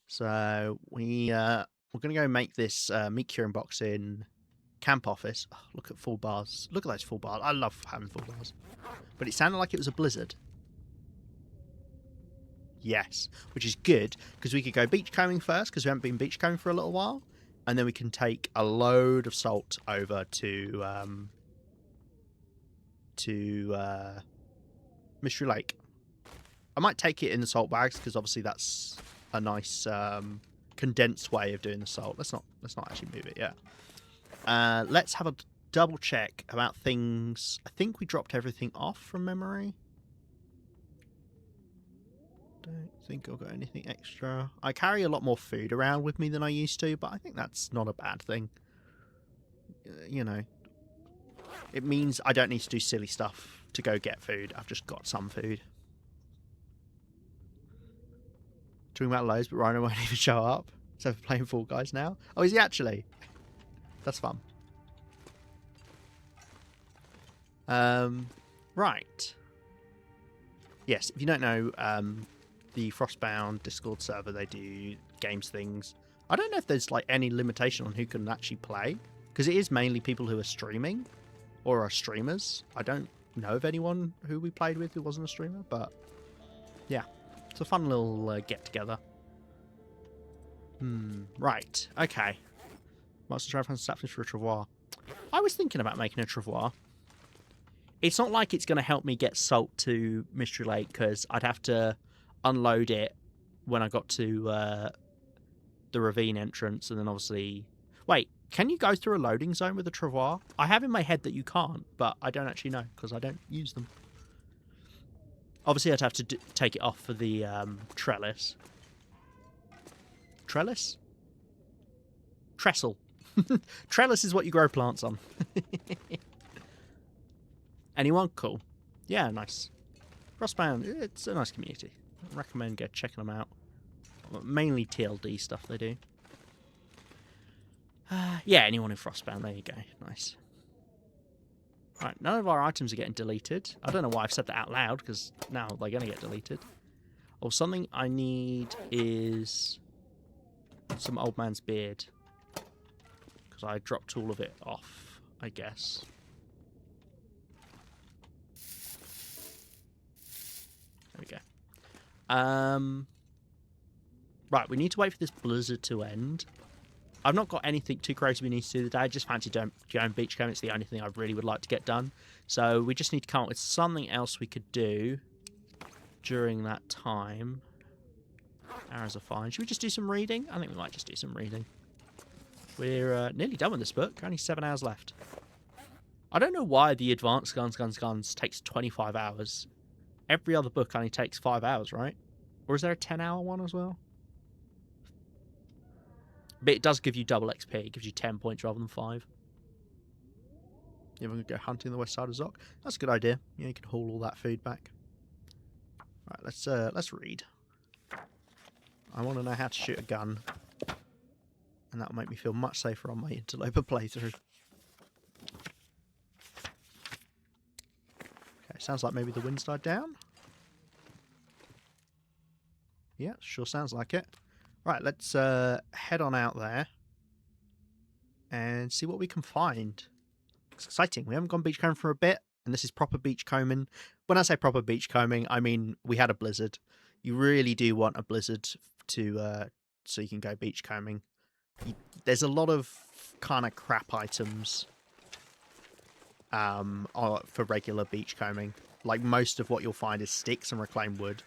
So we're gonna go make this meat curing box in camp office. Oh, look at full bars. Look at those full bars. I love having full bars. But it sounded like it was a blizzard. Yes, which is good because we could go beachcombing first because we haven't been beachcombing for a little while, and then we can take a load of salt over to Mystery Lake. I might take it in the salt bags because obviously that's a nice condensed way of doing the salt. Let's not actually move it yet. Let's have a double check about things. I think we dropped everything off from memory. Don't think I've got anything extra. I carry a lot more food around with me than I used to, but I think that's not a bad thing. You know, it means I don't need to do silly stuff to go get food. I've just got some food. Talking about loads, but Rhino won't even show up. So we're playing Fall Guys now. Oh, is he actually? That's fun. Right. Yes, if you don't know, the Frostbound Discord server, they do games things. I don't know if there's like any limitation on who can actually play, because it is mainly people who are streaming or are streamers. I don't know of anyone who we played with who wasn't a streamer, but yeah, it's a fun little get together. Right, okay. Monster try to find sapling for a travois. I was thinking about making a travois. It's not like it's going to help me get salt to Mystery Lake because I'd have to unload it when I got to the ravine entrance, and then obviously... Wait, can you go through a loading zone with a travois? I have in my head that you can't, but I don't actually know because I don't use them. Obviously, I'd have to take it off for the trellis. Trellis? Trestle. Trellis is what you grow plants on. Anyone? Cool. Yeah, nice. Frostbound, it's a nice community. I recommend go checking them out. Mainly TLD stuff they do. Yeah, anyone in Frostbound, there you go. Nice. Right, none of our items are getting deleted. I don't know why I've said that out loud, because now they're going to get deleted. Oh, something I need is some old man's beard. Because I dropped all of it off, I guess. There we go. Right, we need to wait for this blizzard to end. I've not got anything too crazy we need to do today. I just fancy going beach camping. It's the only thing I really would like to get done. So we just need to come up with something else we could do during that time. Arrows are fine. Should we just do some reading? I think we might just do some reading. We're nearly done with this book. Only 7 hours left. I don't know why the Advanced Guns takes 25 hours. Every other book only takes 5 hours, right? Or is there a 10-hour one as well? But it does give you double XP. It gives you 10 points rather than 5. Yeah, we're going to go hunting the west side of Zoc. That's a good idea. Yeah, you can haul all that food back. Right, let's read. I want to know how to shoot a gun. And that'll make me feel much safer on my Interloper playthrough. Okay, sounds like maybe the wind's died down. Yeah, sure sounds like it. Right, let's head on out there and see what we can find. It's exciting. We haven't gone beachcombing for a bit, and this is proper beachcombing. When I say proper beachcombing, I mean we had a blizzard. You really do want a blizzard to so you can go beachcombing. There's a lot of kind of crap items for regular beachcombing. Like most of what you'll find is sticks and reclaimed wood.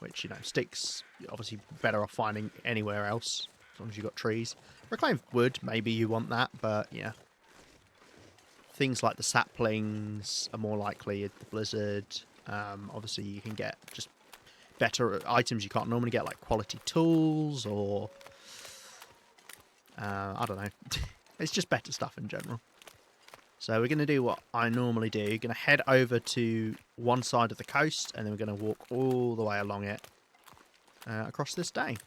Which, you know, sticks, you're obviously better off finding anywhere else, as long as you've got trees. Reclaimed wood, maybe you want that, but yeah. Things like the saplings are more likely at the blizzard. Obviously, you can get just better items you can't normally get, like quality tools, or... I don't know. It's just better stuff in general. So we're going to do what I normally do. We're going to head over to one side of the coast, and then we're going to walk all the way along it across this day.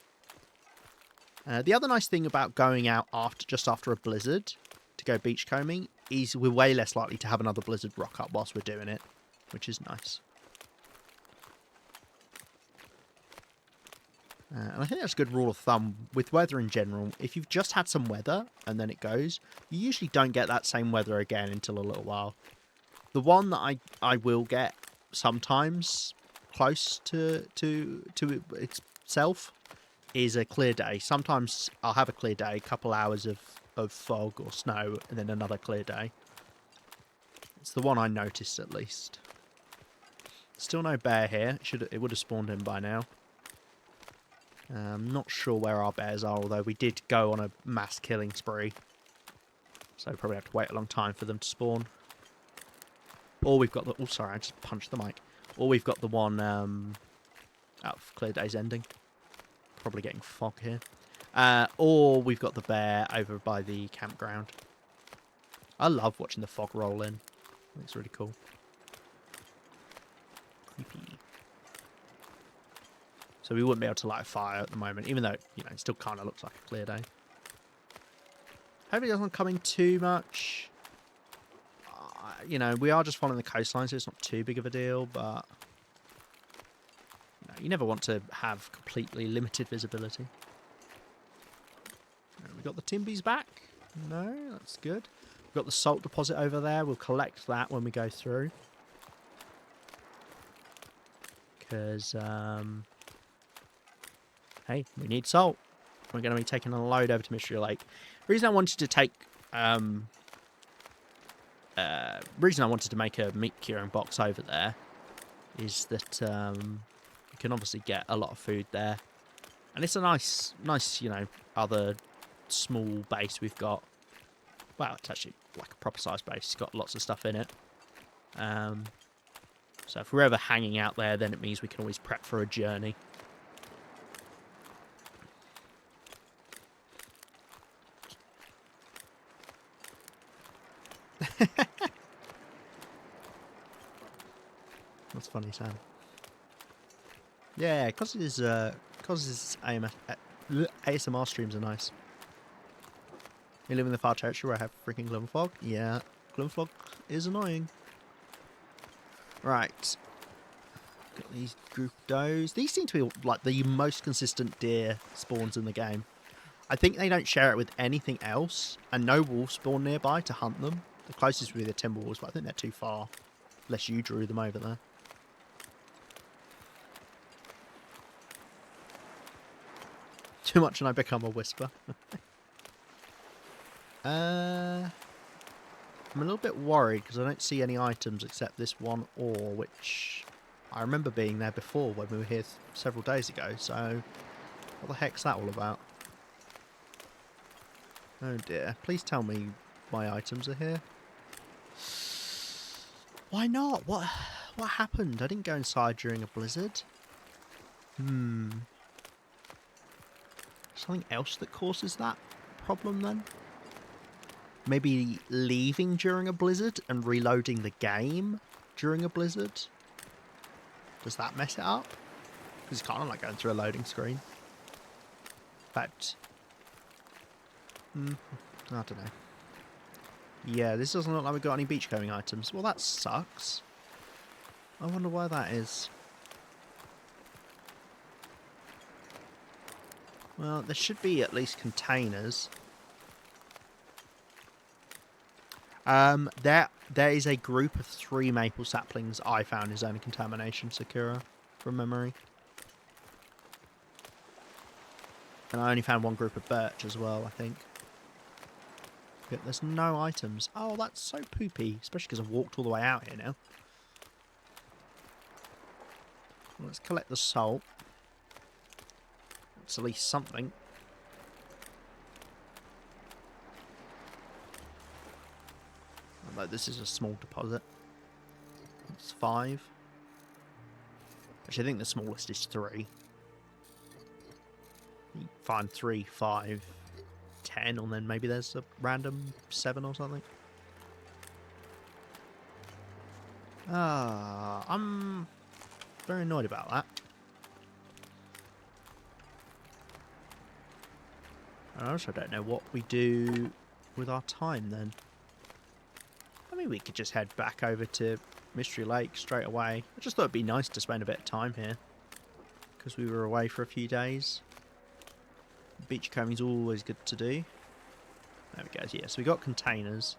The other nice thing about going out just after a blizzard to go beachcombing is we're way less likely to have another blizzard rock up whilst we're doing it, which is nice. And I think that's a good rule of thumb with weather in general. If you've just had some weather and then it goes, you usually don't get that same weather again until a little while. The one that I will get sometimes close to itself is a clear day. Sometimes I'll have a clear day, a couple hours of fog or snow, and then another clear day. It's the one I noticed at least. Still no bear here. It would have spawned in by now. I'm not sure where our bears are, although we did go on a mass killing spree. So we probably have to wait a long time for them to spawn. Or we've got the... Oh, sorry, I just punched the mic. Or we've got the one out of Clear Day's ending. Probably getting fog here. Or we've got the bear over by the campground. I love watching the fog roll in. It's really cool. Creepy. So we wouldn't be able to light a fire at the moment, even though, you know, it still kind of looks like a clear day. Hopefully it doesn't come in too much. You know, we are just following the coastline, so it's not too big of a deal, but... You never want to have completely limited visibility. We got the Timbies back. No, that's good. We've got the salt deposit over there. We'll collect that when we go through. Because, hey, we need salt. We're going to be taking a load over to Mystery Lake. The reason I wanted to take... reason I wanted to make a meat curing box over there is that you can obviously get a lot of food there, and it's a nice, you know, other small base we've got. Well, it's actually like a proper size base. It's got lots of stuff in it. So if we're ever hanging out there, then it means we can always prep for a journey. That's funny, Sam. Yeah, because his ASMR streams are nice. You live in the far territory where I have freaking gloom fog? Yeah, gloom fog is annoying. Right. Got these group does. These seem to be like the most consistent deer spawns in the game. I think they don't share it with anything else, and no wolves spawn nearby to hunt them. The closest would be the timber wolves, but I think they're too far. Unless you drew them over there. Too much and I become a whisper. I'm a little bit worried because I don't see any items except this one ore, which I remember being there before when we were here several days ago, so what the heck's that all about? Oh dear, please tell me my items are here. Why not? What happened? I didn't go inside during a blizzard. Something else that causes that problem then? Maybe leaving during a blizzard and reloading the game during a blizzard? Does that mess it up? Because it's kind of like going through a loading screen. In fact, I don't know. Yeah, this doesn't look like we've got any beachcombing items. Well, that sucks. I wonder why that is. Well, there should be at least containers. There is a group of 3 maple saplings I found in zone of contamination, Sakura, from memory. And I only found 1 group of birch as well, I think. But there's no items. Oh, that's so poopy, especially because I've walked all the way out here now. Well, let's collect the salt. It's at least something. Although this is a small deposit. It's 5. Actually, I think the smallest is 3. You find 3, 5, 10, and then maybe there's a random 7 or something. I'm very annoyed about that. I also don't know what we do with our time then. I mean, we could just head back over to Mystery Lake straight away. I just thought it'd be nice to spend a bit of time here, because we were away for a few days. Beachcombing's always good to do. There we go. Yeah, so we got containers.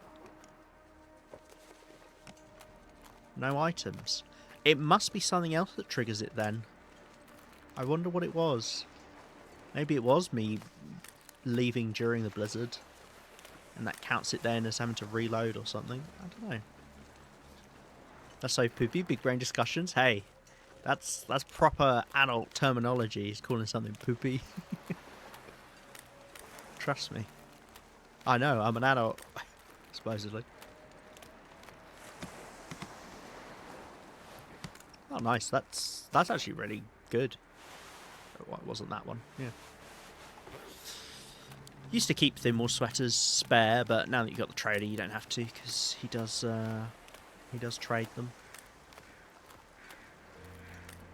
No items. It must be something else that triggers it then. I wonder what it was. Maybe it was me leaving during the blizzard. And that counts it then as having to reload or something. I don't know. That's so poopy. Big brain discussions. Hey, that's proper adult terminology. He's calling something poopy. Trust me. I know, I'm an adult. Supposedly. Oh, nice. That's actually really good. Oh, it wasn't that one. Yeah. Used to keep thermal sweaters spare, but now that you've got the trader, you don't have to because he does trade them.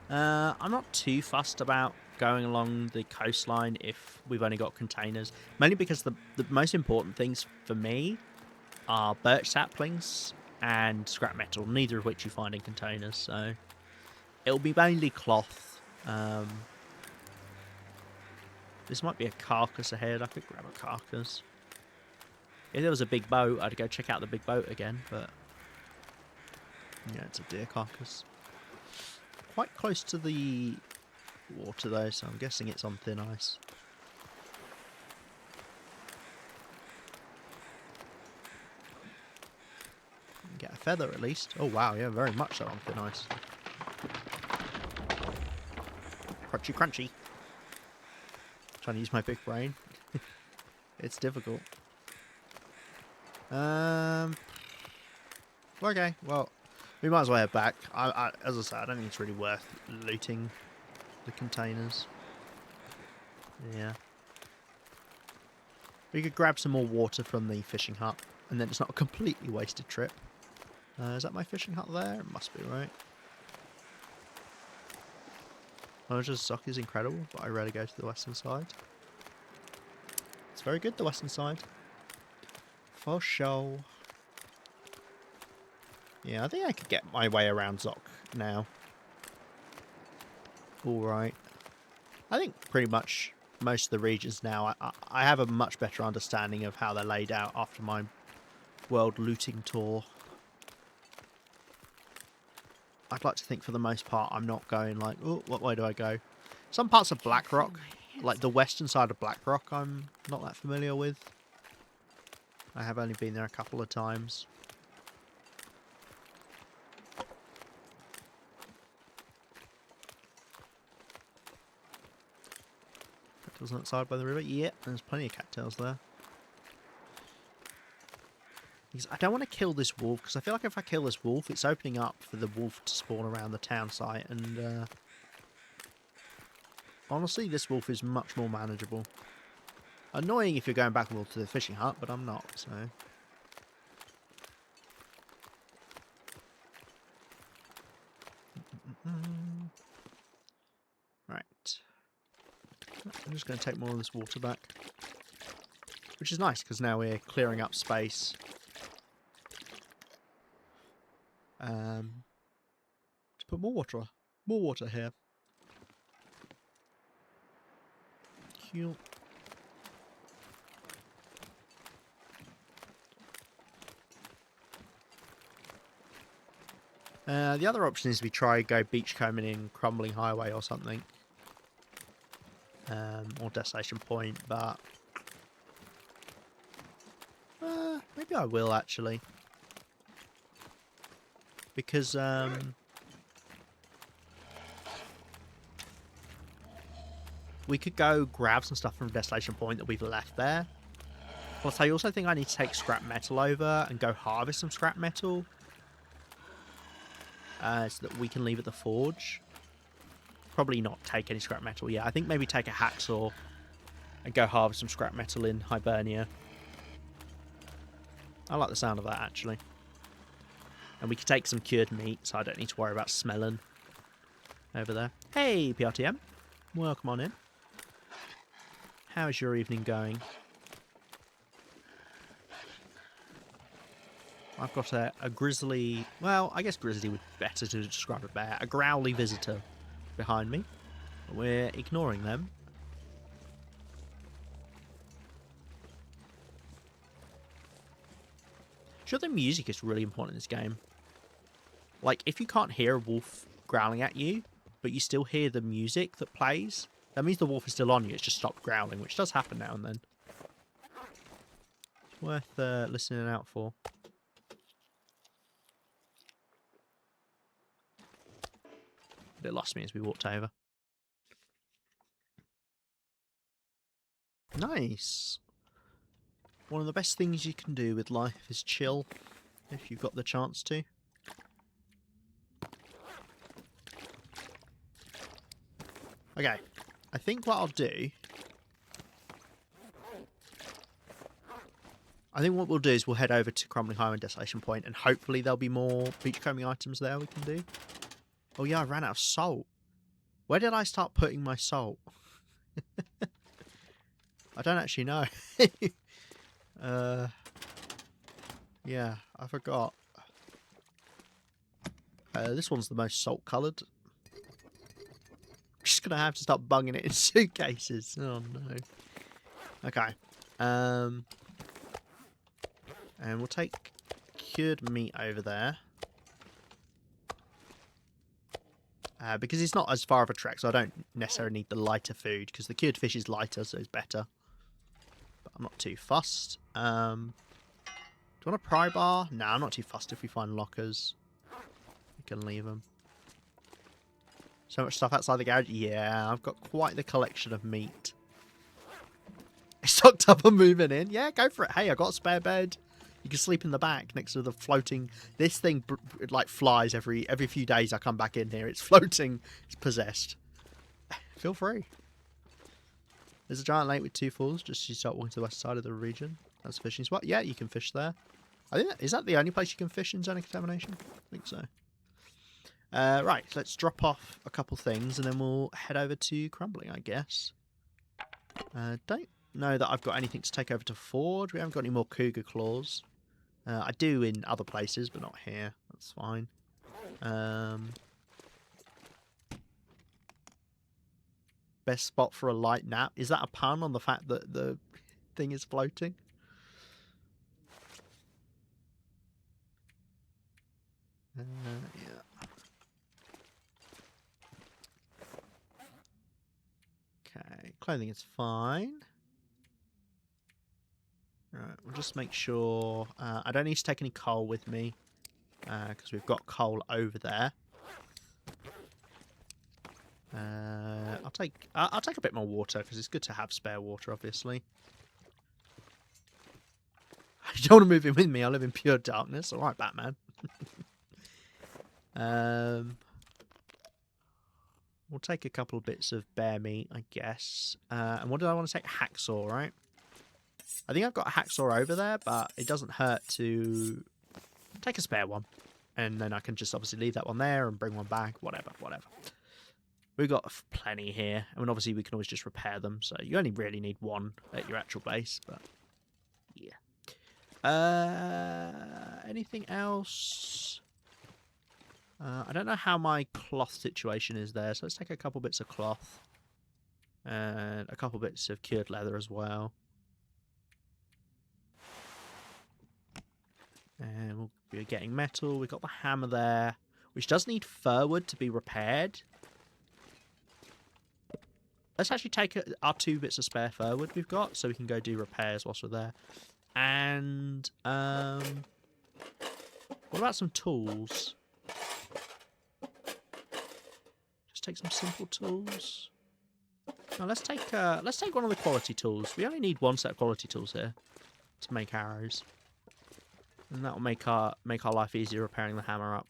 I'm not too fussed about going along the coastline if we've only got containers, mainly because the most important things for me are birch saplings and scrap metal, neither of which you find in containers, so it'll be mainly cloth. This might be a carcass ahead. I could grab a carcass. If there was a big boat, I'd go check out the big boat again, but yeah, it's a deer carcass. Quite close to the water though, so I'm guessing it's on thin ice. Get a feather at least. Oh wow, yeah, very much so on thin ice. Crunchy, crunchy. Trying to use my big brain. It's difficult. Okay, well, we might as well head back. As I said, I don't think it's really worth looting the containers. Yeah. We could grab some more water from the fishing hut, and then it's not a completely wasted trip. Is that my fishing hut there? It must be, right? Manager's sock is incredible, but I rarely go to the western side. It's very good, the western side. For sure. Yeah, I think I could get my way around Zoc now. Alright. I think pretty much most of the regions now, I have a much better understanding of how they're laid out after my world looting tour. I'd like to think for the most part I'm not going like, oh, what way do I go? Some parts of Blackrock, like the western side of Blackrock, I'm not that familiar with. I have only been there a couple of times. Cattails on that side by the river? Yep, there's plenty of cattails there. Because I don't want to kill this wolf, because I feel like if I kill this wolf, it's opening up for the wolf to spawn around the town site, and honestly, this wolf is much more manageable. Annoying if you're going back and forth to the fishing hut, but I'm not, so... Right. I'm just going to take more of this water back. Which is nice, because now we're clearing up space. To put more water here. Cute. The other option is we try go beachcombing in Crumbling Highway or something. Or Destination Point, but... maybe I will, actually. Because, we could go grab some stuff from Destination Point that we've left there. Plus, I also think I need to take scrap metal over and go harvest some scrap metal. So that we can leave at the forge. Probably not take any scrap metal. Yeah, I think maybe take a hacksaw and go harvest some scrap metal in Hibernia. I like the sound of that, actually. And we could take some cured meat, so I don't need to worry about smelling over there. Hey, PRTM. Welcome on in. How's your evening going? I've got a grizzly... Well, I guess grizzly would be better to describe a bear. A growly visitor behind me. We're ignoring them. Sure, the music is really important in this game. Like, if you can't hear a wolf growling at you, but you still hear the music that plays, that means the wolf is still on you. It's just stopped growling, which does happen now and then. It's worth listening out for. But it lost me as we walked over. Nice. One of the best things you can do with life is chill, if you've got the chance to. Okay, I think what I'll do... I think what we'll do is we'll head over to Crumbling Highway and Desolation Point, and hopefully there'll be more beachcombing items there we can do. Oh yeah, I ran out of salt. Where did I start putting my salt? I don't actually know. Yeah, I forgot. This one's the most salt coloured. I'm just gonna have to start bunging it in suitcases. Oh no. Okay. And we'll take cured meat over there. Because it's not as far of a trek, so I don't necessarily need the lighter food, because the cured fish is lighter, so it's better. But I'm not too fussed. Do you want a pry bar? No, I'm not too fussed if we find lockers. We can leave them. So much stuff outside the garage? Yeah, I've got quite the collection of meat. Stocked up and moving in? Yeah, go for it. Hey, I got a spare bed. You can sleep in the back next to the floating... This thing like flies every few days I come back in here. It's floating. It's possessed. Feel free. There's a giant lake with 2 falls just as you start walking to the west side of the region. That's a fishing spot. Yeah, you can fish there. I think is that the only place you can fish in Zone of Contamination? I think so. Right, so let's drop off a couple things and then we'll head over to Crumbling, I guess. Don't know that I've got anything to take over to Forge. We haven't got any more cougar claws. I do in other places, but not here. That's fine. Best spot for a light nap. Is that a pun on the fact that the thing is floating? Yeah. Okay, clothing is fine. Right, we'll just make sure... I don't need to take any coal with me, because we've got coal over there. I'll take a bit more water, because it's good to have spare water, obviously. You don't want to move in with me, I live in pure darkness. Alright, Batman. We'll take a couple of bits of bear meat, I guess. And what do I want to take? Hacksaw, right? I think I've got a hacksaw over there, but it doesn't hurt to take a spare one. And then I can just obviously leave that one there and bring one back, whatever. We've got plenty here. I mean, obviously we can always just repair them, so you only really need one at your actual base, but yeah. Anything else? I don't know how my cloth situation is there, so let's take a couple bits of cloth. And a couple bits of cured leather as well. And we're getting metal. We've got the hammer there, which does need fir wood to be repaired. Let's actually take our 2 bits of spare fir wood we've got, so we can go do repairs whilst we're there. And what about some tools? Just take some simple tools. No, let's take one of the quality tools. We only need 1 set of quality tools here to make arrows. And that will make our life easier repairing the hammer up.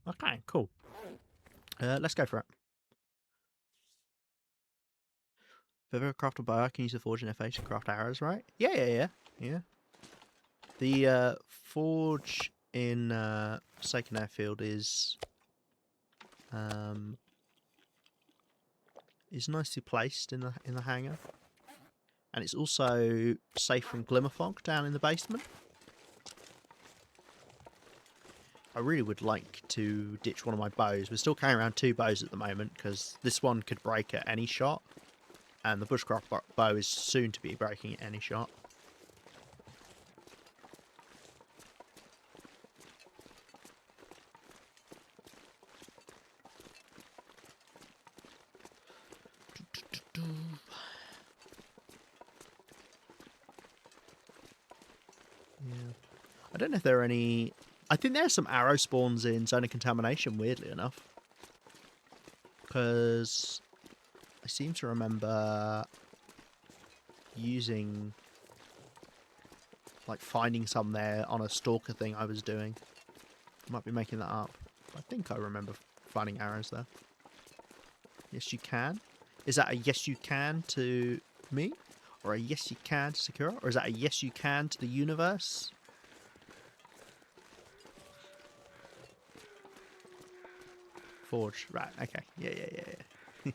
Okay, cool. Let's go for it. If ever craft a bow, I can use the forge and FH to craft arrows, right? Yeah. The forge in Forsaken Airfield is nicely placed in the hangar. And it's also safe from glimmer fog down in the basement. I really would like to ditch one of my bows. We're still carrying around 2 bows at the moment because this one could break at any shot. And the bushcraft bow is soon to be breaking at any shot. Yeah. I don't know if there are any... I think there are some arrow spawns in Zone of Contamination, weirdly enough. Because I seem to remember using... like, finding some there on a stalker thing I was doing. I might be making that up. I think I remember finding arrows there. Yes, you can. Is that a yes, you can to me? Or a yes, you can to Sakura? Or is that a yes, you can to the universe? Forge. Right, okay. Yeah.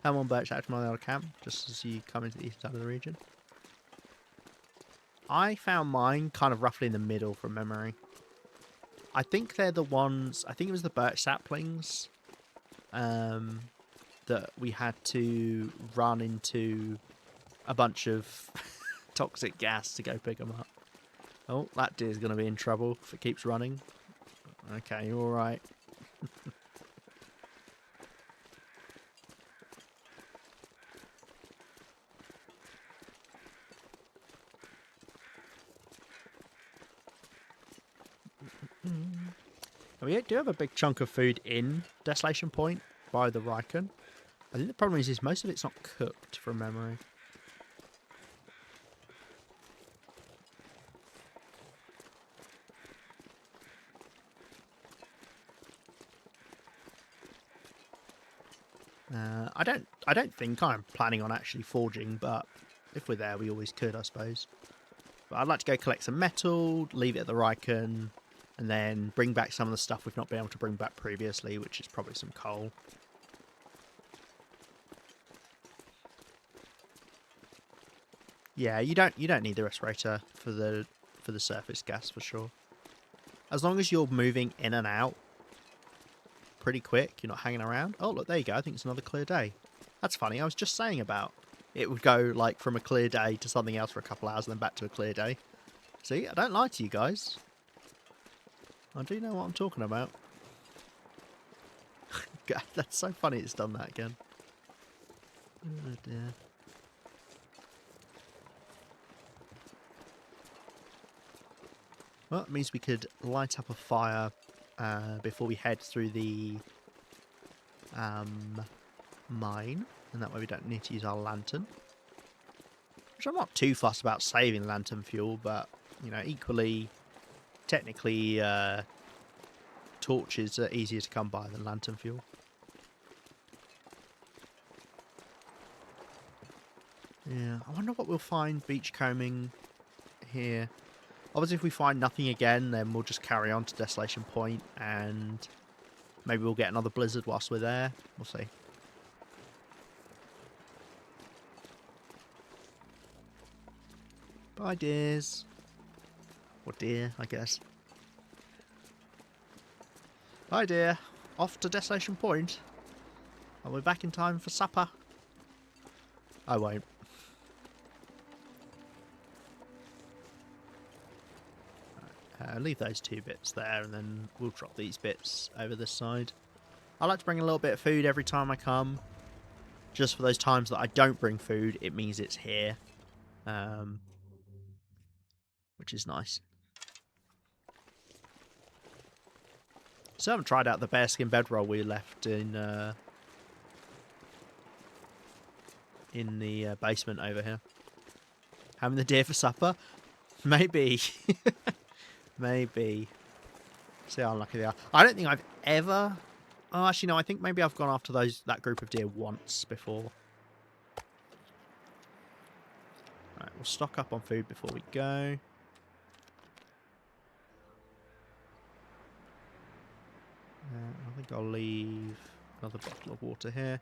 Come on, Birch, out to my little camp, just as you come into the east side of the region. I found mine kind of roughly in the middle from memory. I think they're the ones... I think it was the birch saplings that we had to run into a bunch of toxic gas to go pick them up. Oh, that deer's going to be in trouble if it keeps running. Okay, you're all right. We do have a big chunk of food in Desolation Point by the Ryken. I think the problem is most of it's not cooked from memory. I don't think I'm planning on actually forging, but if we're there, we always could, I suppose. But I'd like to go collect some metal, leave it at the Ryken, and then bring back some of the stuff we've not been able to bring back previously, which is probably some coal. Yeah, you don't need the respirator for the surface gas for sure. As long as you're moving in and out pretty quick, you're not hanging around. Oh, look, there you go. I think it's another clear day. That's funny. I was just saying about it would go like from a clear day to something else for a couple hours and then back to a clear day. See, I don't lie to you guys. I do know what I'm talking about. God, that's so funny it's done that again. Oh dear. Well, it means we could light up a fire before we head through the mine, and that way we don't need to use our lantern. Which I'm not too fussed about saving lantern fuel, but, you know, equally, technically, torches are easier to come by than lantern fuel. Yeah, I wonder what we'll find beachcombing here. Obviously, if we find nothing again, then we'll just carry on to Desolation Point, and maybe we'll get another blizzard whilst we're there. We'll see. Bye, dears. Or dear, I guess. Bye, dear. Off to Desolation Point. I'll be back in time for supper. I won't. Leave those 2 bits there, and then we'll drop these bits over this side. I like to bring a little bit of food every time I come. Just for those times that I don't bring food, it means it's here. Which is nice. So I haven't tried out the bearskin bedroll we left in the basement over here. Having the deer for supper? Maybe. Maybe. See how unlucky they are. I don't think I've ever... Oh, actually, no. I think maybe I've gone after that group of deer once before. Right, we'll stock up on food before we go. I think I'll leave another bottle of water here.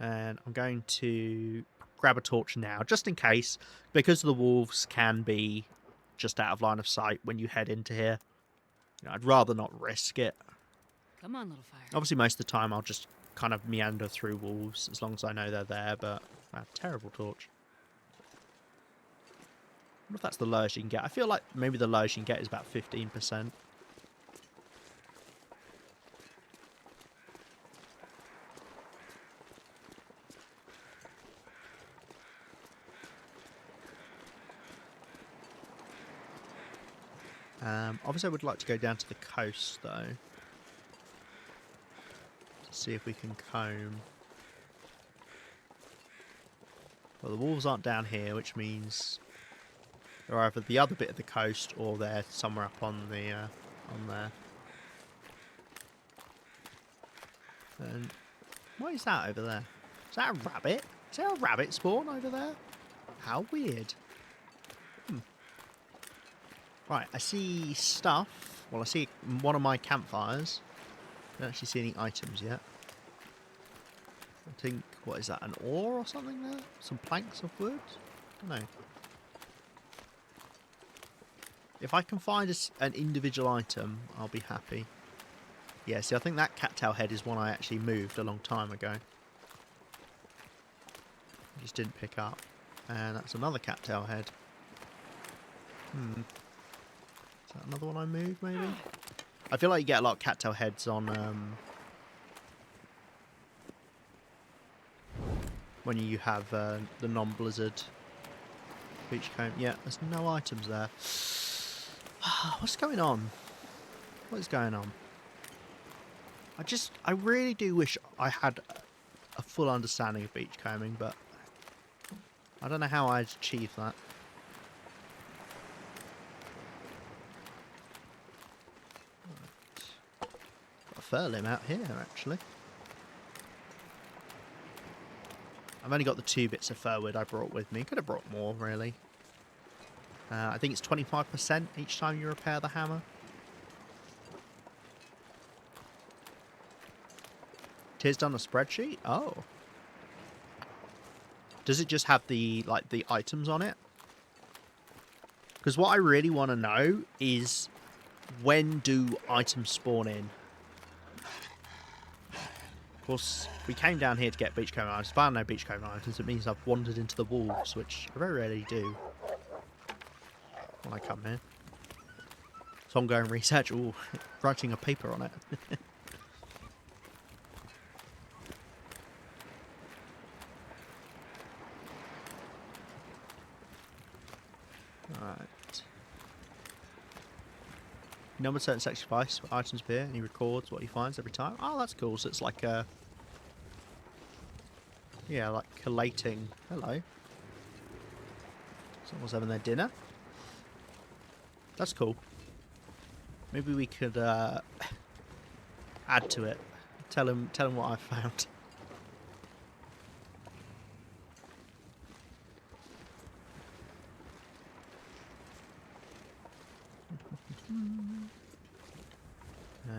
And I'm going to grab a torch now, just in case, because the wolves can be just out of line of sight when you head into here. You know, I'd rather not risk it. Come on, little fire. Obviously, most of the time I'll just kind of meander through wolves as long as I know they're there, but Ah, terrible torch. I wonder if that's the lowest you can get. I feel like maybe the lowest you can get is about 15%. Obviously I would like to go down to the coast though, to see if we can comb. Well, the wolves aren't down here, which means they're either the other bit of the coast or they're somewhere up on the on there. And what is that over there? Is that a rabbit? Is there a rabbit spawn over there? How weird. Right, I see stuff. Well, I see one of my campfires. I don't actually see any items yet. I think, what is that, an ore or something there? Some planks of wood? I don't know. If I can find an individual item, I'll be happy. Yeah, see, I think that cattail head is one I actually moved a long time ago. I just didn't pick up. And that's another cattail head. Is that another one I moved, maybe? I feel like you get a lot of cattail heads on when you have the non-blizzard beach comb. Yeah, there's no items there. What's going on? What is going on? I really do wish I had a full understanding of beach combing, but I don't know how I'd achieve that. Right. Got a fur limb out here, actually. I've only got the 2 bits of fir wood I brought with me. Could have brought more, really. I think it's 25% each time you repair the hammer. Tis done a spreadsheet? Oh. Does it just have the items on it? Because what I really want to know is, when do items spawn in? Of course, we came down here to get beachcomber items. If I have no beachcomber items, it means I've wandered into the wolves, which I very rarely do when I come here. So ongoing research. Ooh, writing a paper on it. Alright. Number certain section device where items appear, and he records what he finds every time. Oh, that's cool. So it's like a... yeah, like collating. Hello. Someone's having their dinner. That's cool. Maybe we could add to it. Tell him what I found.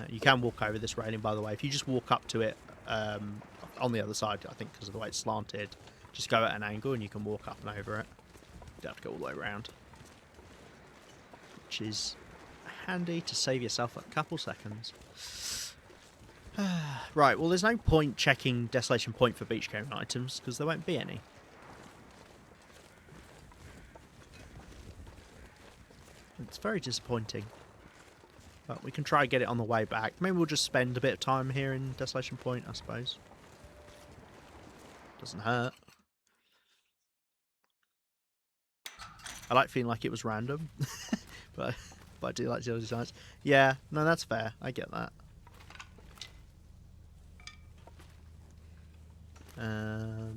You can walk over this railing, by the way. If you just walk up to it on the other side, I think because of the way it's slanted, just go at an angle and you can walk up and over it. You don't have to go all the way around. Which is handy to save yourself a couple seconds. Right, well, there's no point checking Desolation Point for beachcomber items, because there won't be any. It's very disappointing. But we can try and get it on the way back. Maybe we'll just spend a bit of time here in Desolation Point, I suppose. Doesn't hurt. I like feeling like it was random. but I do like zero designs. Yeah, no, that's fair. I get that. No,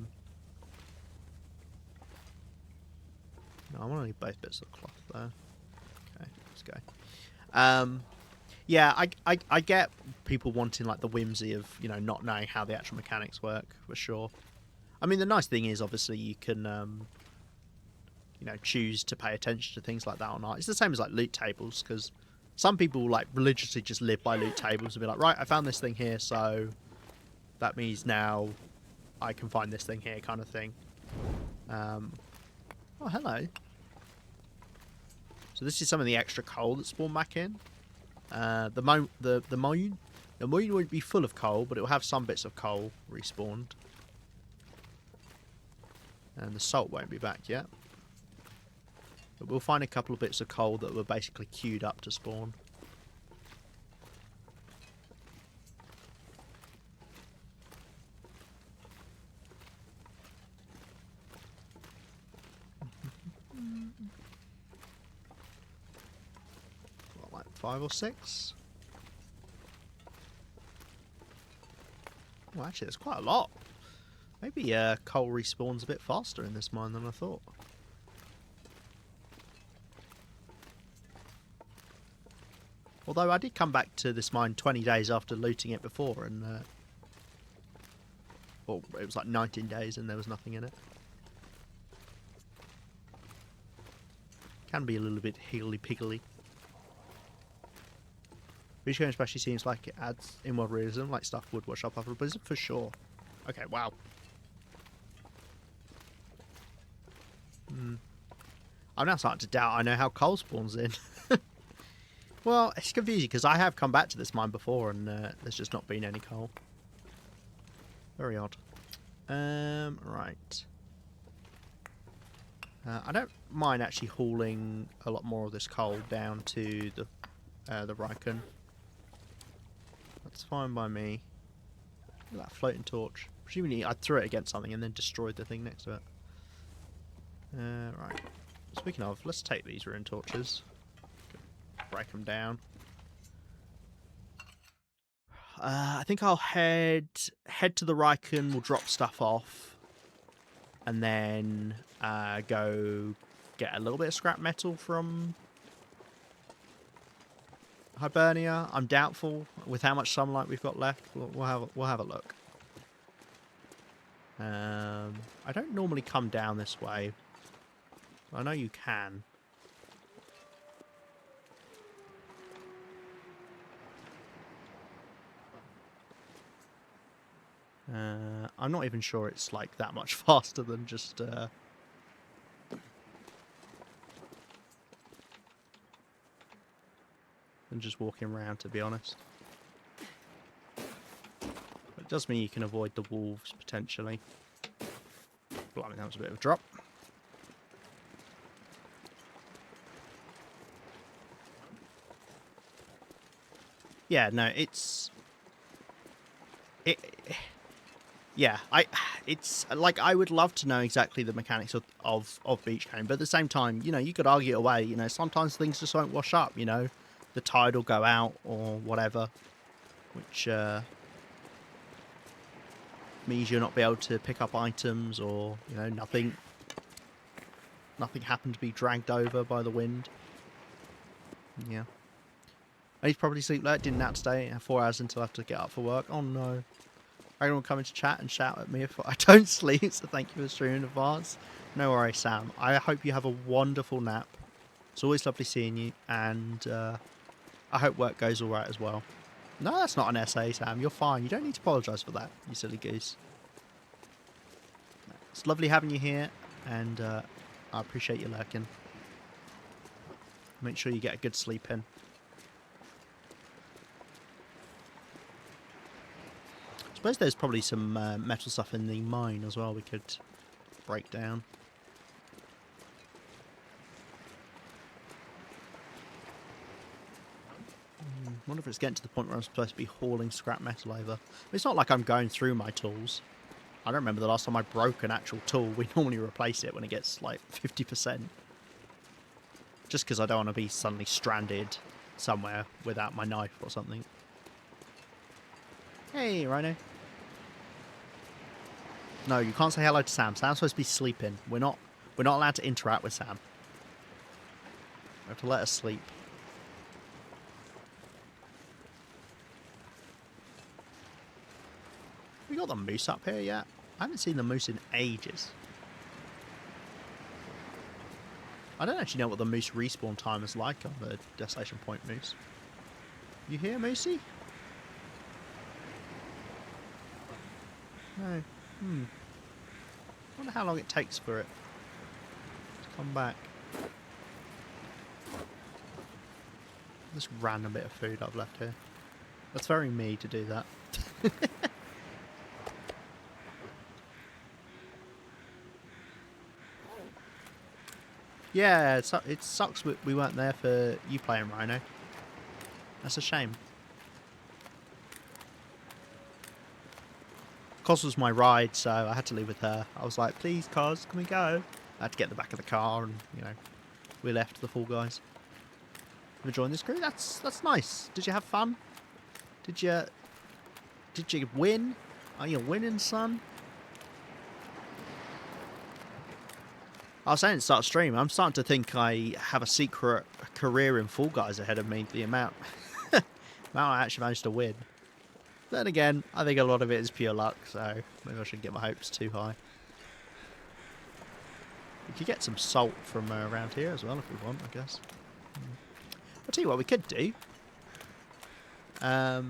I want to need both bits of cloth there. Okay, let's go. Yeah, I get people wanting like the whimsy of, you know, not knowing how the actual mechanics work, for sure. I mean, the nice thing is obviously you can you know, choose to pay attention to things like that or not. It's the same as like loot tables, because some people like religiously just live by loot tables and be like, right, I found this thing here, so that means now I can find this thing here, kind of thing. Oh, hello. So this is some of the extra coal that spawned back in. The mine won't be full of coal, but it will have some bits of coal respawned. And the salt won't be back yet. But we'll find a couple of bits of coal that were basically queued up to spawn. What, like 5 or 6? Well, actually, there's quite a lot. Maybe coal respawns a bit faster in this mine than I thought. Although I did come back to this mine 20 days after looting it before, and well, it was like 19 days and there was nothing in it. Can be a little bit higgledy-piggledy. Beach game especially seems like it adds in-world realism, like stuff would wash up after a blizzard, for sure. Okay, wow. I'm now starting to doubt I know how coal spawns in. Well, it's confusing because I have come back to this mine before and there's just not been any coal. Very odd. Right. I don't mind actually hauling a lot more of this coal down to the Ryken. That's fine by me. Look at that floating torch. Presumably I threw it against something and then destroyed the thing next to it. Right. Speaking of, let's take these rune torches. Break them down. I think I'll head to the Ryken. We'll drop stuff off, and then go get a little bit of scrap metal from Hibernia. I'm doubtful with how much sunlight we've got left. We'll have a look. I don't normally come down this way. I know you can. I'm not even sure it's like that much faster than just than just walking around, to be honest. But it does mean you can avoid the wolves potentially. Blimey, that was a bit of a drop. Yeah, no, it's like I would love to know exactly the mechanics of beach game, but at the same time, you know, you could argue away. You know, sometimes things just won't wash up. You know, the tide will go out or whatever, which means you'll not be able to pick up items, or you know, nothing happened to be dragged over by the wind. Yeah. I need to probably sleep late. Didn't nap today. 4 hours until I have to get up for work. Oh no. Everyone will come into chat and shout at me if I don't sleep, so thank you for streaming in advance. No worries, Sam. I hope you have a wonderful nap. It's always lovely seeing you, and I hope work goes alright as well. No, that's not an essay, Sam. You're fine. You don't need to apologise for that, you silly goose. It's lovely having you here, and I appreciate you lurking. Make sure you get a good sleep in. I suppose there's probably some metal stuff in the mine as well we could break down. Wonder if it's getting to the point where I'm supposed to be hauling scrap metal over. It's not like I'm going through my tools. I don't remember the last time I broke an actual tool. We normally replace it when it gets like 50%. Just because I don't want to be suddenly stranded somewhere without my knife or something. Hey, Rhino. No, you can't say hello to Sam. Sam's supposed to be sleeping. We're not allowed to interact with Sam. We have to let her sleep. We got the moose up here yet? I haven't seen the moose in ages. I don't actually know what the moose respawn time is like on the Desolation Point moose. You here, Moosey? No. Wonder how long it takes for it to come back. This random bit of food I've left here. That's very me to do that. Yeah, it sucks we weren't there for you playing Rhino. That's a shame. Cos was my ride, so I had to leave with her. I was like, please, Cos, can we go? I had to get in the back of the car, and, you know, we left the Fall Guys. You join this crew? That's nice. Did you have fun? Did you win? Are you winning, son? I was saying at the start of stream, I'm starting to think I have a secret career in Fall Guys ahead of me. The amount I actually managed to win. Then again, I think a lot of it is pure luck, so maybe I shouldn't get my hopes too high. We could get some salt from around here as well if we want, I guess. I'll tell you what we could do. How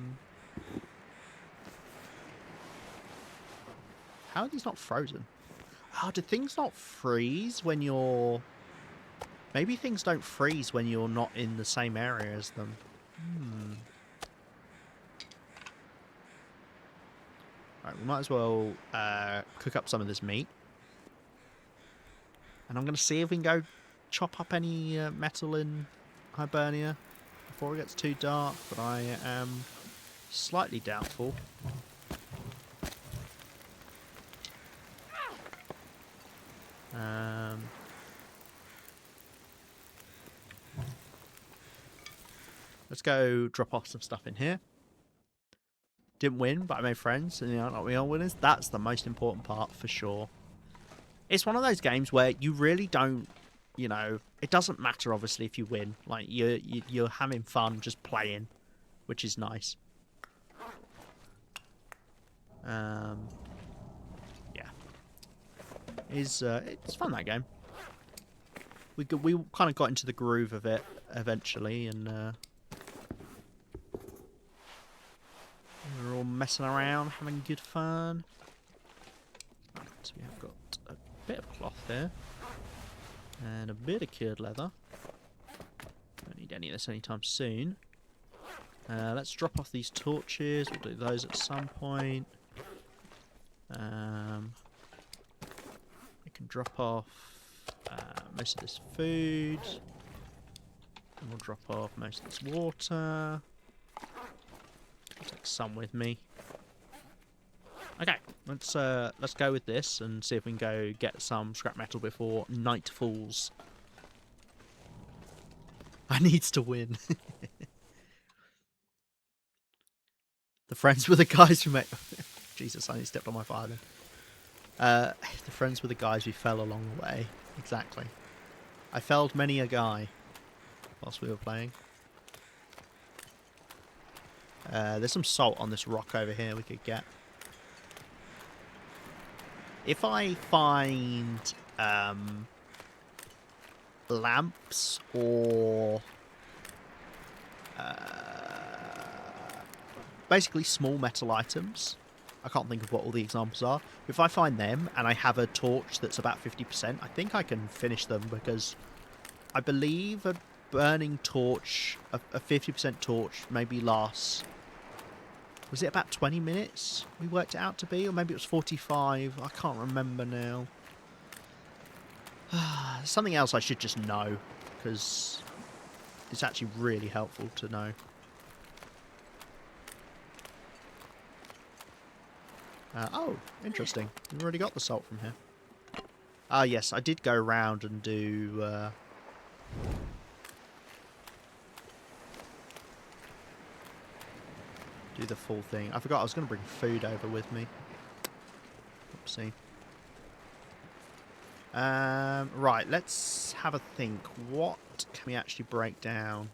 are these not frozen? Oh, did things not freeze when you're... Maybe things don't freeze when you're not in the same area as them. Right, we might as well cook up some of this meat. And I'm going to see if we can go chop up any metal in Hibernia before it gets too dark, but I am slightly doubtful. Let's go drop off some stuff in here. Didn't win, but I made friends, and you know, we are winners. That's the most important part for sure. It's one of those games where you really don't, you know, it doesn't matter obviously if you win. Like you're having fun just playing, which is nice. Yeah, it's fun, that game. We kind of got into the groove of it eventually, and we were all messing around, having good fun. Right, we have got a bit of cloth there, and a bit of cured leather. Don't need any of this anytime soon. Let's drop off these torches. We'll do those at some point. We can drop off most of this food. And we'll drop off most of this water. I'll take some with me. Okay, let's go with this and see if we can go get some scrap metal before night falls. I needs to win. The friends were the guys who met. Jesus, I only stepped on my fire then. The friends were the guys we fell along the way. Exactly. I felled many a guy whilst we were playing. There's some salt on this rock over here we could get. If I find lamps or basically small metal items, I can't think of what all the examples are. If I find them and I have a torch that's about 50%, I think I can finish them, because I believe a burning torch, a 50% torch, maybe lasts... Was it about 20 minutes we worked it out to be? Or maybe it was 45. I can't remember now. Something else I should just know, because it's actually really helpful to know. Oh, interesting. We've already got the salt from here. Ah, yes, I did go around and do... do the full thing. I forgot I was going to bring food over with me. Oopsie. Right, let's have a think. What can we actually break down?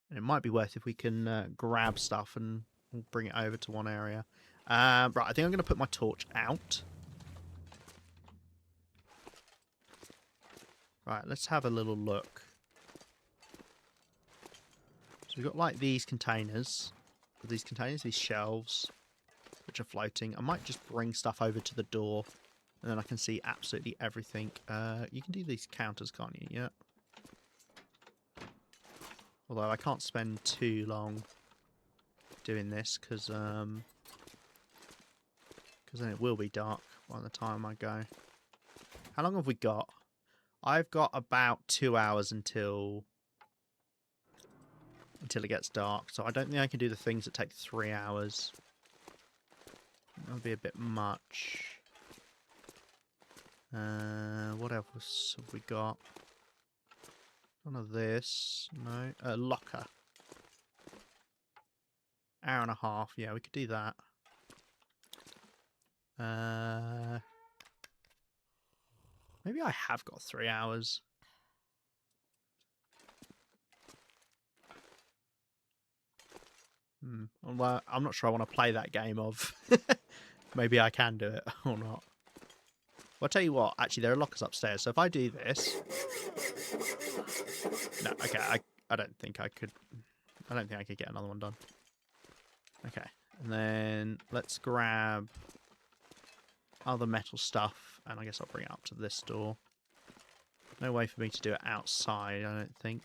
And it might be worth if we can grab stuff and we'll bring it over to one area. Right, I think I'm going to put my torch out. Right, let's have a little look. So we've got like these containers, these shelves, which are floating. I might just bring stuff over to the door, and then I can see absolutely everything. You can do these counters, can't you? Yeah. Although I can't spend too long doing this, because then it will be dark. by the time I go. How long have we got? I've got about 2 hours until it gets dark, so I don't think I can do the things that take 3 hours. That would be a bit much. What else have we got? None of this. No. Locker. Hour and a half. Yeah, we could do that. Maybe I have got 3 hours. Well, I'm not sure I want to play that game of maybe I can do it or not. Well, I'll tell you what, actually there are lockers upstairs, so if I do this... No, okay, I don't think I could get another one done. Okay, and then let's grab other metal stuff, and I guess I'll bring it up to this door. No way for me to do it outside, I don't think.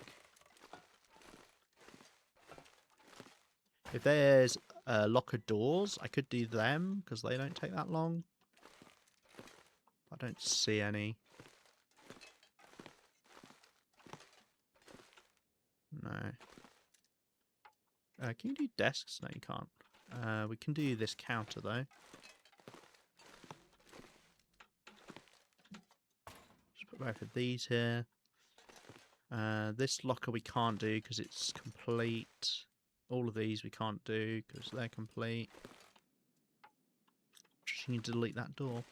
If there's locker doors, I could do them, because they don't take that long. I don't see any. No. Can you do desks? No, you can't. We can do this counter, though. Just put both of these here. This locker we can't do because it's complete. All of these we can't do because they're complete. Just need to delete that door.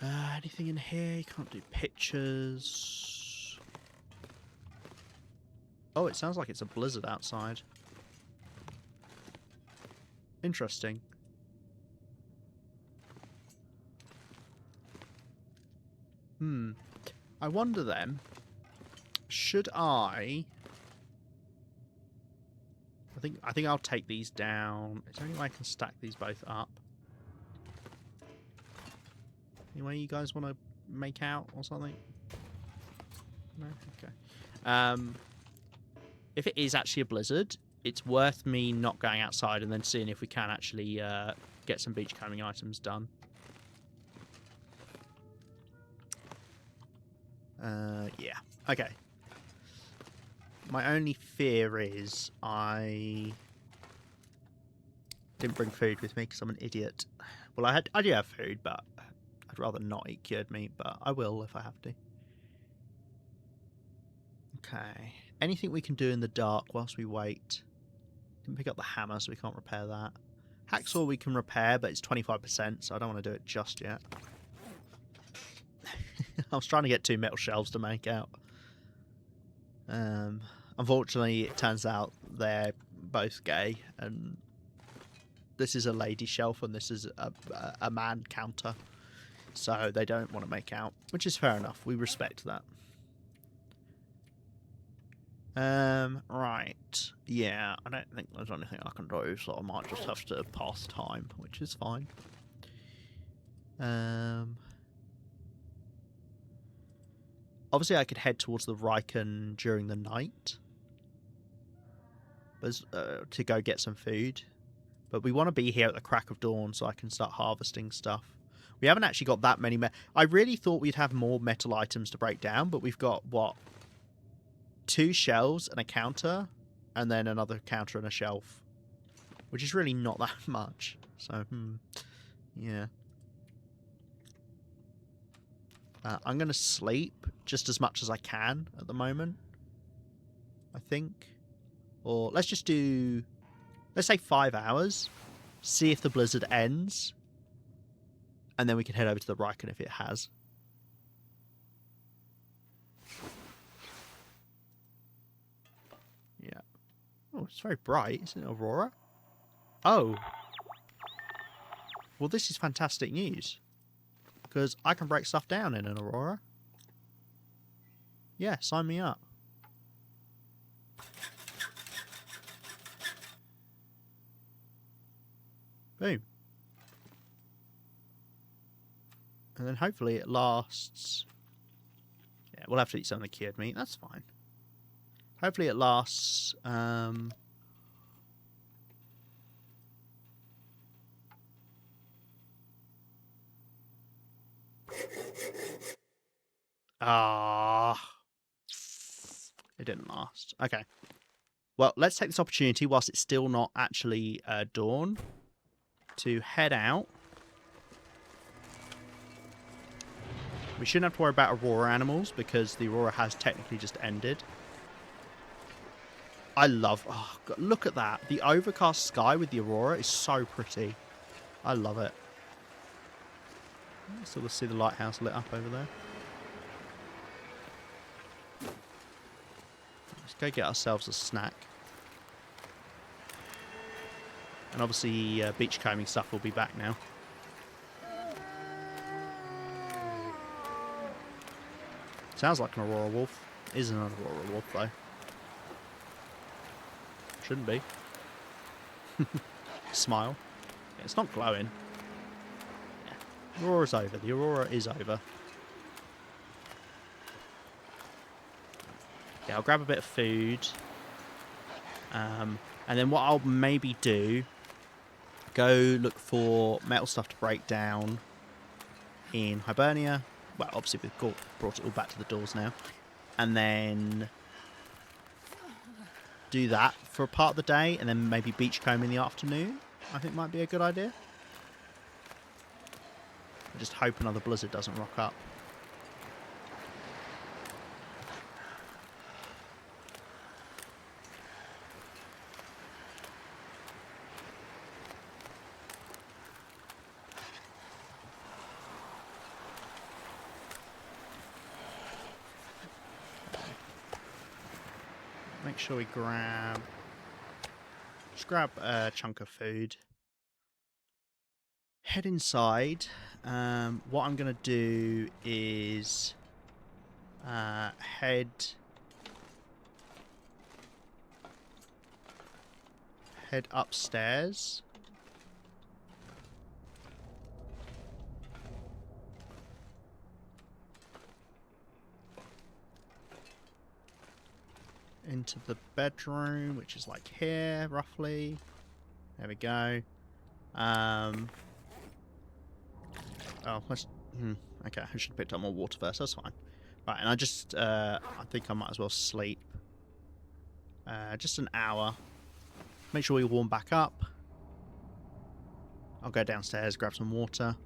Anything in here? You can't do pictures. Oh, it sounds like it's a blizzard outside. Interesting. I wonder then, should I think I'll take these down. Is there any way I can stack these both up? Any way you guys want to make out or something? No? Okay. If it is actually a blizzard, it's worth me not going outside and then seeing if we can actually get some beachcombing items done. Yeah. Okay. My only fear is I didn't bring food with me because I'm an idiot. Well, I do have food, but I'd rather not eat cured meat, but I will if I have to. Okay. Anything we can do in the dark whilst we wait? Didn't pick up the hammer, so we can't repair that. Hacksaw we can repair, but it's 25%, so I don't want to do it just yet. I was trying to get 2 metal shelves to make out. Unfortunately, it turns out they're both gay, and this is a lady shelf and this is a man counter. So they don't want to make out, which is fair enough. We respect that. Right. Yeah, I don't think there's anything I can do, so I might just have to pass time, which is fine. Obviously, I could head towards the Riken during the night to go get some food. But we want to be here at the crack of dawn so I can start harvesting stuff. We haven't actually got that many... I really thought we'd have more metal items to break down, but we've got, what? 2 shelves and a counter, and then another counter and a shelf. Which is really not that much. So, yeah. I'm going to sleep just as much as I can at the moment, I think. Or let's just do, let's say 5 hours, see if the blizzard ends, and then we can head over to the Riken if it has. Yeah. Oh, it's very bright, isn't it, Aurora? Oh. Well, this is fantastic news. Because I can break stuff down in an Aurora. Yeah, sign me up. Boom. And then hopefully it lasts... Yeah, we'll have to eat some of the cured meat. That's fine. Hopefully it lasts... Ah, it didn't last. Okay. Well, let's take this opportunity whilst it's still not actually dawn to head out. We shouldn't have to worry about Aurora animals because the Aurora has technically just ended. I love... Oh, God, look at that. The overcast sky with the Aurora is so pretty. I love it. So we'll see the lighthouse lit up over there. Let's go get ourselves a snack. And obviously beachcombing stuff will be back now. Sounds like an Aurora wolf. Isn't an Aurora wolf though. Shouldn't be. Smile. Yeah, it's not glowing. Yeah. Aurora's over. The Aurora is over. Yeah, I'll grab a bit of food. And then what I'll maybe do, go look for metal stuff to break down in Hibernia. Well, obviously we've brought it all back to the doors now. And then do that for a part of the day, and then maybe beachcomb in the afternoon. I think might be a good idea. I just hope another blizzard doesn't rock up. Make sure we just grab a chunk of food. Head inside. What I'm going to do is head upstairs. Into the bedroom, which is like here, roughly. There we go. Oh, let's... okay, I should have picked up more water first. That's fine. Right, and I think I might as well sleep. Just an hour. Make sure we warm back up. I'll go downstairs, grab some water.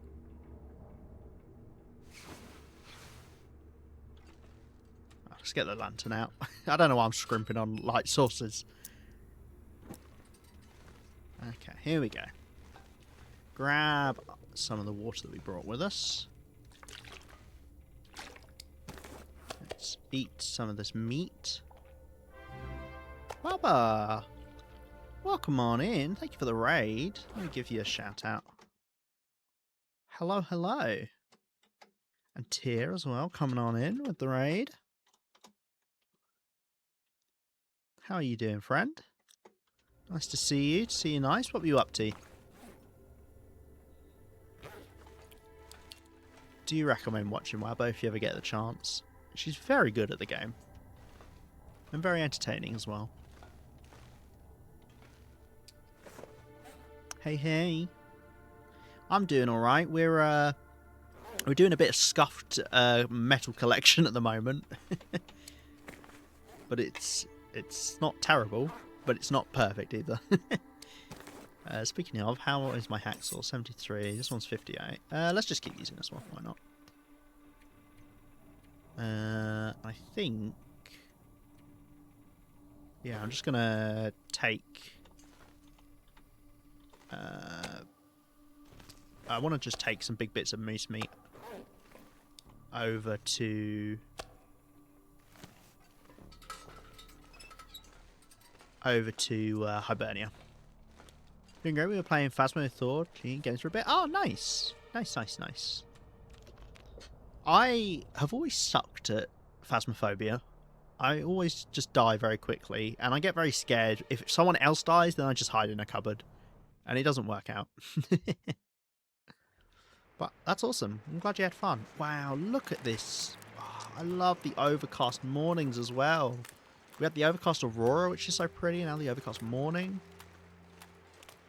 Let's get the lantern out. I don't know why I'm scrimping on light sources. Okay, here we go. Grab some of the water that we brought with us. Let's eat some of this meat. Baba! Welcome on in. Thank you for the raid. Let me give you a shout out. Hello, hello. And Tyr as well, coming on in with the raid. How are you doing, friend? Nice to see you. To see you nice. What were you up to? Do you recommend watching Wabo if you ever get the chance? She's very good at the game. And very entertaining as well. Hey, hey. I'm doing alright. We're doing a bit of scuffed metal collection at the moment. But it's not terrible, but it's not perfect either. Speaking of, how is my hacksaw? 73. This one's 58. Let's just keep using this one. Why not? I think... yeah, I'm just going to take... I want to just take some big bits of moose meat over to... Hibernia. Doing great. We were playing Phasmo Thor games for a bit. Oh, nice. Nice, nice, nice. I have always sucked at Phasmophobia. I always just die very quickly, and I get very scared. If someone else dies, then I just hide in a cupboard. And it doesn't work out. But that's awesome. I'm glad you had fun. Wow, look at this. Oh, I love the overcast mornings as well. We had the overcast aurora, which is so pretty, and now the overcast morning.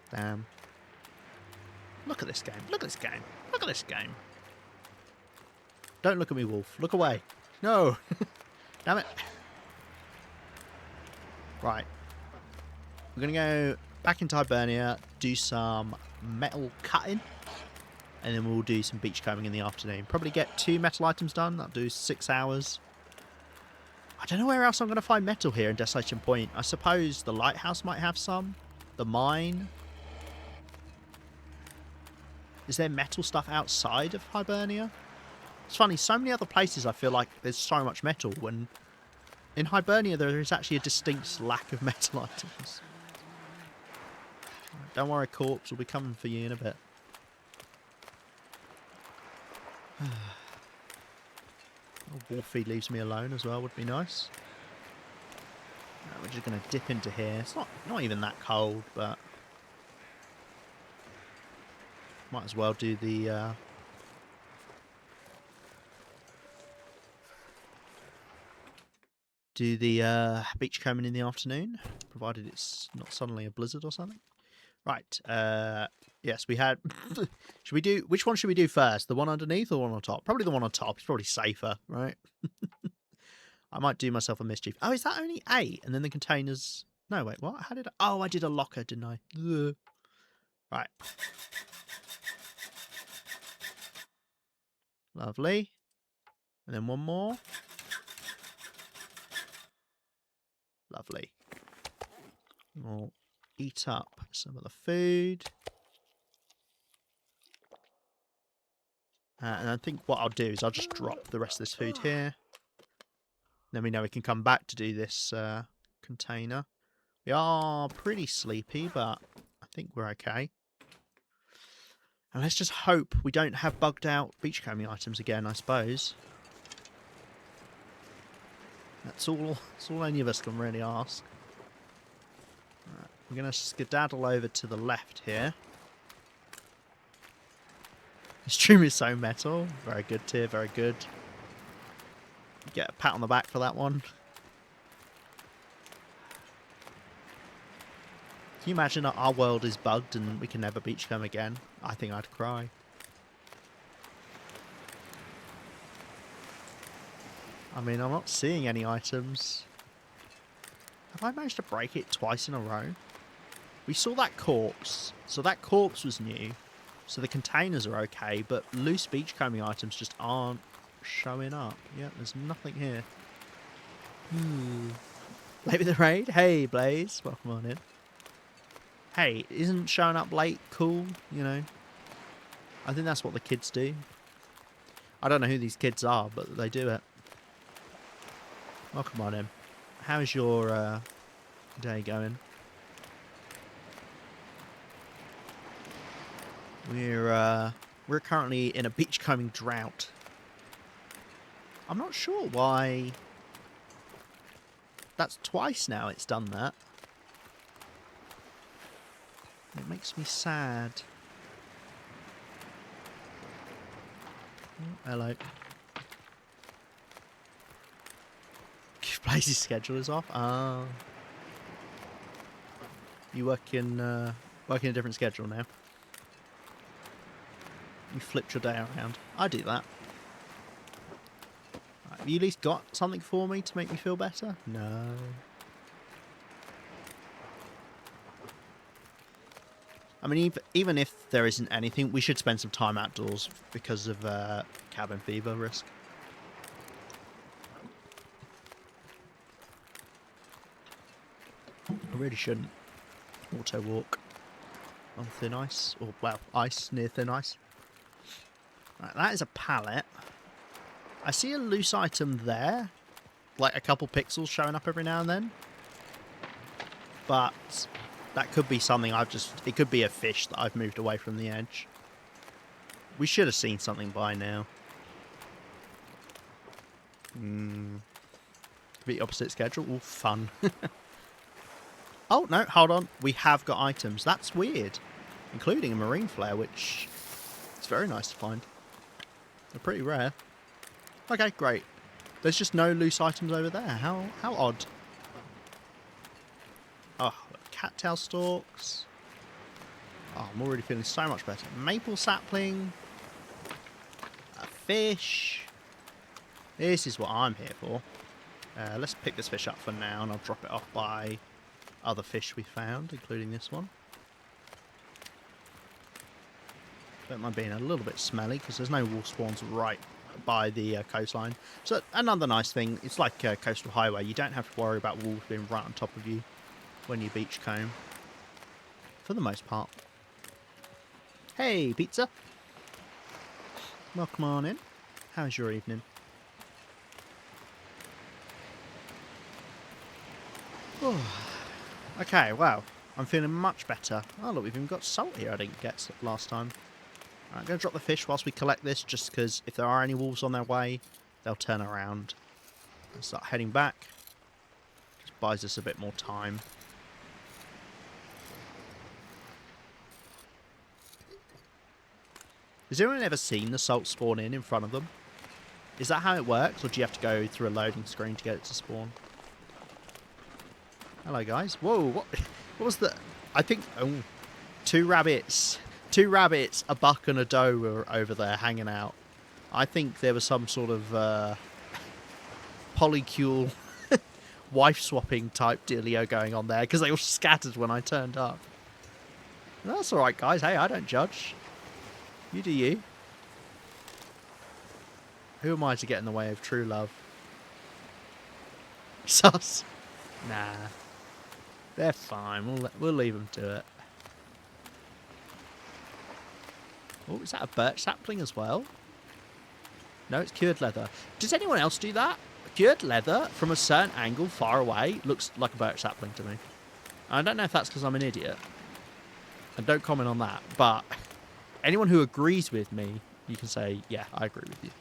Damn. Look at this game. Look at this game. Look at this game. Don't look at me, wolf. Look away. No. Damn it. Right. We're going to go back into Hibernia, do some metal cutting, and then we'll do some beachcombing in the afternoon. Probably get 2 metal items done. That'll do 6 hours. I don't know where else I'm going to find metal here in Desolation Point. I suppose the lighthouse might have some. The mine. Is there metal stuff outside of Hibernia? It's funny, so many other places I feel like there's so much metal, when in Hibernia there is actually a distinct lack of metal items. Don't worry, corpse, we'll be coming for you in a bit. Wolfie leaves me alone as well, would be nice. We're just going to dip into here. It's not even that cold, but might as well do the beachcombing in the afternoon, provided it's not suddenly a blizzard or something. Right. Yes, we had. Should we do? Which one should we do first? The one underneath or the one on top? Probably the one on top. It's probably safer, right? I might do myself a mischief. Oh, is that only 8? And then the containers. No, wait. What? How did I? Oh, I did a locker, didn't I? Ugh. Right. Lovely. And then one more. Lovely. We'll eat up some of the food. And I think what I'll do is I'll just drop the rest of this food here. Then we know we can come back to do this container. We are pretty sleepy, but I think we're okay. And let's just hope we don't have bugged out beachcombing items again, I suppose. That's all any of us can really ask. Right, we're going to skedaddle over to the left here. The stream is so metal. Very good, Tier, very good. Get a pat on the back for that one. Can you imagine our world is bugged and we can never beachcomb again? I think I'd cry. I mean, I'm not seeing any items. Have I managed to break it twice in a row? We saw that corpse. So that corpse was new. So the containers are okay, but loose beachcombing items just aren't showing up. Yeah, there's nothing here. Late with the raid? Hey, Blaze. Welcome on in. Hey, isn't showing up late cool? You know? I think that's what the kids do. I don't know who these kids are, but they do it. Welcome on in. How's your day going? We're currently in a beachcombing drought. I'm not sure why. That's twice now it's done that. It makes me sad. Oh, hello. Blaze's schedule is off. Ah. You working a different schedule now. You flipped your day around. I do that. Right, have you at least got something for me to make me feel better? No. I mean, even if there isn't anything, we should spend some time outdoors because of cabin fever risk. I really shouldn't auto walk on thin ice, or well, ice near thin ice. Right, that is a pallet. I see a loose item there, like a couple pixels showing up every now and then. But that could be something it could be a fish that I've moved away from the edge. We should have seen something by now. The opposite schedule. All fun. Oh, no, hold on. We have got items. That's weird. Including a marine flare, which is very nice to find. They're pretty rare. Okay, great. There's just no loose items over there. How odd. Oh, cattail stalks. Oh, I'm already feeling so much better. Maple sapling. A fish. This is what I'm here for. Let's pick this fish up for now, and I'll drop it off by other fish we found, including this one. Don't mind being a little bit smelly, because there's no wolf spawns right by the coastline. So another nice thing, it's like a coastal highway. You don't have to worry about wolves being right on top of you when you beach comb. For the most part. Hey, pizza. Welcome on in. How's your evening? Oh. Okay, wow. I'm feeling much better. Oh, look, we've even got salt here I didn't get last time. Right, I'm going to drop the fish whilst we collect this, just because if there are any wolves on their way, they'll turn around and start heading back. Just buys us a bit more time. Has anyone ever seen the salt spawn in front of them? Is that how it works, or do you have to go through a loading screen to get it to spawn? Hello, guys. Whoa, what was the... I think... Oh, two rabbits. Two rabbits, a buck and a doe were over there hanging out. I think there was some sort of polycule wife-swapping type dealio going on there, because they all scattered when I turned up. That's alright, guys. Hey, I don't judge. You do you. Who am I to get in the way of true love? Sus. Nah. They're fine. We'll leave them to it. Oh, is that a birch sapling as well? No, it's cured leather. Does anyone else do that? Cured leather from a certain angle far away looks like a birch sapling to me. I don't know if that's because I'm an idiot. And don't comment on that. But anyone who agrees with me, you can say, yeah, I agree with you.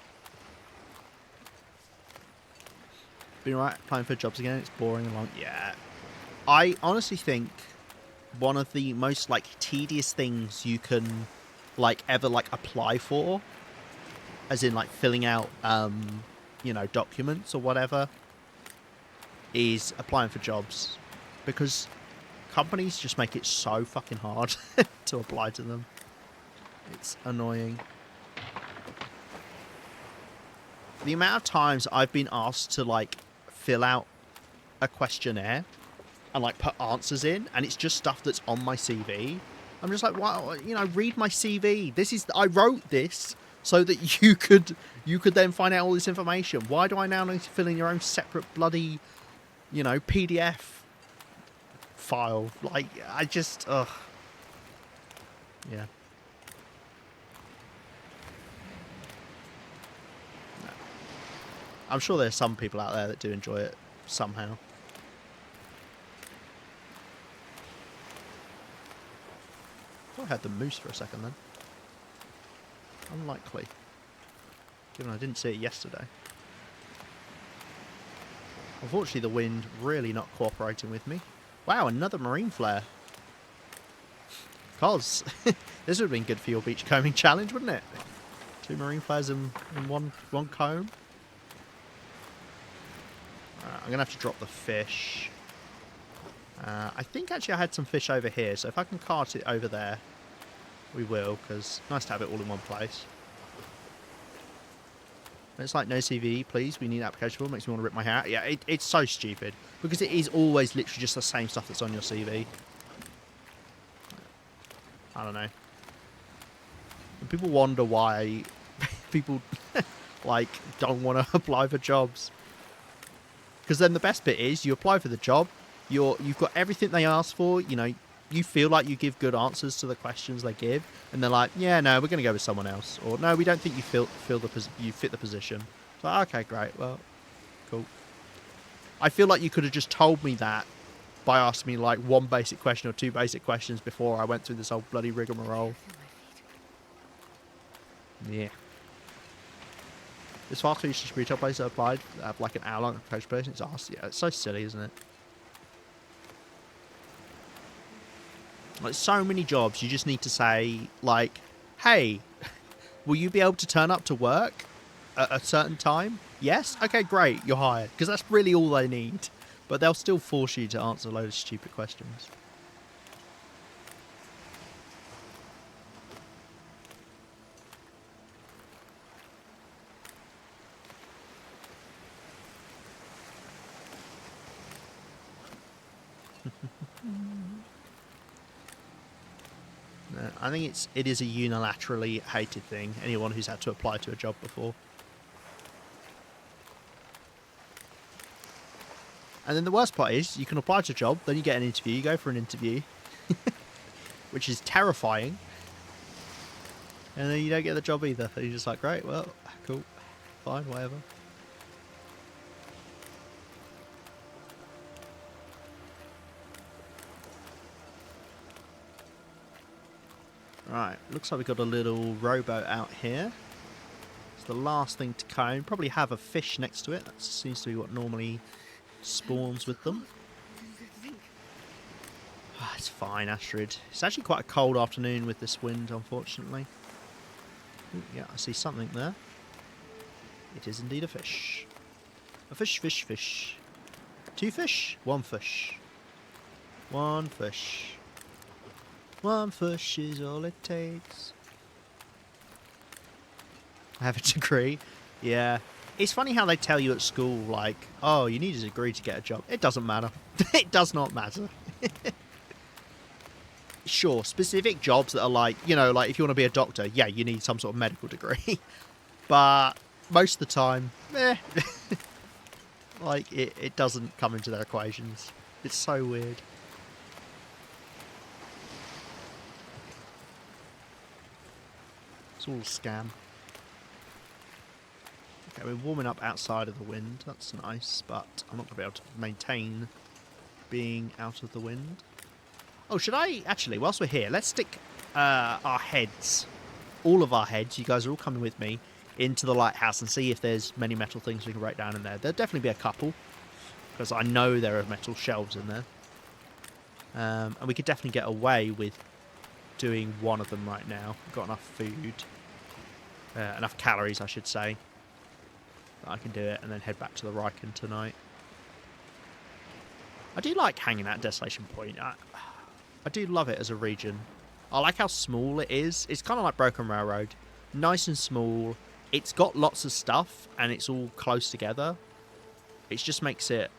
Been alright applying for jobs again? It's boring and long. Yeah. I honestly think one of the most, like, tedious things you can, like, ever, like, apply for, as in, like, filling out, you know, documents or whatever, is applying for jobs. Because companies just make it so fucking hard to apply to them. It's annoying. The amount of times I've been asked to, like, fill out a questionnaire and, like, put answers in, and it's just stuff that's on my CV. I'm just like, wow, you know, read my CV. This is, I wrote this so that you could then find out all this information. Why do I now need to fill in your own separate bloody, you know, PDF file? Like, I just, ugh. Yeah. No. I'm sure there's some people out there that do enjoy it somehow. I had the moose for a second then. Unlikely. Given I didn't see it yesterday. Unfortunately, the wind really not cooperating with me. Wow, another marine flare. Cos, this would have been good for your beach combing challenge, wouldn't it? 2 marine flares in one comb. I'm going to have to drop the fish. I think actually I had some fish over here, so if I can cart it over there, we will, because nice to have it all in one place. It's like, no CV, please, we need an application form, makes me want to rip my hair out. Yeah, it's so stupid, because it is always literally just the same stuff that's on your CV. I don't know. And people wonder why people, like, don't want to apply for jobs. Because then the best bit is, you apply for the job, you've got everything they ask for, you know, you feel like you give good answers to the questions they give, and they're like, yeah, no, we're going to go with someone else. Or, no, we don't think you you fit the position. So, okay, great, well, cool. I feel like you could have just told me that by asking me, like, 1 basic question or 2 basic questions before I went through this whole bloody rigmarole. Yeah. This fast food retail place that applied have like an hour-long application person. It's awesome. Yeah, it's so silly, isn't it? Like, so many jobs, you just need to say, like, hey, will you be able to turn up to work at a certain time? Yes? Okay, great, you're hired. Because that's really all they need. But they'll still force you to answer a load of stupid questions. I think it is a unilaterally hated thing. Anyone who's had to apply to a job before. And then the worst part is, you can apply to a job, then you get an interview, you go for an interview, which is terrifying. And then you don't get the job either. And you're just like, great, well, cool, fine, whatever. Right, looks like we've got a little rowboat out here. It's the last thing to come. Probably have a fish next to it. That seems to be what normally spawns with them. It's fine, Astrid. It's actually quite a cold afternoon with this wind, unfortunately. Ooh, yeah, I see something there. It is indeed a fish. A fish, fish, fish. 2 fish? 1 fish. 1 fish. 1 fish is all it takes. I have a degree. Yeah. It's funny how they tell you at school, like, oh, you need a degree to get a job. It doesn't matter. It does not matter. Sure, specific jobs that are like, you know, like if you want to be a doctor, yeah, you need some sort of medical degree. But most of the time, like, it doesn't come into their equations. It's so weird. It's all a scam. Okay, we're warming up outside of the wind. That's nice, but I'm not going to be able to maintain being out of the wind. Oh, should I... Actually, whilst we're here, let's stick our heads, all of our heads, you guys are all coming with me, into the lighthouse and see if there's many metal things we can break down in there. There'll definitely be a couple, because I know there are metal shelves in there. And we could definitely get away with doing one of them right now. We've got enough food. Enough calories, I should say. That I can do it and then head back to the Riken tonight. I do like hanging out at Desolation Point. I do love it as a region. I like how small it is. It's kind of like Broken Railroad. Nice and small. It's got lots of stuff and it's all close together. It just makes it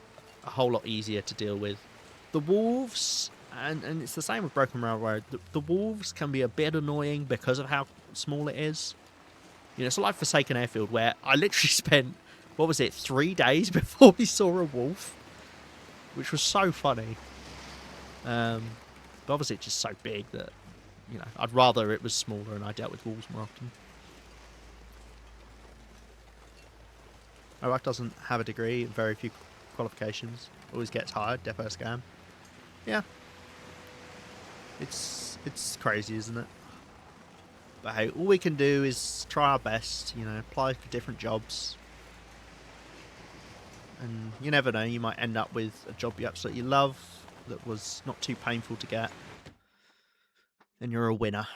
a whole lot easier to deal with. The wolves, and it's the same with Broken Railroad, the wolves can be a bit annoying because of how small it is. You know, it's like Forsaken Airfield, where I literally spent, what was it, 3 days before we saw a wolf? Which was so funny. But obviously it's just so big that, you know, I'd rather it was smaller and I dealt with wolves more often. Iraq doesn't have a degree, very few qualifications. Always gets hired, defo scam. Yeah. It's crazy, isn't it? But hey, all we can do is try our best, you know, apply for different jobs. And you never know, you might end up with a job you absolutely love that was not too painful to get. And you're a winner.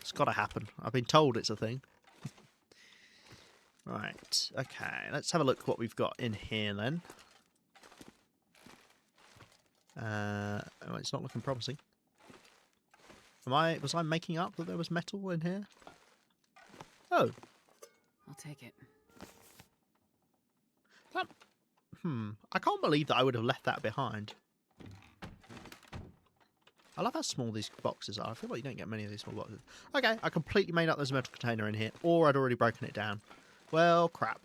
It's got to happen. I've been told it's a thing. Right, okay, let's have a look what we've got in here then. Oh, it's not looking promising. Was I making up that there was metal in here? Oh. I'll take it. That, I can't believe that I would have left that behind. I love how small these boxes are. I feel like you don't get many of these small boxes. Okay, I completely made up there's a metal container in here, or I'd already broken it down. Well, crap.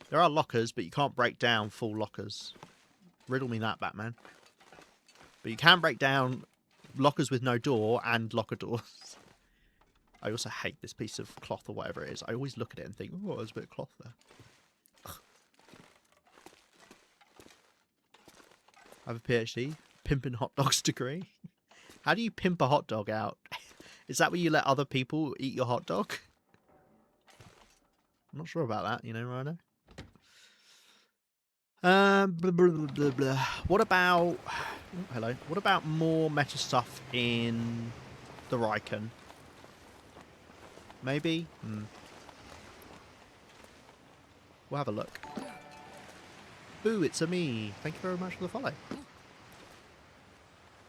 There are lockers, but you can't break down full lockers. Riddle me that, Batman. But you can break down lockers with no door and locker doors. I also hate this piece of cloth or whatever it is. I always look at it and think, oh, there's a bit of cloth there. I have a PhD, pimping hot dogs degree. How do you pimp a hot dog out? Is that where you let other people eat your hot dog? I'm not sure about that, you know, Rhino. Blah, blah, blah, blah, blah. What about... Oh, hello. What about more metal stuff in the Riken? Maybe? We'll have a look. Boo, it's a me. Thank you very much for the follow.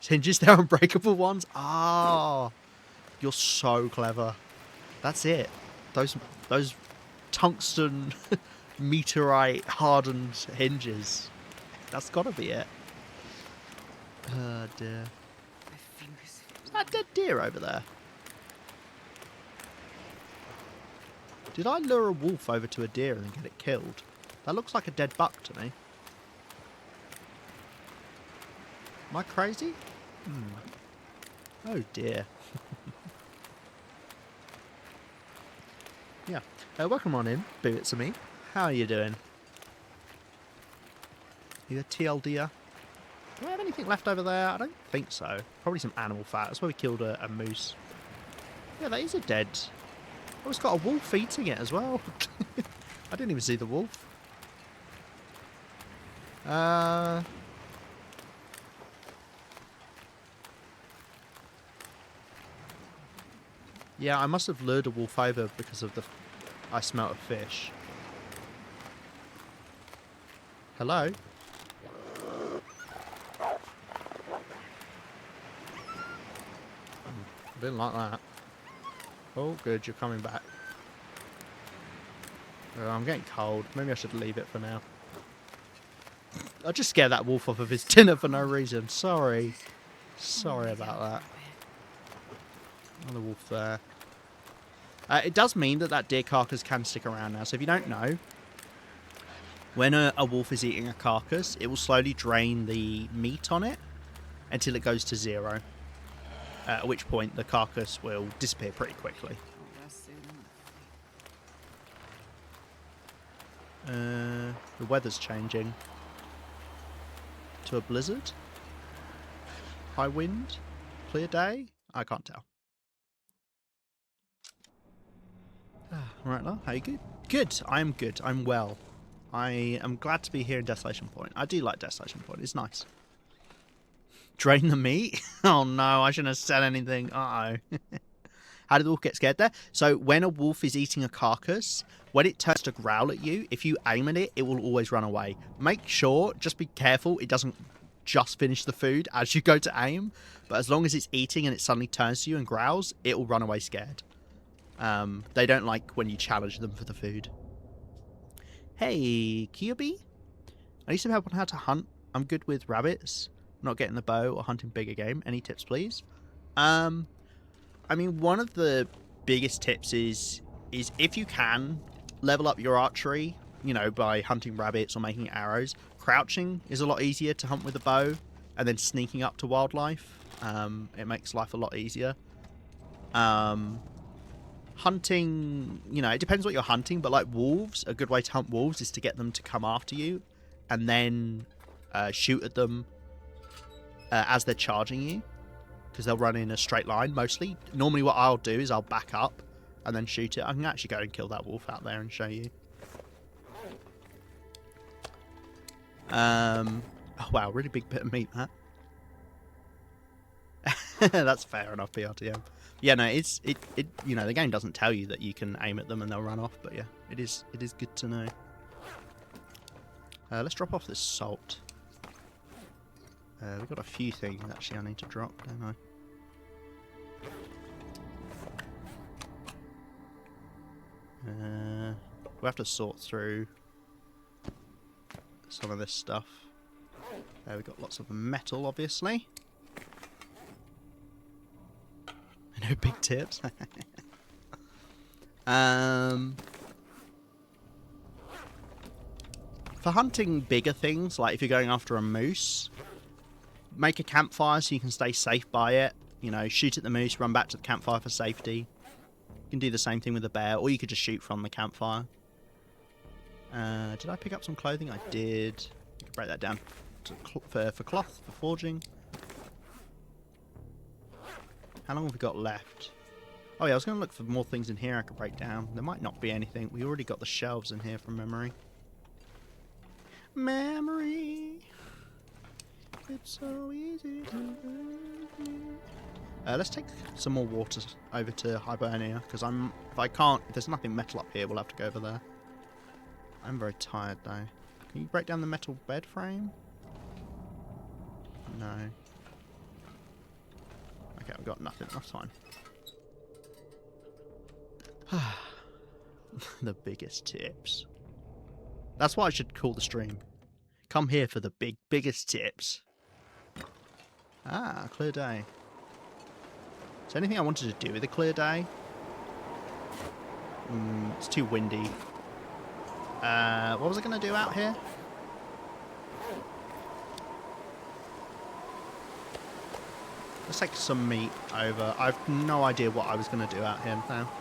Hinges, they're unbreakable ones? Ah, you're so clever. That's it. Those tungsten meteorite hardened hinges. That's gotta be it. Oh dear. My fingers. that a dead deer over there? Did I lure a wolf over to a deer and then get it killed? That looks like a dead buck to me. Am I crazy? Oh dear. Yeah. Welcome on in, Boots and me. How are you doing? You a TLDer? Do I have anything left over there? I don't think so. Probably some animal fat. That's where we killed a moose. Yeah, that is a dead... Oh, it's got a wolf eating it as well. I didn't even see the wolf. Yeah, I must have lured a wolf over because of the... I smelt a fish. Hello? Didn't like that. Oh, good, you're coming back. Oh, I'm getting cold. Maybe I should leave it for now. I just scared that wolf off of his dinner for no reason. Sorry. Sorry about that. Another wolf there. It does mean that that deer carcass can stick around now. So if you don't know, when a wolf is eating a carcass, it will slowly drain the meat on it until it goes to 0. At which point the carcass will disappear pretty quickly. The weather's changing to a blizzard. High wind. Clear day. I can't tell. Right, now, how you good? Good. I'm good. I'm well. I am glad to be here in Desolation Point. I do like Desolation Point. It's nice. Drain the meat? Oh no, I shouldn't have said anything. Uh-oh. How did the wolf get scared there? So when a wolf is eating a carcass, when it turns to growl at you, if you aim at it, it will always run away. Make sure, just be careful, it doesn't just finish the food as you go to aim. But as long as it's eating and it suddenly turns to you and growls, it will run away scared. They don't like when you challenge them for the food. Hey, Kyubi? I need some help on how to hunt. I'm good with rabbits, not getting the bow or hunting bigger game. Any tips, please? I mean, one of the biggest tips is if you can level up your archery, you know, by hunting rabbits or making arrows, crouching is a lot easier to hunt with a bow, and then sneaking up to wildlife. It makes life a lot easier. Hunting, you know, it depends what you're hunting, but like wolves, a good way to hunt wolves is to get them to come after you and then shoot at them as they're charging you, because they'll run in a straight line mostly. Normally what I'll do is I'll back up and then shoot it. I can actually go and kill that wolf out there and show you. Oh wow, really big bit of meat, that. That's fair enough, PRTM. Yeah, no, it you know, the game doesn't tell you that you can aim at them and they'll run off, but yeah, it is good to know. Let's drop off this salt. We've got a few things actually I need to drop, don't I? We'll have to sort through some of this stuff. We've got lots of metal, obviously. No big tips. For hunting bigger things, like if you're going after a moose, make a campfire so you can stay safe by it. You know, shoot at the moose, run back to the campfire for safety. You can do the same thing with a bear, or you could just shoot from the campfire. Did I pick up some clothing? I did. You can break that down for cloth, for forging. How long have we got left? Oh yeah, I was going to look for more things in here I could break down. There might not be anything. We already got the shelves in here from memory. Memory. It's so easy to let's take some more water over to Hibernia, because if there's nothing metal up here, we'll have to go over there. I'm very tired though. Can you break down the metal bed frame? No. Okay, I've got nothing. That's fine. The biggest tips. That's what I should call the stream. Come here for the biggest tips. Ah, clear day. Is there anything I wanted to do with a clear day? It's too windy. What was I going to do out here? Let's take some meat over. I've no idea what I was going to do out here now.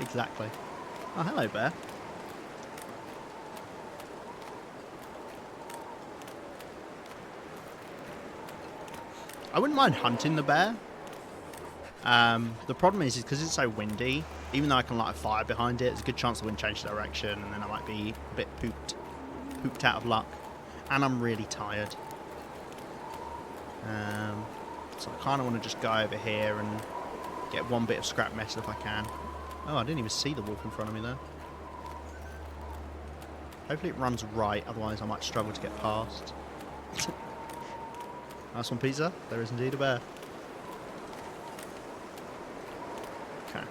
Exactly. Oh, hello, bear. I wouldn't mind hunting the bear. The problem is because it's so windy, even though I can light a fire behind it, there's a good chance the wind changes direction and then I might be a bit pooped out of luck. And I'm really tired. So I kind of want to just go over here and get one bit of scrap metal if I can. Oh, I didn't even see the wolf in front of me there. Hopefully it runs right, otherwise I might struggle to get past. Nice one, pizza. There is indeed a bear. Okay.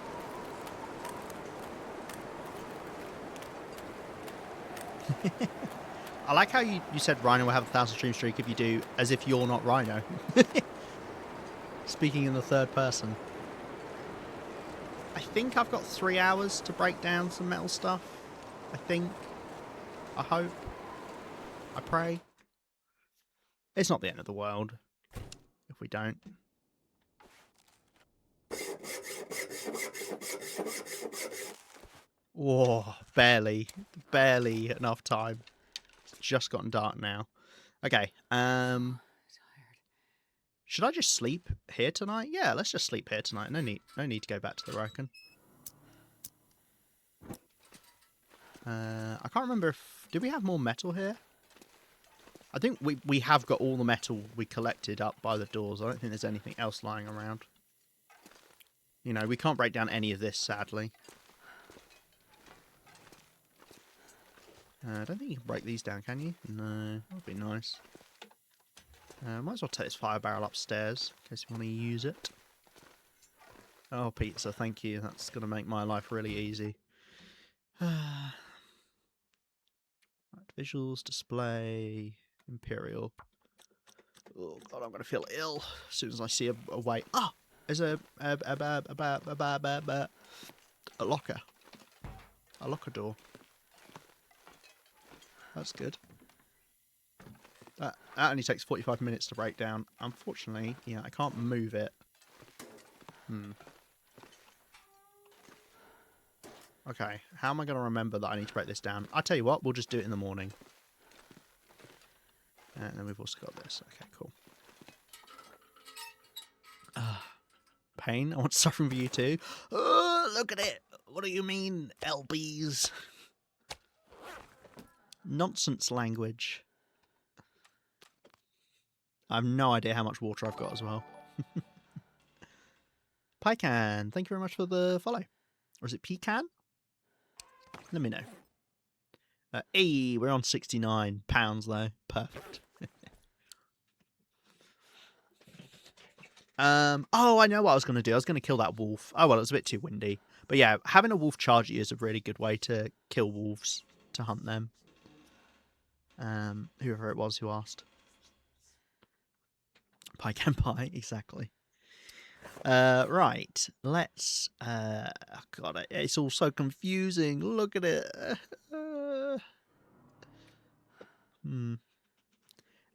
I like how you said Rhino will have a 1,000 stream streak if you do, as if you're not Rhino. Speaking in the third person. I think I've got 3 hours to break down some metal stuff. I think. I hope. I pray. It's not the end of the world if we don't. Whoa, barely enough time. It's just gotten dark now. Okay, Tired. should I just sleep here tonight? Yeah, let's just sleep here tonight. No need to go back to the Roken. I can't remember if... Did we have more metal here? I think we have got all the metal we collected up by the doors. I don't think there's anything else lying around. You know, we can't break down any of this, sadly. I don't think you can break these down, can you? No, that would be nice. Might as well take this fire barrel upstairs, in case you want to use it. Oh, pizza, thank you. That's going to make my life really easy. Right, visuals, display, Imperial. Oh, God, I'm going to feel ill as soon as I see a way. Ah! There's a locker. A locker door. That's good. That only takes 45 minutes to break down. Unfortunately, yeah, I can't move it. Okay, how am I going to remember that I need to break this down? I'll tell you what, we'll just do it in the morning. And then we've also got this. Okay, cool. Pain? I want suffering for you too. Oh, look at it! What do you mean, LBs? Nonsense language. I have no idea how much water I've got as well. Pycan, thank you very much for the follow. Or is it Pecan? Let me know. Hey, we're on £69 though. Perfect. Oh, I know what I was going to do. I was going to kill that wolf. Oh, well, it was a bit too windy. But yeah, having a wolf charge at you is a really good way to kill wolves, to hunt them. Whoever it was who asked. Pycan pie, exactly. Right, let's... oh God, it's all so confusing. Look at it.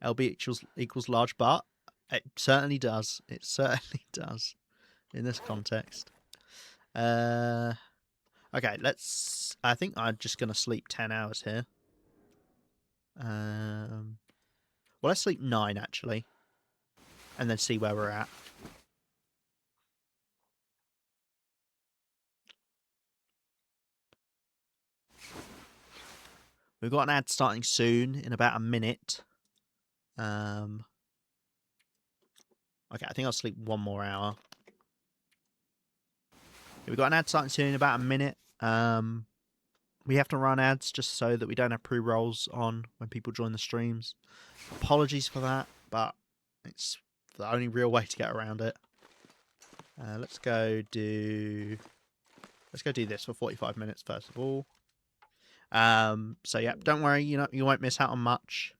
LB equals large butt. It certainly does. It certainly does. In this context. Okay, let's... I think I'm just going to sleep 10 hours here. Well, let's sleep 9, actually. And then see where we're at. We've got an ad starting soon, in about a minute. Okay, I think I'll sleep 1 more hour. We've got an ad starting soon in about a minute. We have to run ads just so that we don't have pre-rolls on when people join the streams. Apologies for that, but it's the only real way to get around it. Let's go do this for 45 minutes first of all. So yeah, don't worry, you won't miss out on much.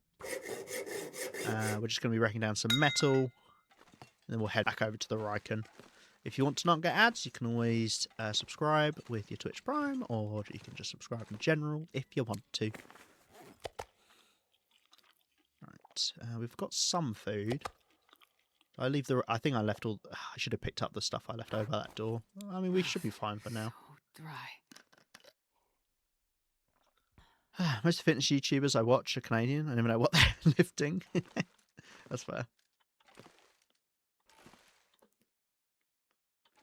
We're just going to be breaking down some metal, and then we'll head back over to the Riken. If you want to not get ads, you can always subscribe with your Twitch Prime, or you can just subscribe in general if you want to. Right, we've got some food. I think I left all... I should have picked up the stuff I left over that door. I mean, we should be fine for now. So dry. Most fitness YouTubers I watch are Canadian. I never know what they're lifting. That's fair.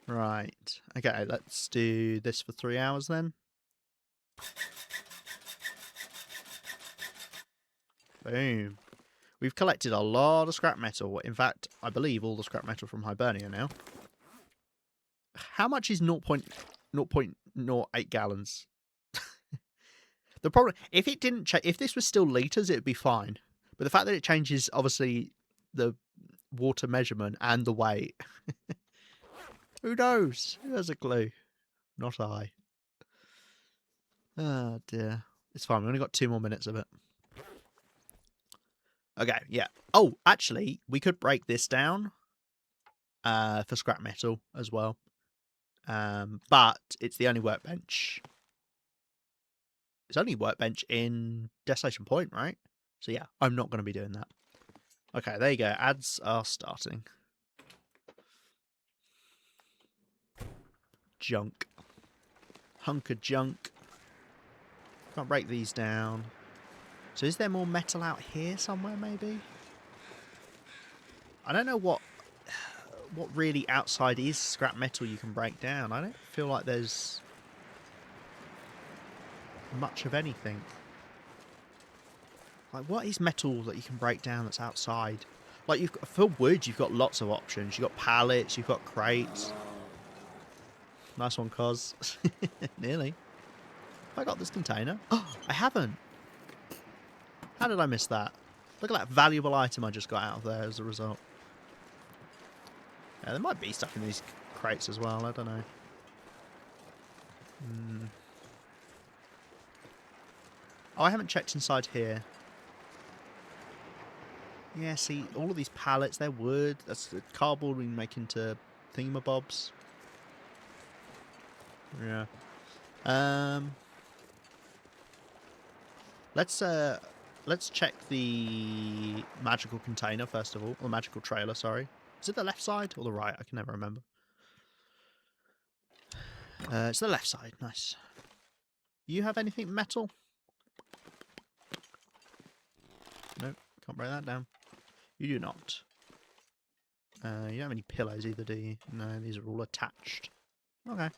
Right. Okay, let's do this for 3 hours then. Boom. We've collected a lot of scrap metal. In fact, I believe all the scrap metal from Hibernia now. How much is 0.08 gallons? The problem, if it didn't change, if this was still liters, it'd be fine. But the fact that it changes, obviously, the water measurement and the weight. Who knows? Who has a clue? Not I. Oh dear. It's fine. We've only got 2 more minutes of it. Okay, yeah. Oh, actually, we could break this down for scrap metal as well. But it's the only workbench. It's only workbench in Desolation Point, right? So yeah, I'm not going to be doing that. Okay, there you go. Ads are starting. Junk. Hunk of junk. Can't break these down. So is there more metal out here somewhere, maybe? I don't know what really outside is scrap metal you can break down. I don't feel like there's much of anything. Like, what is metal that you can break down that's outside? Like, for wood, you've got lots of options. You've got pallets, you've got crates. Nice one, Cos. Nearly. Have I got this container? Oh, I haven't. How did I miss that? Look at that valuable item I just got out of there as a result. Yeah, there might be stuff in these crates as well. I don't know. Oh, I haven't checked inside here. Yeah, see, all of these pallets, they're wood. That's the cardboard we make into thingamabobs. Yeah. Let's check the magical container first of all, or magical trailer. Sorry, is it the left side or the right? I can never remember. It's the left side. Nice. You have anything metal? Nope, can't break that down. You do not. You don't have any pillows either, do you? No, these are all attached. Okay.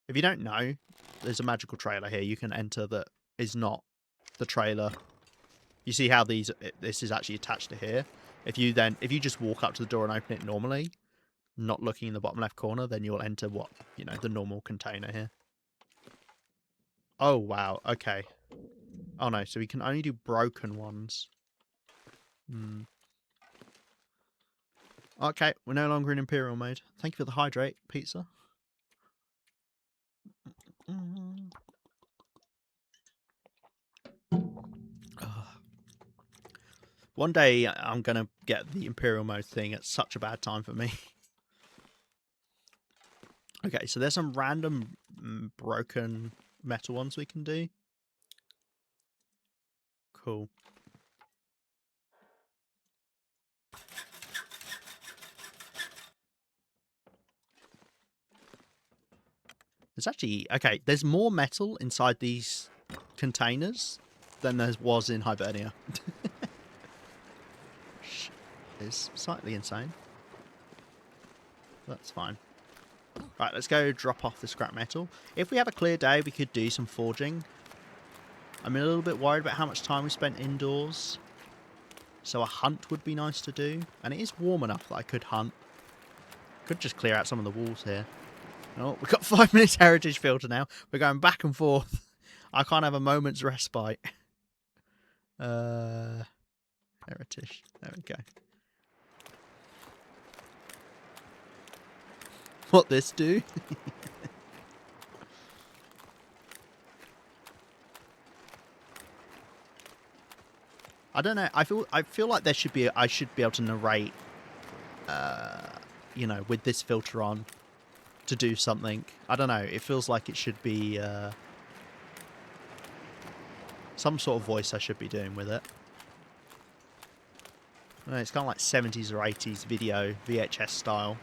If you don't know, there's a magical trailer here you can enter that is not the trailer. You see how this is actually attached to here? If you just walk up to the door and open it normally, not looking in the bottom left corner, then you'll enter the normal container here. Oh, wow. Okay. Oh, no. So we can only do broken ones. Okay. We're no longer in Imperial mode. Thank you for the hydrate, pizza. One day I'm going to get the Imperial mode thing. It's such a bad time for me. Okay, so there's some random broken metal ones we can do. Cool. There's actually... Okay, there's more metal inside these containers than there was in Hibernia. It's slightly insane. That's fine. Right, let's go drop off the scrap metal. If we have a clear day, we could do some forging. I'm a little bit worried about how much time we spent indoors. So a hunt would be nice to do. And it is warm enough that I could hunt. Could just clear out some of the walls here. Oh, we've got 5 minutes heritage filter now. We're going back and forth. I can't have a moment's respite. Heritage. There we go. What this do? I don't know. I feel like there should be. I should be able to narrate. You know, with this filter on, to do something. I don't know. It feels like it should be some sort of voice I should be doing with it. It's kind of like 70s or 80s video, VHS style.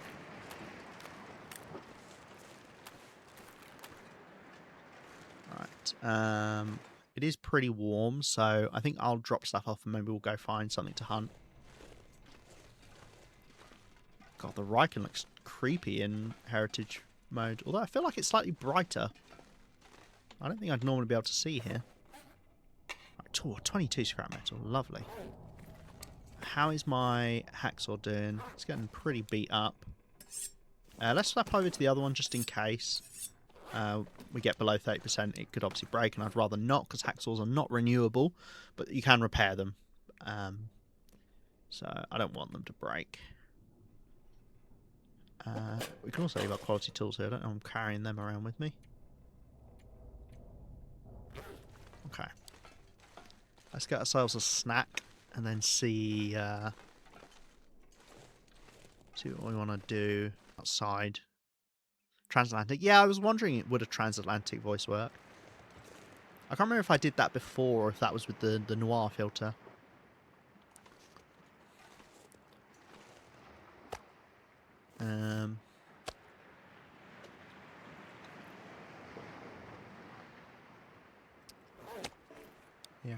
Right. It is pretty warm, so I think I'll drop stuff off and maybe we'll go find something to hunt. God, the Riken looks creepy in Heritage mode. Although I feel like it's slightly brighter. I don't think I'd normally be able to see here. Right, 22 scrap metal. Lovely. How is my hacksaw doing? It's getting pretty beat up. Let's swap over to the other one just in case we get below 30%. It could obviously break, and I'd rather not because hacksaws are not renewable, but you can repair them. So I don't want them to break. We can also leave our quality tools here. I don't know if I'm carrying them around with me. Okay. Let's get ourselves a snack and then see what we want to do outside. Transatlantic. Yeah, I was wondering, would a transatlantic voice work? I can't remember if I did that before or if that was with the noir filter. Yeah.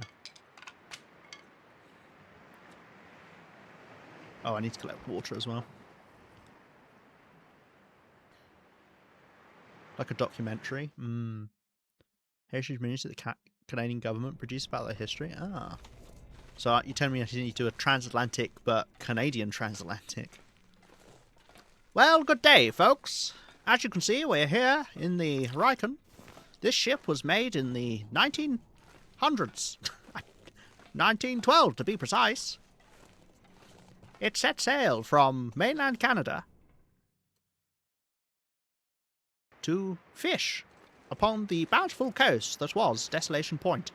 Oh, I need to collect water as well. Like a documentary. Heritage Ministry that the Canadian government produced about their history. Ah. So you're telling me I need to do a transatlantic, but Canadian transatlantic. Well, good day, folks. As you can see, we're here in the Riken. This ship was made in the 1900s. 1912, to be precise. It set sail from mainland Canada to fish upon the bountiful coast that was Desolation Point.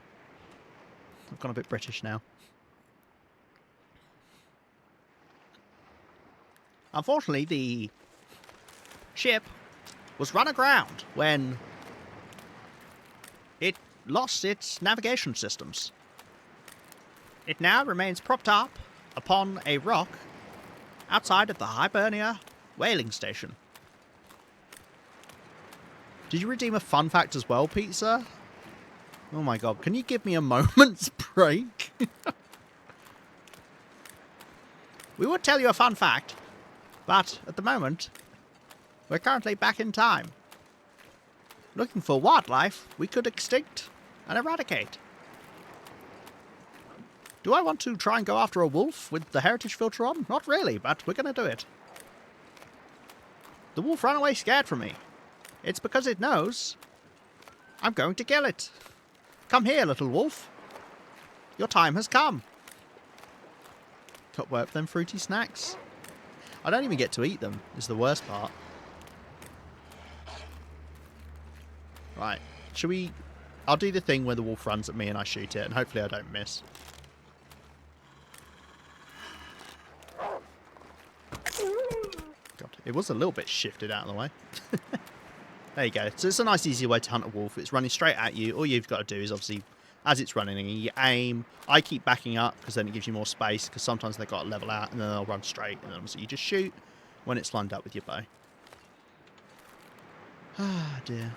I've gone a bit British now. Unfortunately, the ship was run aground when it lost its navigation systems. It now remains propped up upon a rock outside of the Hibernia whaling station. Did you redeem a fun fact as well, Pizza? Oh my god, can you give me a moment's break? We would tell you a fun fact, but at the moment, we're currently back in time, looking for wildlife we could extinct and eradicate. Do I want to try and go after a wolf with the heritage filter on? Not really, but we're going to do it. The wolf ran away scared from me. It's because it knows I'm going to kill it. Come here, little wolf. Your time has come. Got work for them fruity snacks. I don't even get to eat them, is the worst part. Right, should we... I'll do the thing where the wolf runs at me and I shoot it, and hopefully I don't miss. God, it was a little bit shifted out of the way. There you go. So it's a nice, easy way to hunt a wolf. It's running straight at you. All you've got to do is obviously, as it's running, you aim. I keep backing up because then it gives you more space, because sometimes they've got to level out and then they'll run straight. And then obviously you just shoot when it's lined up with your bow. Ah, dear.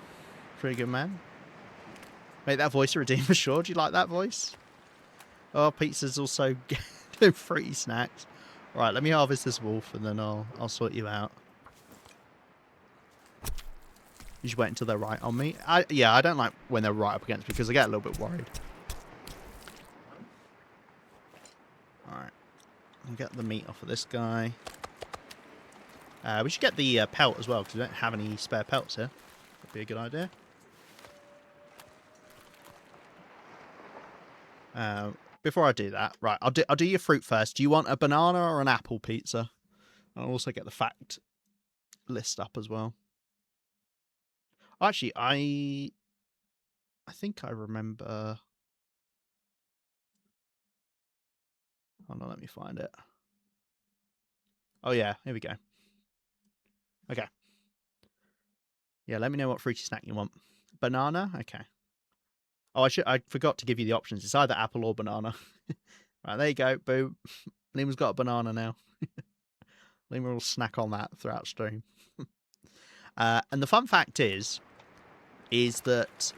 Pretty good, man. Make that voice a redeem for sure. Do you like that voice? Oh, Pizza's also getting fruity snacks. Right, let me harvest this wolf and then I'll sort you out. You should wait until they're right on me. Yeah, I don't like when they're right up against me because I get a little bit worried. Alright. I'll get the meat off of this guy. We should get the pelt as well because we don't have any spare pelts here. That'd be a good idea. Before I do that, right, I'll do your fruit first. Do you want a banana or an apple, Pizza? I'll also get the fact list up as well. Actually, I think I remember. Hold on, let me find it. Oh yeah, here we go. Okay. Yeah, let me know what fruity snack you want. Banana? Okay. Oh, I forgot to give you the options. It's either apple or banana. Right, there you go. Boom. Lima's got a banana now. Lima will snack on that throughout stream. And the fun fact is that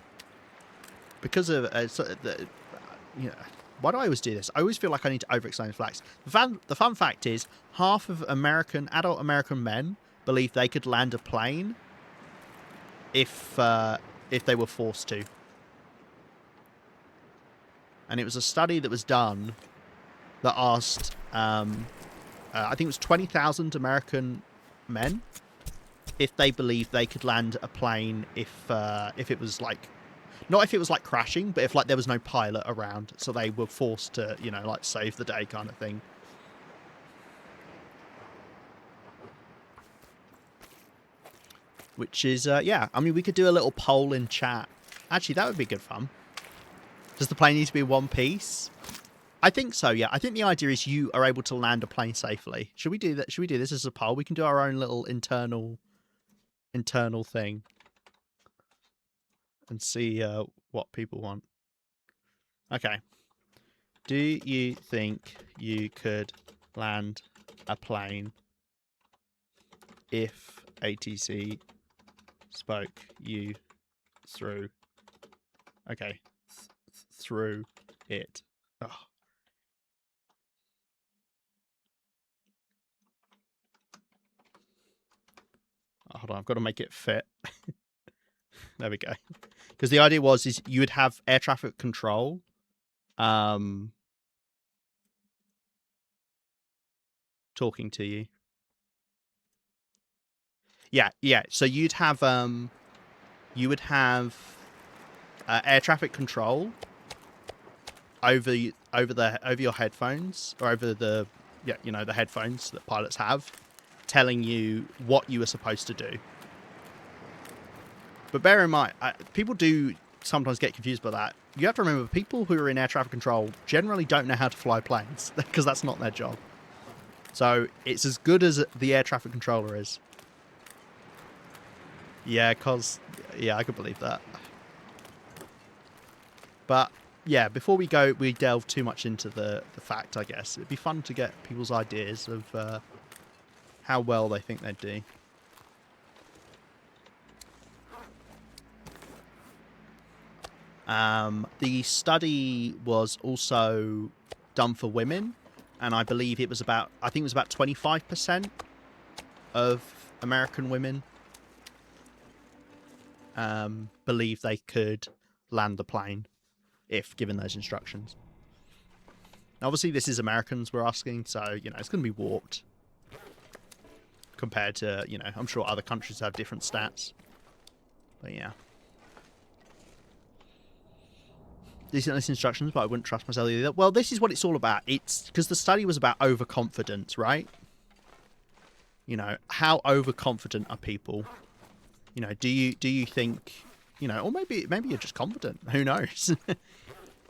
because of you know, why do I always do this? I always feel like I need to over-explain the facts. The fun fact is half of adult American men believe they could land a plane if they were forced to. And it was a study that was done that asked, I think it was 20,000 American men if they believed they could land a plane if it was like, not if it was like crashing, but if like there was no pilot around, so they were forced to, you know, like save the day kind of thing. Which is, yeah, I mean, we could do a little poll in chat. Actually, that would be good fun. Does the plane need to be one piece? I think so, yeah. I think the idea is you are able to land a plane safely. Should we do that? Should we do this as a poll? We can do our own little internal thing and see what people want. Okay. Do you think you could land a plane if ATC spoke you through? Okay. Through it. Oh. Hold on, I've got to make it fit. There we go. Because the idea is you would have air traffic control. Talking to you. Yeah. So you'd have air traffic control over your headphones, or over the the headphones that pilots have, telling you what you were supposed to do. But bear in mind, people do sometimes get confused by that. You have to remember, people who are in air traffic control generally don't know how to fly planes, because that's not their job. So it's as good as the air traffic controller is. Yeah, I could believe that. But yeah, before we delve too much into the fact, I guess it'd be fun to get people's ideas of how well they think they'd do. The study was also done for women, and I believe it was about 25% of American women believe they could land the plane if given those instructions. Now, obviously, this is Americans we're asking, so it's going to be warped compared to I'm sure other countries have different stats, but yeah. Decent instructions, but I wouldn't trust myself either. Well, this is what it's all about. It's because the study was about overconfidence, right? How overconfident are people? Do you think, or maybe you're just confident. Who knows?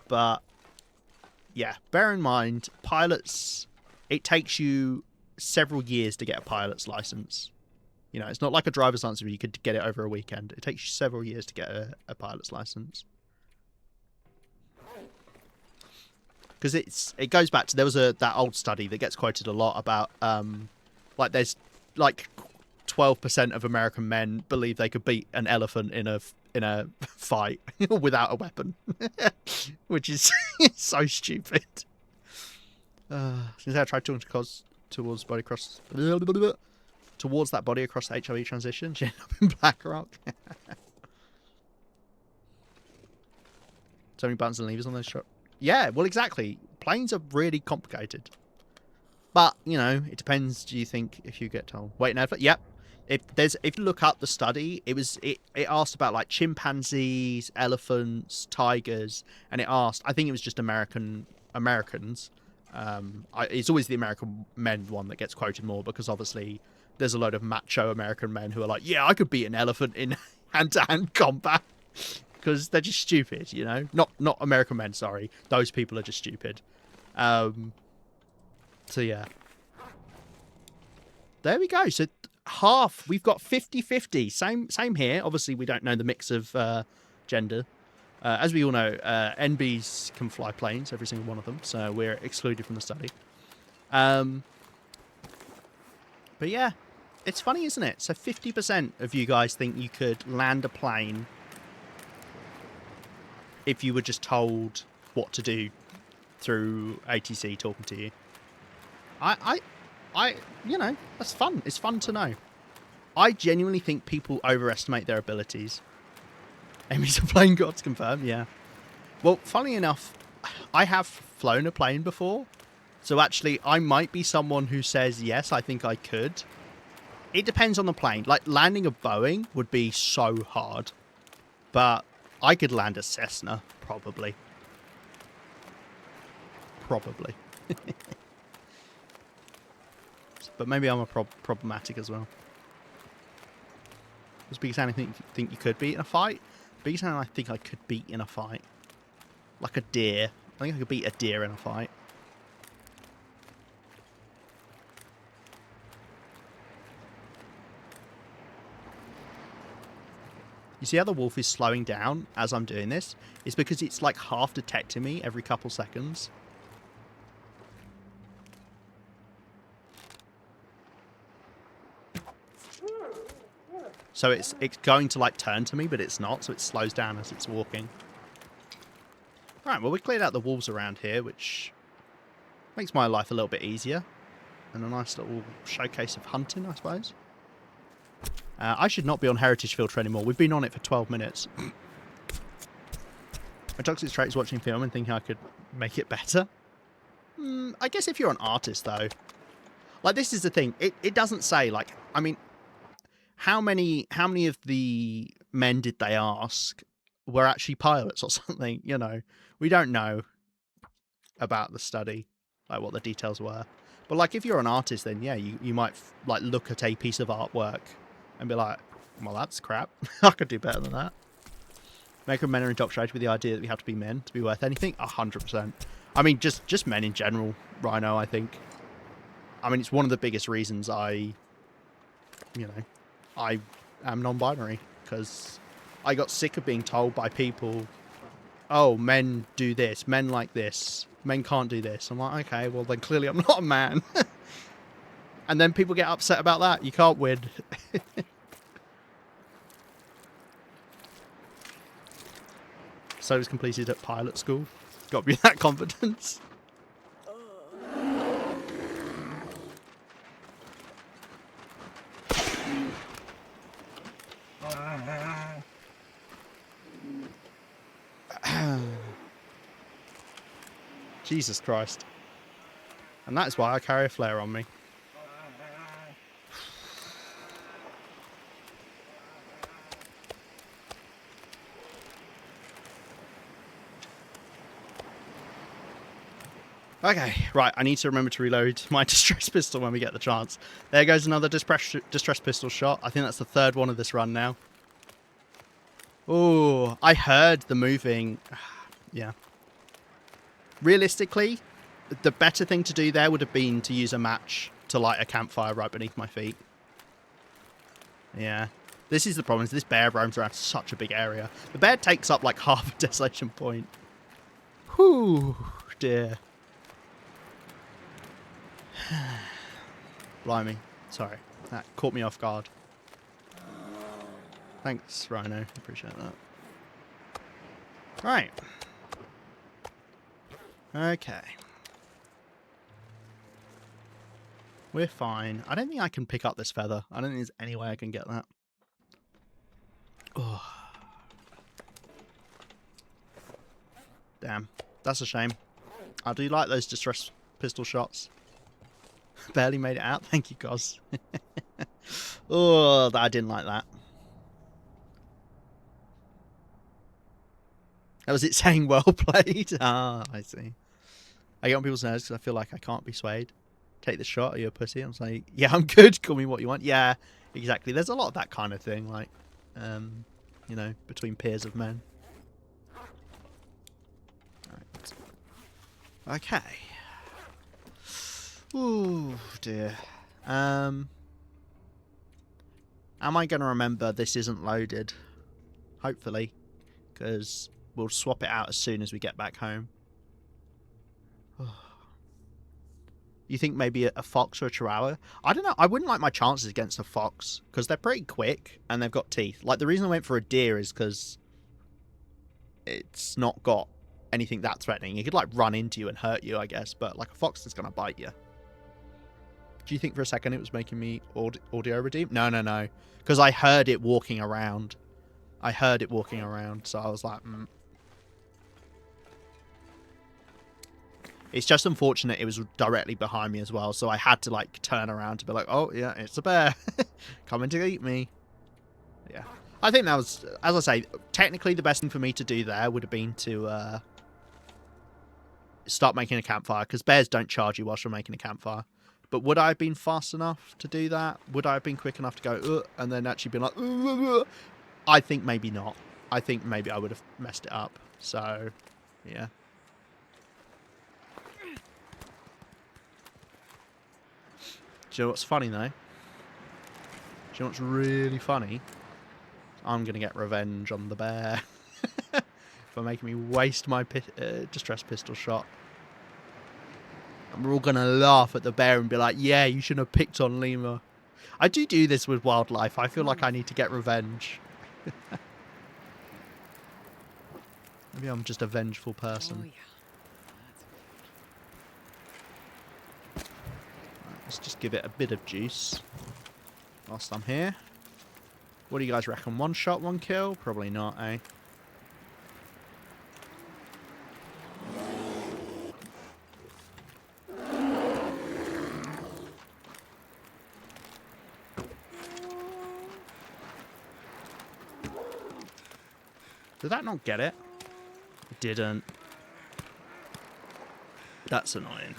But yeah, bear in mind, pilots. It takes you several years to get a pilot's license. It's not like a driver's license where you could get it over a weekend. It takes you several years to get a pilot's license. Because it goes back to, there was that old study that gets quoted a lot about like there's like 12% of American men believe they could beat an elephant in a fight without a weapon, which is so stupid. Since I tried talking towards body across towards that body across the HLE transition, she ended up in Blackrock. So many buttons and levers on those shots. Yeah, well, exactly. Planes are really complicated. But, it depends, do you think, if you get told. Wait, no, yep. If you look up the study, it asked about like chimpanzees, elephants, tigers, and it asked, I think it was just Americans. It's always the American men one that gets quoted more, because obviously there's a load of macho American men who are like, yeah, I could beat an elephant in hand-to-hand combat. Because they're just stupid, Not American men, sorry. Those people are just stupid. So yeah. There we go. So half. We've got 50-50. Same here. Obviously, we don't know the mix of gender. As we all know, NBs can fly planes, every single one of them. So we're excluded from the study. But yeah, it's funny, isn't it? So 50% of you guys think you could land a plane if you were just told what to do through ATC talking to you. I you know, that's fun. It's fun to know. I genuinely think people overestimate their abilities. Amy's a plane god confirmed, yeah. Well, funny enough, I have flown a plane before. So actually, I might be someone who says, yes, I think I could. It depends on the plane. Like, landing a Boeing would be so hard. But I could land a Cessna, probably. Probably. But maybe I'm a problematic as well. Was Big Sam, I think you could beat in a fight? Big Sam, I think I could beat in a fight. Like a deer. I think I could beat a deer in a fight. You see how the wolf is slowing down as I'm doing this? It's because it's like half detecting me every couple seconds. So it's going to like turn to me, but it's not, so it slows down as it's walking. Right, well we cleared out the wolves around here, which makes my life a little bit easier. And a nice little showcase of hunting, I suppose. I should not be on Heritage Filter anymore. We've been on it for 12 minutes. My toxic trait is watching film and thinking I could make it better. I guess if you're an artist, though. Like, this is the thing. It doesn't say, like, I mean, how many of the men did they ask were actually pilots or something? You know, we don't know about the study, like what the details were. But, like, if you're an artist, then, yeah, you might, like, look at a piece of artwork and be like, well, that's crap. I could do better than that. Make men are indoctrinated with the idea that we have to be men to be worth anything. 100%. I mean, just men in general, Rhino, I think. I mean, it's one of the biggest reasons I am non-binary. Because I got sick of being told by people, oh, men do this, men like this, men can't do this. I'm like, okay, well, then clearly I'm not a man. And then people get upset about that. You can't win. So it's completed at pilot school. Got to be that confidence. Jesus Christ. And that is why I carry a flare on me. Okay, right, I need to remember to reload my distress pistol when we get the chance. There goes another distress pistol shot. I think that's the third one of this run now. Oh, I heard the moving. Yeah. Realistically, the better thing to do there would have been to use a match to light a campfire right beneath my feet. Yeah. This is the problem, is this bear roams around such a big area. The bear takes up like half a desolation point. Whew, dear. Blimey. Sorry. That caught me off guard. Thanks, Rhino. Appreciate that. Right. Okay. We're fine. I don't think I can pick up this feather. I don't think there's any way I can get that. Oh. Damn. That's a shame. I do like those distress pistol shots. Barely made it out. Thank you, Goz. Oh, I didn't like that. That was it saying well played? Ah, I see. I get on people's nerves because I feel like I can't be swayed. Take the shot, are you a pussy? I'm like, yeah, I'm good. Call me what you want. Yeah, exactly. There's a lot of that kind of thing, like, you know, between peers of men. Right. Okay. Ooh, dear. Am I going to remember this isn't loaded? Hopefully. Because we'll swap it out as soon as we get back home. You think maybe a fox or a chihuahua? I don't know. I wouldn't like my chances against a fox. Because they're pretty quick and they've got teeth. Like, the reason I went for a deer is because it's not got anything that threatening. It could, like, run into you and hurt you, I guess. But, like, a fox is going to bite you. Do you think for a second it was making me audio redeem? No, no, no. Because I heard it walking around. I heard it walking around. So I was like, It's just unfortunate it was directly behind me as well, so I had to, like, turn around to be like, oh, yeah, it's a bear. Coming to eat me. Yeah. I think that was, as I say, technically the best thing for me to do there would have been to start making a campfire, because bears don't charge you whilst you're making a campfire. But would I have been fast enough to do that? Would I have been quick enough to go, and then actually been like, I think maybe not. I think maybe I would have messed it up. So, yeah. Do you know what's funny, though? Do you know what's really funny? I'm going to get revenge on the bear for making me waste my distress pistol shot. And we're all going to laugh at the bear and be like, yeah, you shouldn't have picked on Lima. I do this with wildlife. I feel like I need to get revenge. Maybe I'm just a vengeful person. Oh, yeah. Let's just give it a bit of juice whilst I'm here. What do you guys reckon? One shot, one kill? Probably not, eh? Did that not get it? It didn't. That's annoying.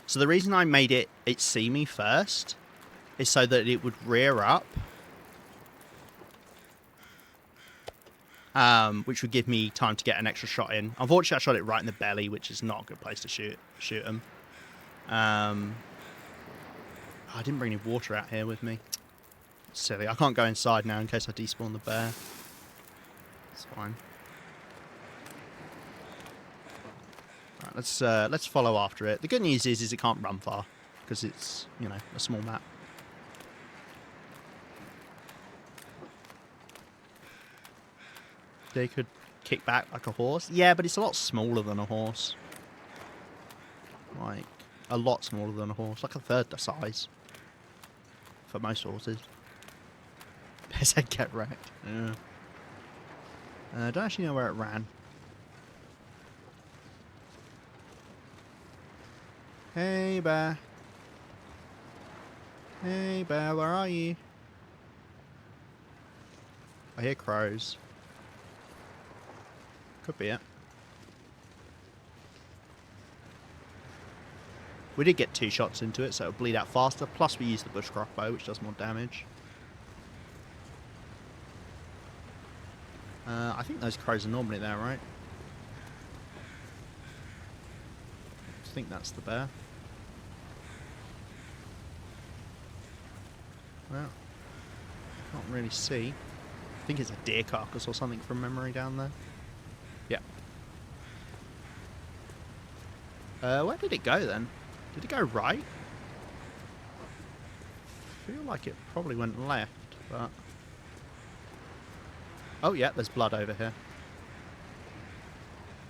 So the reason I made it see me first is so that it would rear up, which would give me time to get an extra shot in. Unfortunately, I shot it right in the belly, which is not a good place to shoot them. I didn't bring any water out here with me. Silly. I can't go inside now in case I despawn the bear. It's fine. Let's follow after it. The good news is it can't run far because it's, you know, a small map. They could kick back like a horse. Yeah, but it's a lot smaller than a horse. Like, a lot smaller than a horse. Like a third the size. For most horses. Bears head get wrecked. Yeah. I don't actually know where it ran. Hey, bear. Hey, bear, where are you? I hear crows. Could be it. We did get 2 shots into it, so it'll bleed out faster. Plus, we use the bush crossbow, which does more damage. I think those crows are normally there, right? I think that's the bear. Well, can't really see. I think it's a deer carcass or something from memory down there. Yeah. Where did it go then? Did it go right? I feel like it probably went left, but... Oh yeah, there's blood over here.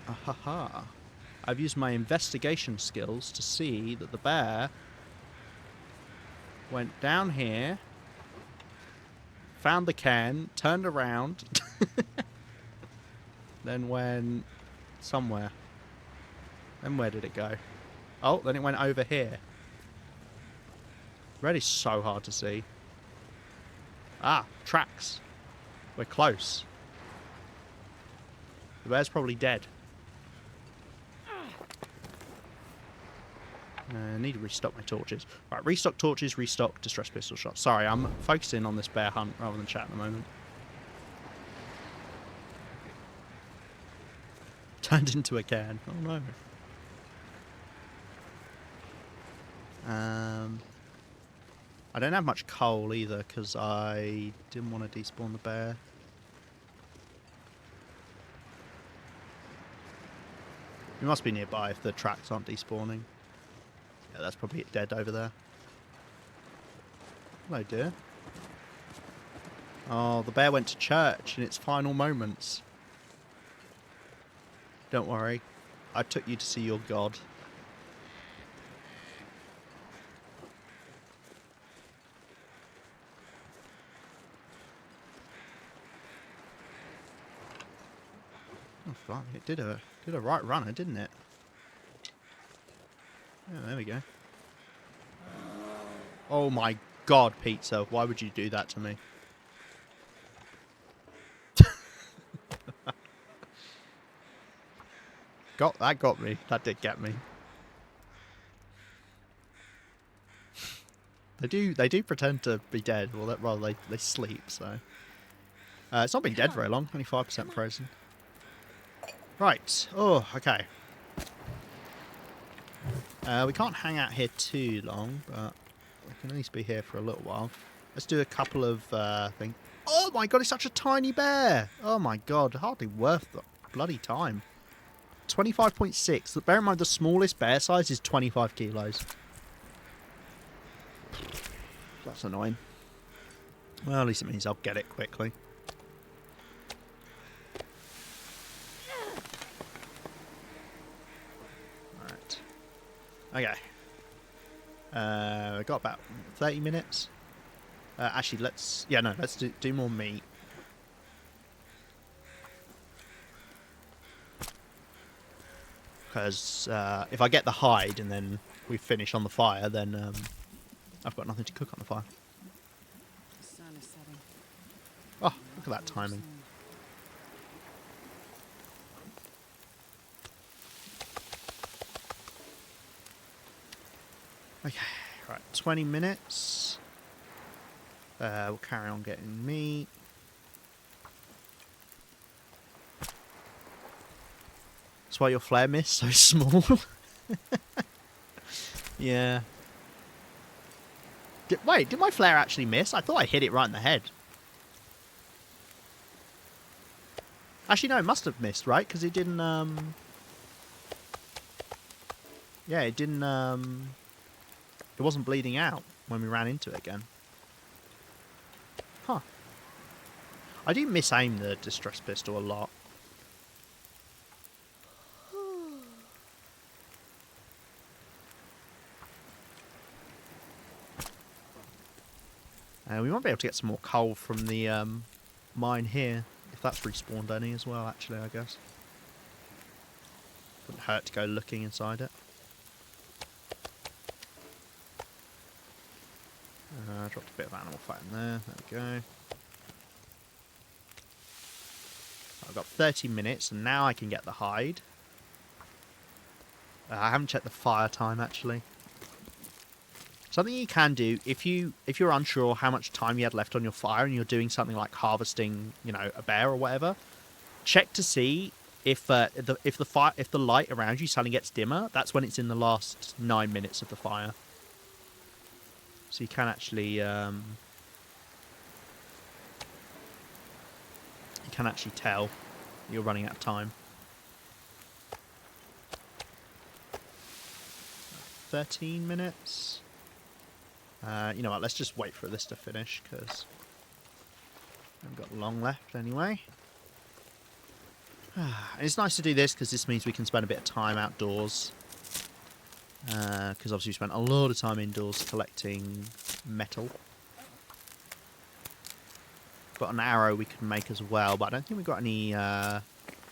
Ahaha. I've used my investigation skills to see that the bear went down here, found the can, turned around, then went somewhere. Then where did it go? Oh, then it went over here. Red is so hard to see. Ah, tracks. We're close. The bear's probably dead. I need to restock my torches. Right, restock torches, restock distress pistol shots. Sorry, I'm focusing on this bear hunt rather than chat at the moment. Turned into a can. Oh no. I don't have much coal either because I didn't want to despawn the bear. You must be nearby if the tracks aren't despawning. Yeah, that's probably it dead over there. Hello, dear. Oh, the bear went to church in its final moments. Don't worry. I took you to see your God. Oh, fine. It did a right runner, didn't it? Yeah, there we go. Oh my God, pizza! Why would you do that to me? Got me. That did get me. They do pretend to be dead, or rather they sleep. So it's not been dead very long. Only 5% frozen. Right. Oh, okay. We can't hang out here too long, but we can at least be here for a little while. Let's do a couple of things. Oh my God! It's such a tiny bear. Oh my God! Hardly worth the bloody time. 25.6. Bear in mind the smallest bear size is 25 kilos. That's annoying. Well, at least it means I'll get it quickly. Alright. Okay. We've got about 30 minutes. Actually, let's do more meat. Because if I get the hide and then we finish on the fire, then I've got nothing to cook on the fire. The sun is setting. Oh, look at that timing. Okay, right, 20 minutes. We'll carry on getting meat. That's why your flare missed so small. Yeah. Wait, did my flare actually miss? I thought I hit it right in the head. Actually, no, it must have missed, right? Because it didn't, yeah, it didn't, it wasn't bleeding out when we ran into it again. Huh. I do misaim the distress pistol a lot. We might be able to get some more coal from the mine here, if that's respawned any as well, actually, I guess. Wouldn't hurt to go looking inside it. Dropped a bit of animal fat in there, there we go. I've got 30 minutes, and now I can get the hide. I haven't checked the fire time, actually. Something you can do, if you're unsure how much time you had left on your fire and you're doing something like harvesting, you know, a bear or whatever, check to see if the light around you suddenly gets dimmer. That's when it's in the last 9 minutes of the fire. So you can actually tell you're running out of time. 13 minutes. You know what, let's just wait for this to finish, because I haven't got long left anyway. It's nice to do this, because this means we can spend a bit of time outdoors. Because obviously we spent a lot of time indoors collecting metal. Got an arrow we can make as well, but I don't think we've got any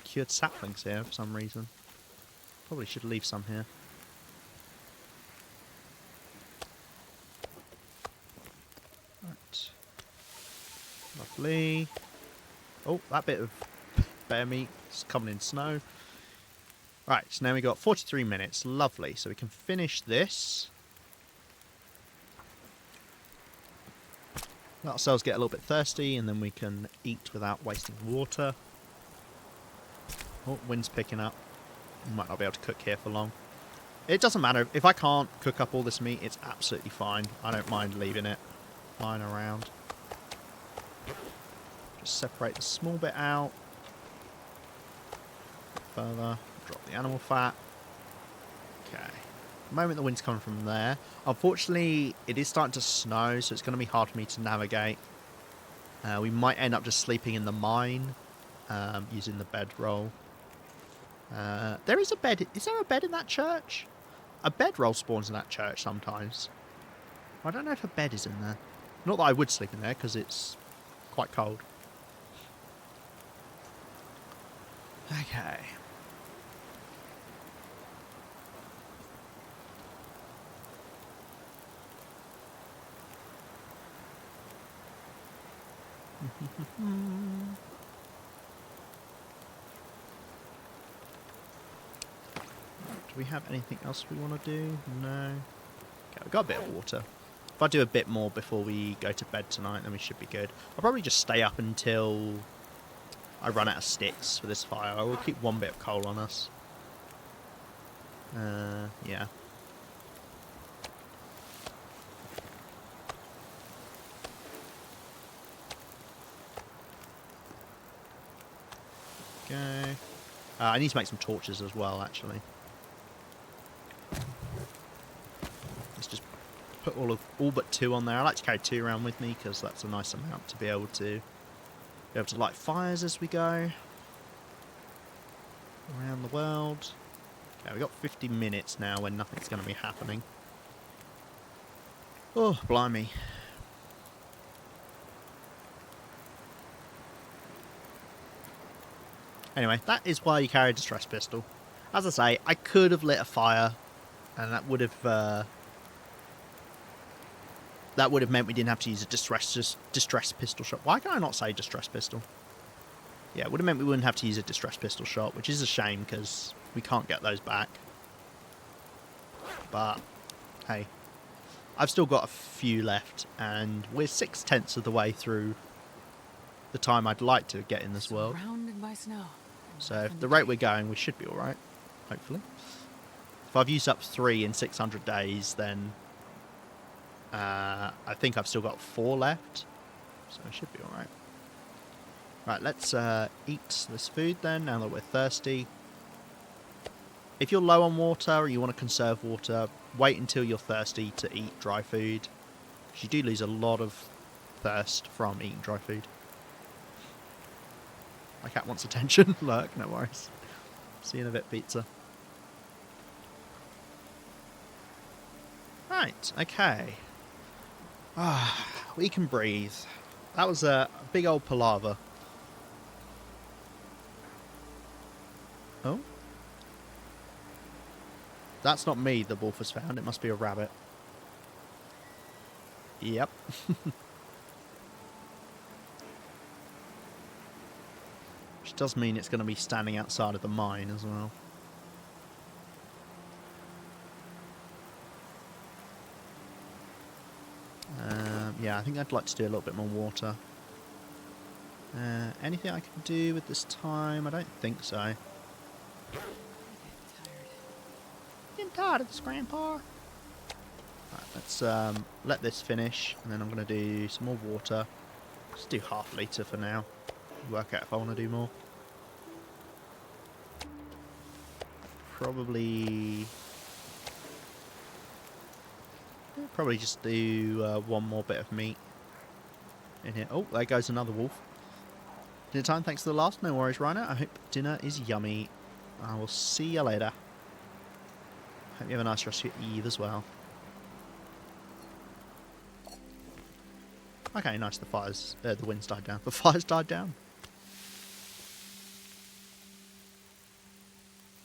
cured saplings here for some reason. Probably should leave some here. Right. Lovely. Oh, that bit of bear meat is covered in snow. Right, so now we've got 43 minutes. Lovely. So we can finish this. Let ourselves get a little bit thirsty, and then we can eat without wasting water. Oh, wind's picking up. Might not be able to cook here for long. It doesn't matter. If I can't cook up all this meat, it's absolutely fine. I don't mind leaving it lying around. Just separate the small bit out. Further. Drop the animal fat. Okay. The moment the wind's coming from there. Unfortunately, it is starting to snow, so it's going to be hard for me to navigate. We might end up just sleeping in the mine, using the bedroll. There is a bed. Is there a bed in that church? A bedroll spawns in that church sometimes. I don't know if a bed is in there. Not that I would sleep in there, because it's quite cold. Okay. Do we have anything else we want to do? No. Okay, we've got a bit of water. If I do a bit more before we go to bed tonight, then we should be good. I'll probably just stay up until I run out of sticks for this fire. I will keep one bit of coal on us. Yeah. Okay. I need to make some torches as well, actually. Let's just put all but 2 on there. I like to carry 2 around with me because that's a nice amount to be able to light fires as we go around the world. Okay, we've got 50 minutes now when nothing's going to be happening. Oh, blimey. Anyway, that is why you carry a distress pistol. As I say, I could have lit a fire, and that would have meant we didn't have to use a distress pistol shot. Why can I not say distress pistol? Yeah, it would have meant we wouldn't have to use a distress pistol shot, which is a shame because we can't get those back. But hey, I've still got a few left, and we're 6/10 of the way through the time I'd like to get in this world. Surrounded by snow. So if the rate we're going, we should be alright, hopefully. If I've used up 3 in 600 days, then I think I've still got 4 left, so I should be alright. Right, let's eat this food then, now that we're thirsty. If you're low on water or you want to conserve water, wait until you're thirsty to eat dry food, because you do lose a lot of thirst from eating dry food. My cat wants attention. Look, no worries. See you in a bit, pizza. Right, okay. We can breathe. That was a big old palaver. Oh? That's not me the wolf has found. It must be a rabbit. Yep. Which does mean it's going to be standing outside of the mine as well. Yeah, I think I'd like to do a little bit more water. Anything I can do with this time? I don't think so. Tired. Getting tired of this, Grandpa. Right, let's let this finish, and then I'm going to do some more water. Just do half a litre for now. Work out if I want to do more. Probably just do 1 more bit of meat in here. Oh, there goes another wolf. Dinner time, thanks for the last. No worries, Rhino. I hope dinner is yummy. I will see you later. Hope you have a nice rest of your eve as well. Okay, nice. The wind's died down. The fire's died down.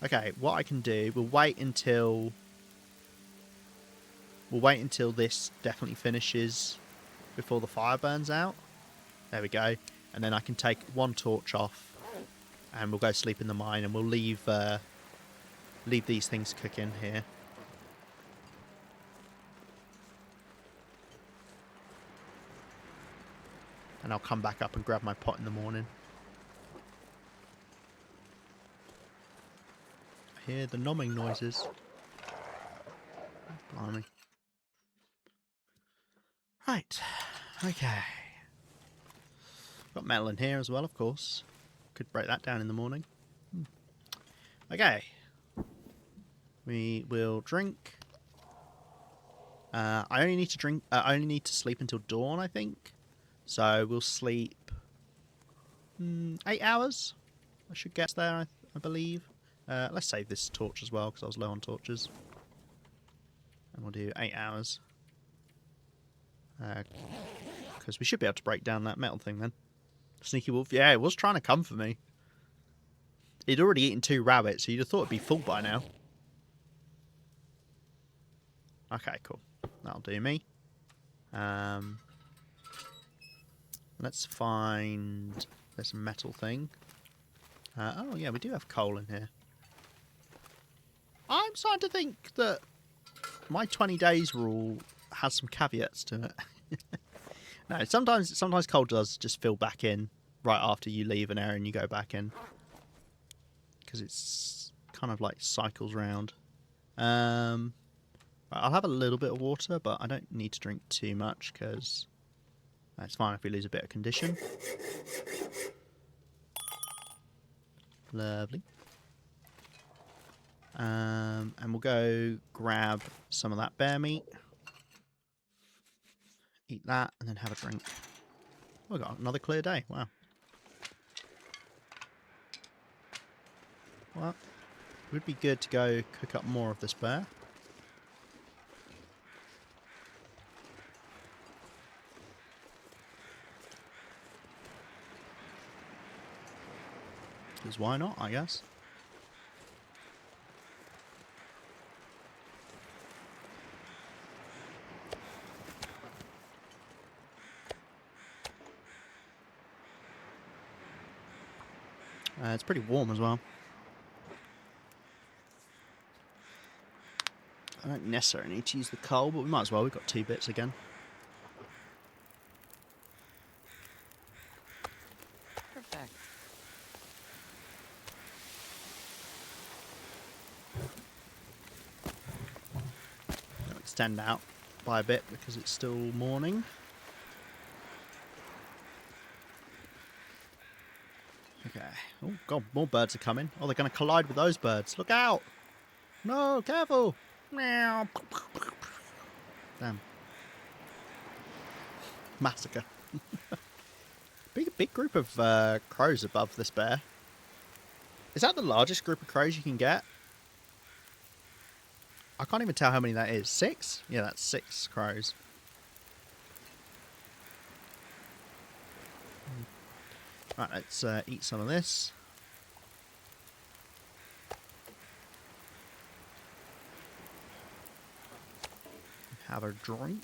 Okay, what I can do, we'll wait until this definitely finishes before the fire burns out. There we go. And then I can take 1 torch off and we'll go sleep in the mine, and we'll leave these things cooking here. And I'll come back up and grab my pot in the morning. hear the nomming noises. Blimey. Right. Okay. Got metal in here as well, of course. Could break that down in the morning. Okay. We will drink. I only need to drink. I only need to sleep until dawn, I think. So we'll sleep 8 hours. I should get there, I believe. Let's save this torch as well because I was low on torches. And we'll do 8 hours. Because we should be able to break down that metal thing then. Sneaky wolf. Yeah, it was trying to come for me. He'd already eaten 2 rabbits, so you'd have thought it'd be full by now. Okay, cool. That'll do me. Let's find this metal thing. Oh, yeah, we do have coal in here. I'm starting to think that my 20 days rule has some caveats to it. No, sometimes coal does just fill back in right after you leave an area and you go back in. Because it's kind of like cycles round. I'll have a little bit of water, but I don't need to drink too much because it's fine if we lose a bit of condition. Lovely. And we'll go grab some of that bear meat. Eat that and then have a drink. Oh, we got another clear day. Wow. Well, it would be good to go cook up more of this bear. Because why not, I guess. It's pretty warm as well. I don't necessarily need to use the coal, but we might as well. We've got 2 bits again. Perfect. I'll extend out by a bit because it's still morning. Okay. Oh, God, more birds are coming. Oh, they're going to collide with those birds. Look out! No, careful! Meow. Damn. Massacre. Big group of crows above this bear. Is that the largest group of crows you can get? I can't even tell how many that is. 6? Yeah, that's 6 crows. Right, let's eat some of this. Have a drink.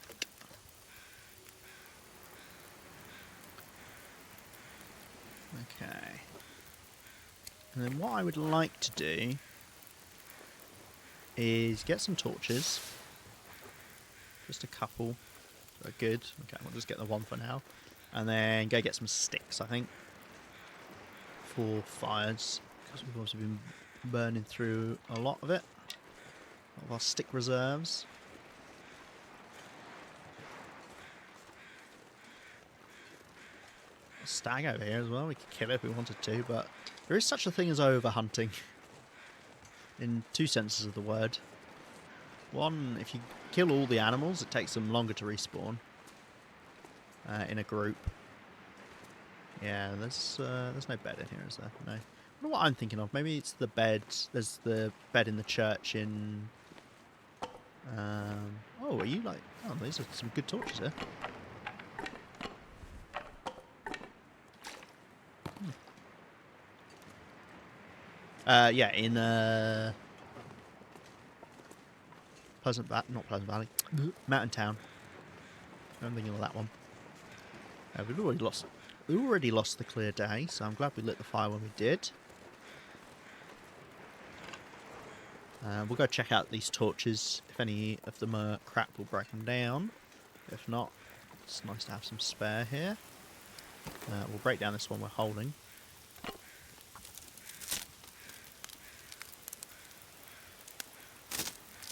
Okay. And then what I would like to do is get some torches. Just a couple. They're good. Okay, we'll just get the one for now. And then go get some sticks, I think. For fires. Because we've also been burning through a lot of it. A lot of our stick reserves. A stag over here as well. We could kill it if we wanted to, but there is such a thing as overhunting. In 2 senses of the word. One, if you kill all the animals, it takes them longer to respawn. In a group. Yeah, there's no bed in here, is there? No. I wonder what I'm thinking of. Maybe it's the bed. There's the bed in the church in... oh, are you like... Oh, these are some good torches here. Yeah, in not Pleasant Valley, Mountain Town. I'm thinking of that one. We've already lost the clear day, so I'm glad we lit the fire when we did. We'll go check out these torches. If any of them are crap, we'll break them down. If not, it's nice to have some spare here. We'll break down this one we're holding.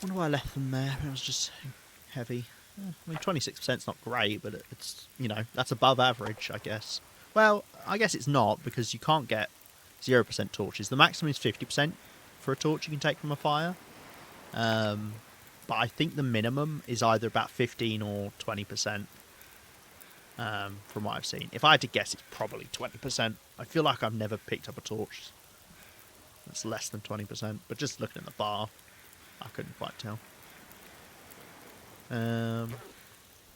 Wonder why I left them there. It was just heavy. I mean, 26% is not great, but it's, you know, that's above average, I guess. Well, I guess it's not, because you can't get 0% torches. The maximum is 50% for a torch you can take from a fire. But I think the minimum is either about 15 or 20%, from what I've seen. If I had to guess, it's probably 20%. I feel like I've never picked up a torch that's less than 20%, but just looking at the bar, I couldn't quite tell.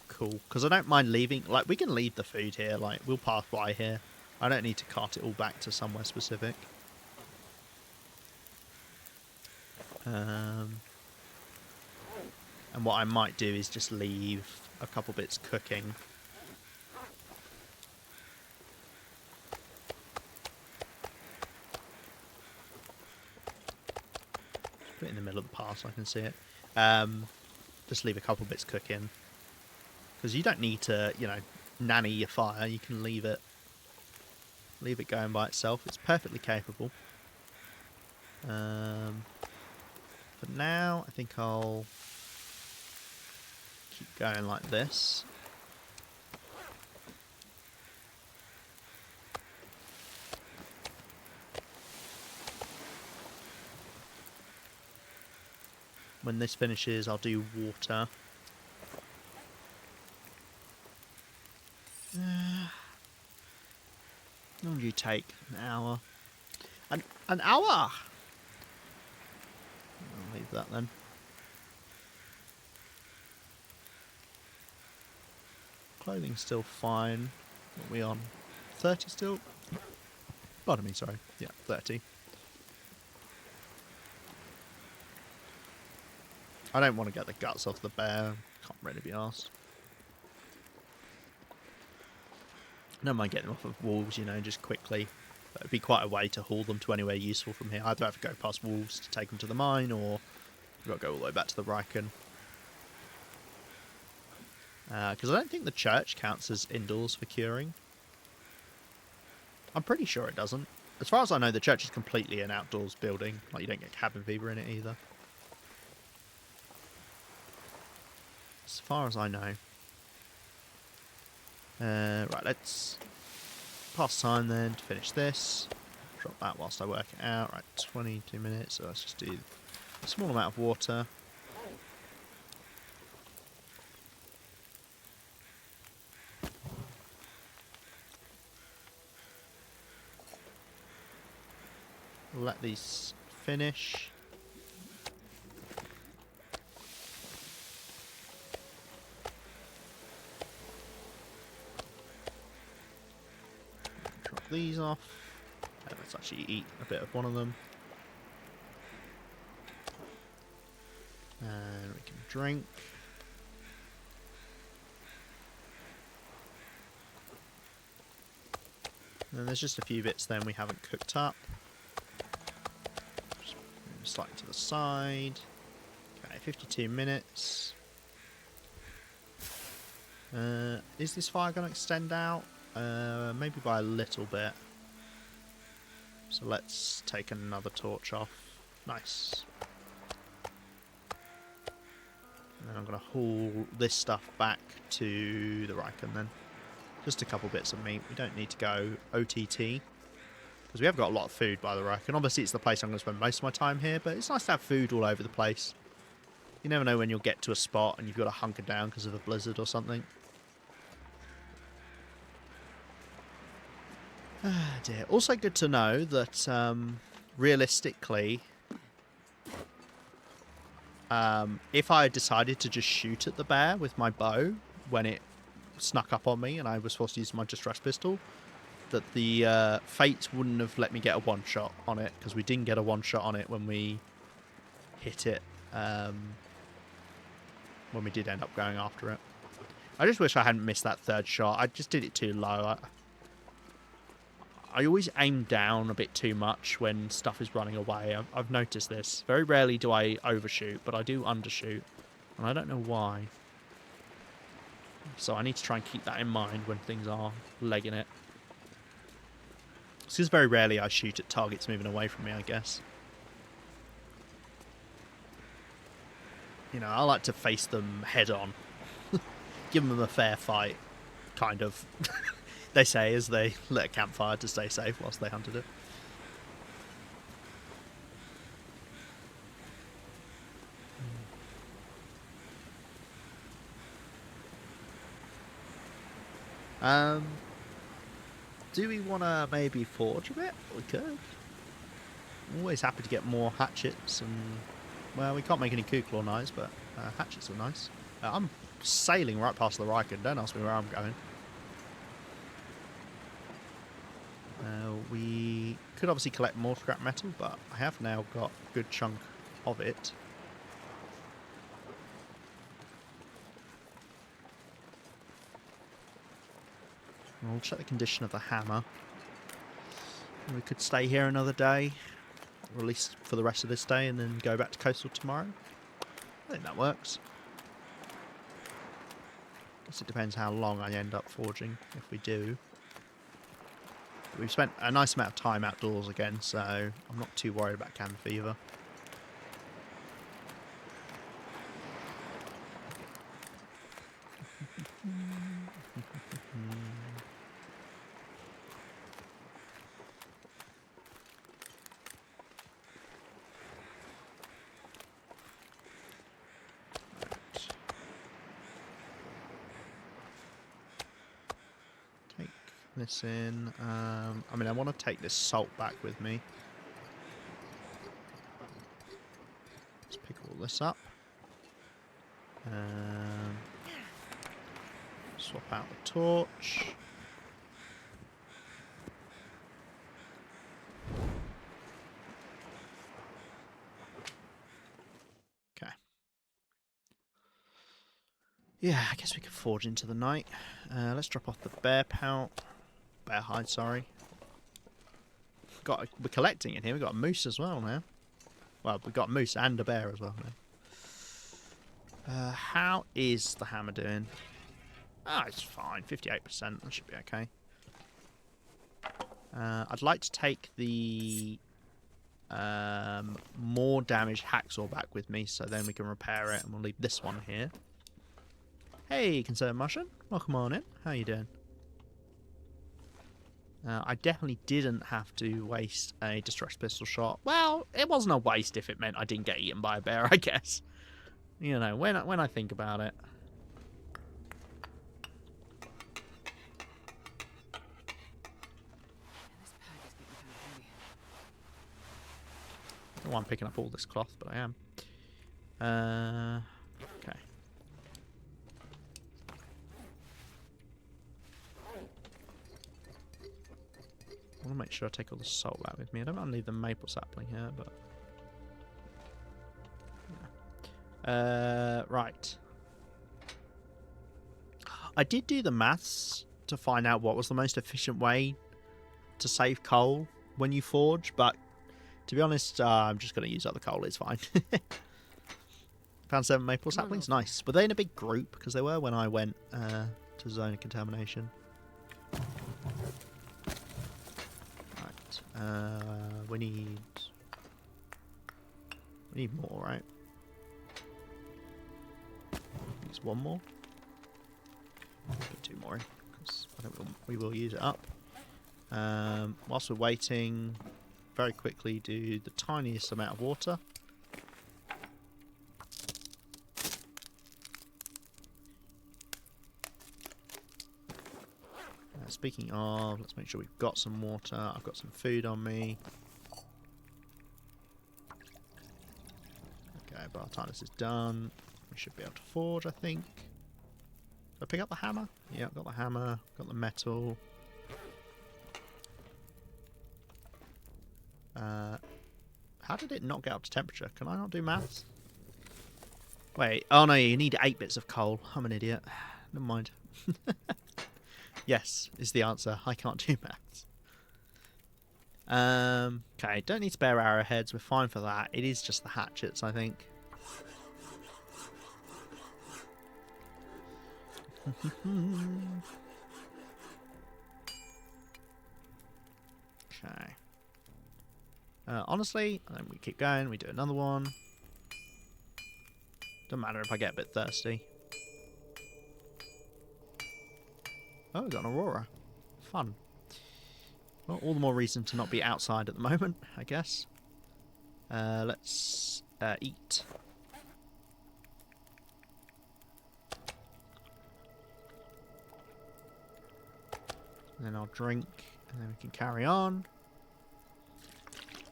Cool, because I don't mind leaving, like, we can leave the food here, like, we'll pass by here. I don't need to cart it all back to somewhere specific. And what I might do is just leave a couple bits cooking. Put it in the middle of the path so I can see it. Just leave a couple bits cooking. Because you don't need to, you know, nanny your fire. You can leave it going by itself. It's perfectly capable. For now, I think I'll keep going like this. When this finishes, I'll do water. How long do you take? An hour. An hour! I'll leave that then. Clothing's still fine. What are we on? 30 still? Pardon me, sorry. Yeah, 30. I don't want to get the guts off the bear. Can't really be arsed. I don't mind getting them off of walls, you know, just quickly. But it'd be quite a way to haul them to anywhere useful from here. I'd have to go past walls to take them to the mine, or you've got to go all the way back to the Riken. Because I don't think the church counts as indoors for curing. I'm pretty sure it doesn't. As far as I know, the church is completely an outdoors building. Like, you don't get cabin fever in it either. As far as I know. Right, let's pass time then to finish this. Drop that whilst I work it out. Right, 22 minutes. So let's just do a small amount of water. Let these finish. Drop these off. Let's actually eat a bit of one of them. And we can drink. And there's just a few bits then we haven't cooked up. Slightly to the side. Okay, 52 minutes. Is this fire going to extend out? Maybe by a little bit. So let's take another torch off. Nice. And then I'm going to haul this stuff back to the Riken then. Just a couple bits of meat. We don't need to go OTT. Because we have got a lot of food by the Riken. Obviously it's the place I'm going to spend most of my time here, but it's nice to have food all over the place. You never know when you'll get to a spot and you've got to hunker down because of a blizzard or something. Ah dear. Also good to know that realistically, if I decided to just shoot at the bear with my bow when it snuck up on me and I was forced to use my distress pistol, that the Fates wouldn't have let me get a one-shot on it, because we didn't get a one-shot on it when we hit it, when we did end up going after it. I just wish I hadn't missed that third shot. I just did it too low. I always aim down a bit too much when stuff is running away. I've noticed this. Very rarely do I overshoot, but I do undershoot, and I don't know why. So I need to try and keep that in mind when things are legging it. It's just very rarely I shoot at targets moving away from me, I guess. You know, I like to face them head on. Give them a fair fight, kind of. They say as they lit a campfire to stay safe whilst they hunted it. Do we want to maybe forge a bit? We could. I'm always happy to get more hatchets and... Well, we can't make any Kukla knives, but hatchets are nice. I'm sailing right past the Riken. Don't ask me where I'm going. We could obviously collect more scrap metal, but I have now got a good chunk of it. We'll check the condition of the hammer. We could stay here another day, or at least for the rest of this day, and then go back to coastal tomorrow. I think that works. Guess it depends how long I end up forging, if we do. We've spent a nice amount of time outdoors again, so I'm not too worried about cabin fever. This in. I mean, I want to take this salt back with me. Let's pick all this up. Swap out the torch. Okay. Yeah, I guess we could forge into the night. Let's drop off the bear pout. Bear hide, sorry. We're collecting in here. We've got a moose as well now. Well, we've got a moose and a bear as well now. How is the hammer doing? Ah, it's fine. 58%. That should be okay. I'd like to take the more damaged hacksaw back with me, so then we can repair it, and we'll leave this one here. Hey, Concerned Martian. Welcome on in. How you doing? I definitely didn't have to waste a distress pistol shot. Well, it wasn't a waste if it meant I didn't get eaten by a bear, I guess. You know, when I think about it. This pack is getting kind of heavy. I don't know why I'm picking up all this cloth, but I am. Okay. I want to make sure I take all the salt back with me. I don't want to leave the maple sapling here, but... Yeah. Right. I did do the maths to find out what was the most efficient way to save coal when you forge, but to be honest, I'm just going to use other coal. It's fine. Found 7 maple saplings. Nice. Were they in a big group? Because they were when I went to Zone of Contamination. We need more, right? I think it's one more. Put 2 more in, because I think we will use it up. Whilst we're waiting, very quickly do the tiniest amount of water. Speaking of, let's make sure we've got some water. I've got some food on me. Okay, by the time this is done, we should be able to forge, I think. Did I pick up the hammer? Yeah, I've got the hammer, got the metal. How did it not get up to temperature? Can I not do maths? Wait, oh no, you need 8 bits of coal. I'm an idiot. Never mind. Yes, is the answer. I can't do maths. Okay, don't need spare arrowheads. We're fine for that. It is just the hatchets, I think. Okay. Honestly, then we keep going. We do another one. Doesn't matter if I get a bit thirsty. Oh, we got an aurora. Fun. Well, all the more reason to not be outside at the moment, I guess. Let's eat. And then I'll drink, and then we can carry on.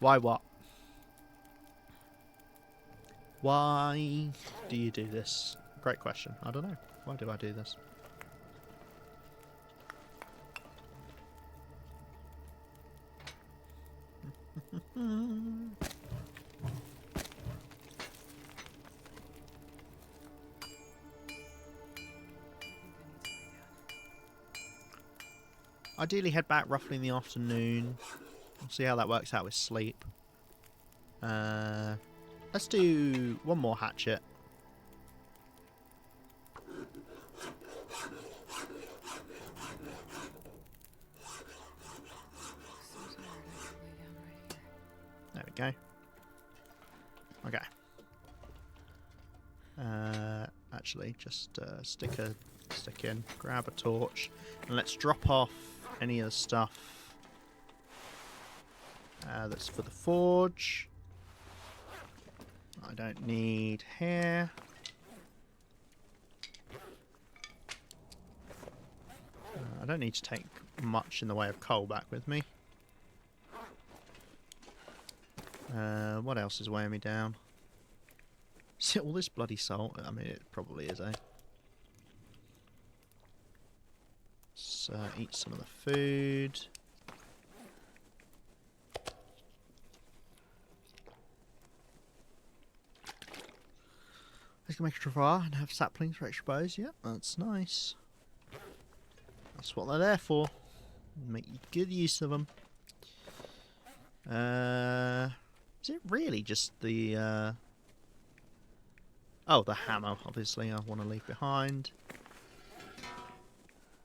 Why what? Why do you do this? Great question. I don't know. Why do I do this? Ideally head back roughly in the afternoon. We'll see how that works out with sleep. Let's do one more hatchet. There we go. Okay. Actually, just stick in, grab a torch, and let's drop off any of the stuff that's for the forge. I don't need hair. I don't need to take much in the way of coal back with me. What else is weighing me down? Is it all this bloody salt? I mean, it probably is, eh? Let's eat some of the food. Let's go make a trafar and have saplings for extra bows. Yep, that's nice. That's what they're there for. Make good use of them. Is it really just the... Oh, the hammer, obviously, I want to leave behind.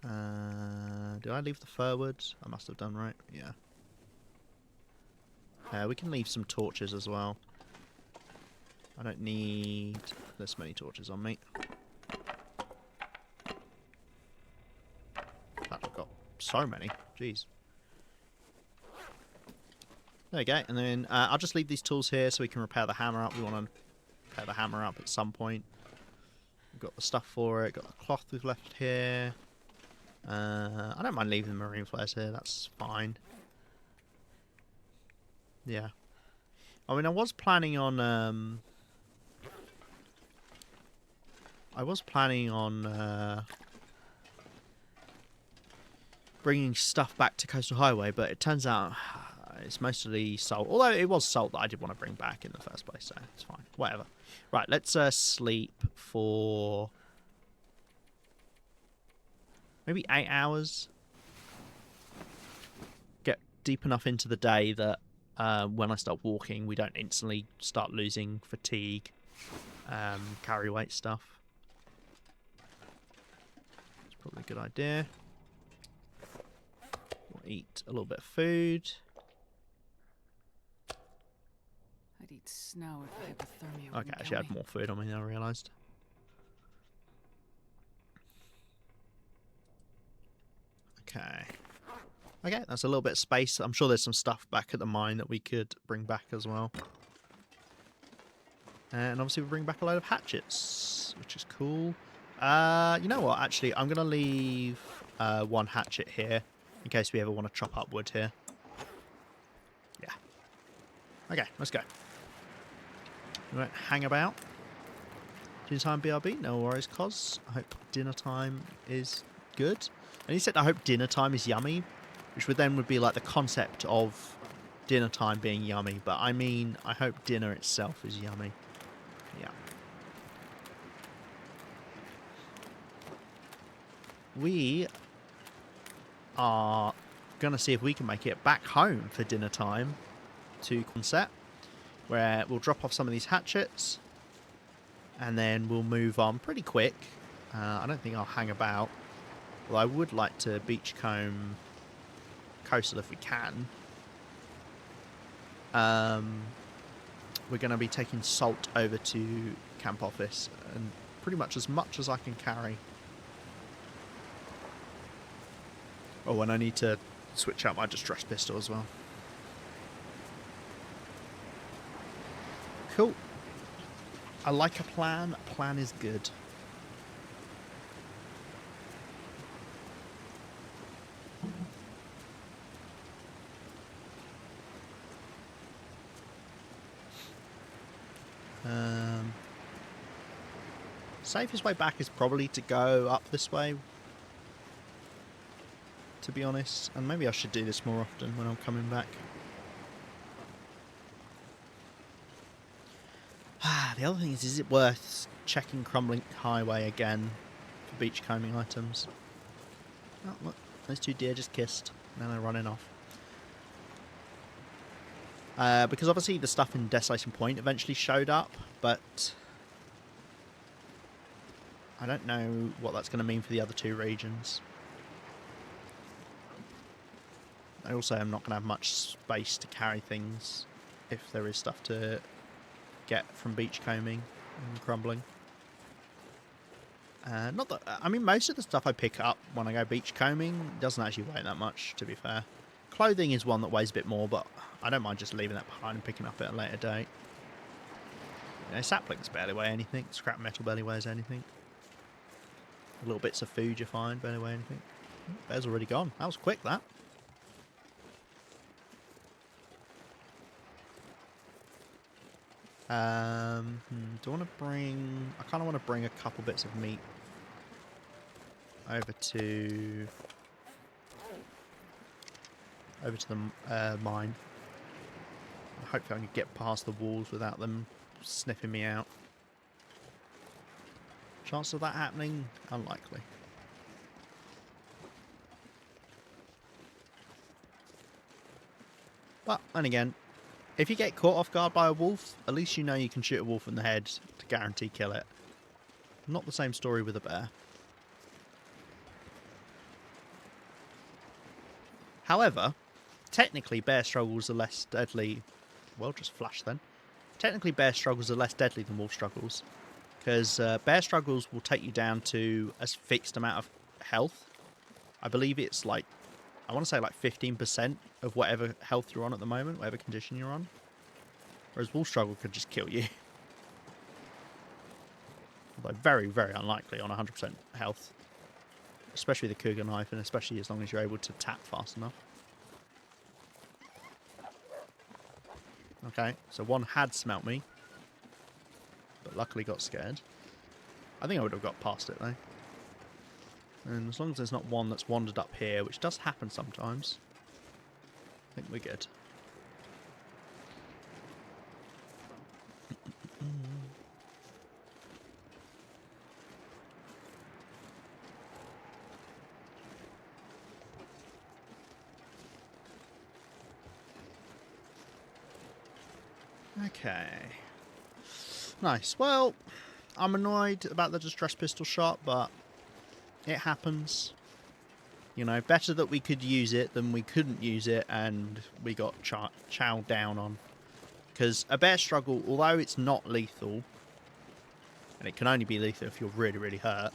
Did I leave the fir-wood? I must have done, right? Yeah. We can leave some torches as well. I don't need this many torches on me. In fact, I've got so many. Jeez. There we go. And then I'll just leave these tools here so we can repair the hammer up. We want to repair the hammer up at some point. We've got the stuff for it. Got the cloth we've left here. I don't mind leaving the marine flares here. That's fine. Yeah. I mean, I was planning on... bringing stuff back to Coastal Highway, but it turns out it's mostly salt. Although it was salt that I did want to bring back in the first place, so it's fine. Whatever. Right, let's sleep for maybe 8 hours. Get deep enough into the day that when I start walking, we don't instantly start losing fatigue, carry weight stuff. It's probably a good idea. We'll eat a little bit of food. I'd eat snow if hypothermia Okay, wouldn't actually, I kill had me. more food on me than I realised. Okay. Okay, that's a little bit of space. I'm sure there's some stuff back at the mine that we could bring back as well. And obviously we bring back a load of hatchets, which is cool. You know what? Actually, I'm going to leave one hatchet here in case we ever want to chop up wood here. Yeah. Okay, let's go. We won't hang about. Dinner time, BRB? No worries, Cos. I hope dinner time is good. And he said, I hope dinner time is yummy, which would be like the concept of dinner time being yummy. But I mean, I hope dinner itself is yummy. Yeah. We are going to see if we can make it back home for dinner time to Concept, where we'll drop off some of these hatchets and then we'll move on pretty quick. I don't think I'll hang about, although I would like to beachcomb coastal if we can. We're going to be taking salt over to camp office, and pretty much as I can carry. Oh, and I need to switch out my distress pistol as well. Cool. I like a plan. A plan is good. Safest way back is probably to go up this way, to be honest. And maybe I should do this more often when I'm coming back. The other thing is it worth checking Crumbling Highway again for beachcombing items? Oh, look, those two deer just kissed. Now they're running off. Because obviously the stuff in Desolation Point eventually showed up, but I don't know what that's going to mean for the other two regions. I also am not going to have much space to carry things if there is stuff to get from beachcombing and crumbling. Not that, I mean, most of the stuff I pick up when I go beachcombing doesn't actually weigh that much, to be fair. Clothing is one that weighs a bit more, but I don't mind just leaving that behind and picking up at a later date. You know, saplings barely weigh anything. Scrap metal barely weighs anything. Little bits of food you find barely weigh anything. Bear's already gone. That was quick, that. Do I want to bring... I kind of want to bring a couple bits of meat over to the mine. Hopefully I can get past the walls without them sniffing me out. Chance of that happening? Unlikely. But, then again, if you get caught off guard by a wolf, at least you know you can shoot a wolf in the head to guarantee kill it. Not the same story with a bear. However, technically bear struggles are less deadly. Well, just flash then. Technically bear struggles are less deadly than wolf struggles. Because bear struggles will take you down to a fixed amount of health. I believe it's like, I want to say like 15% of whatever health you're on at the moment, whatever condition you're on. Whereas wolf struggle could just kill you. Although very, very unlikely on 100% health. Especially the cougar knife, and especially as long as you're able to tap fast enough. Okay, so one had smelt me. But luckily got scared. I think I would have got past it though. And as long as there's not one that's wandered up here, which does happen sometimes, I think we're good. Okay. Nice. Well, I'm annoyed about the distress pistol shot, but it happens. You know, better that we could use it than we couldn't use it and we got chowed down on. Because a bear struggle, although it's not lethal, and it can only be lethal if you're really, really hurt,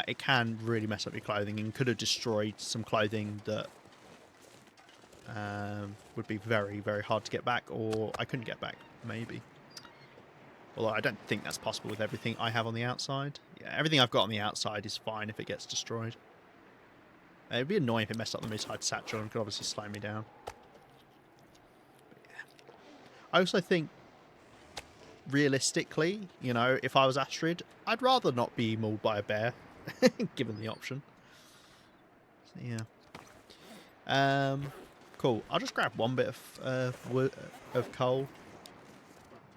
it can really mess up your clothing and could have destroyed some clothing that would be very, very hard to get back, or I couldn't get back, maybe. Although I don't think that's possible with everything I have on the outside. Yeah, everything I've got on the outside is fine if it gets destroyed. It'd be annoying if it messed up the moose-hide satchel and could obviously slow me down. But yeah. I also think, realistically, you know, if I was Astrid, I'd rather not be mauled by a bear, given the option. So, yeah. Cool. I'll just grab one bit of coal.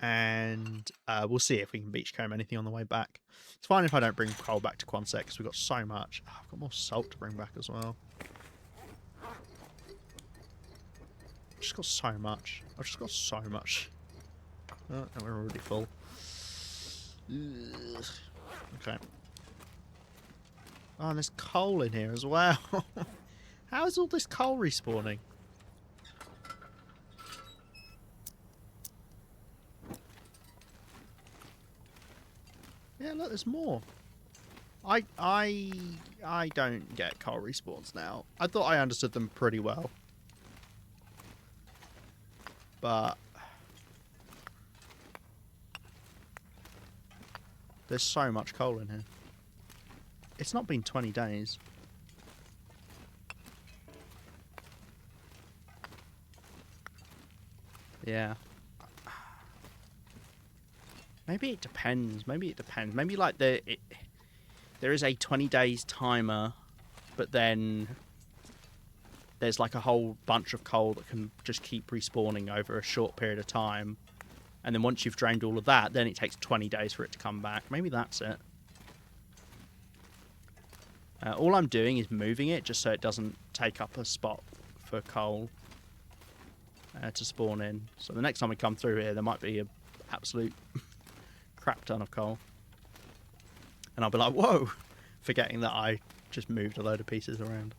And we'll see if we can beachcomb anything on the way back. It's fine if I don't bring coal back to Quonsec because we've got so much. Oh, I've got more salt to bring back as well. I've just got so much. Oh, and we're already full. Ugh. Okay. Oh, and there's coal in here as well. How is all this coal respawning? Yeah, look, there's more. I don't get coal respawns now. I thought I understood them pretty well. But there's so much coal in here. It's not been 20 days. Yeah. Maybe it depends. Maybe it depends. Maybe like there is a 20 days timer, but then there's like a whole bunch of coal that can just keep respawning over a short period of time. And then once you've drained all of that, then it takes 20 days for it to come back. Maybe that's it. All I'm doing is moving it just so it doesn't take up a spot for coal to spawn in. So the next time we come through here, there might be an absolute crap ton of coal. And I'll be like, whoa, forgetting that I just moved a load of pieces around.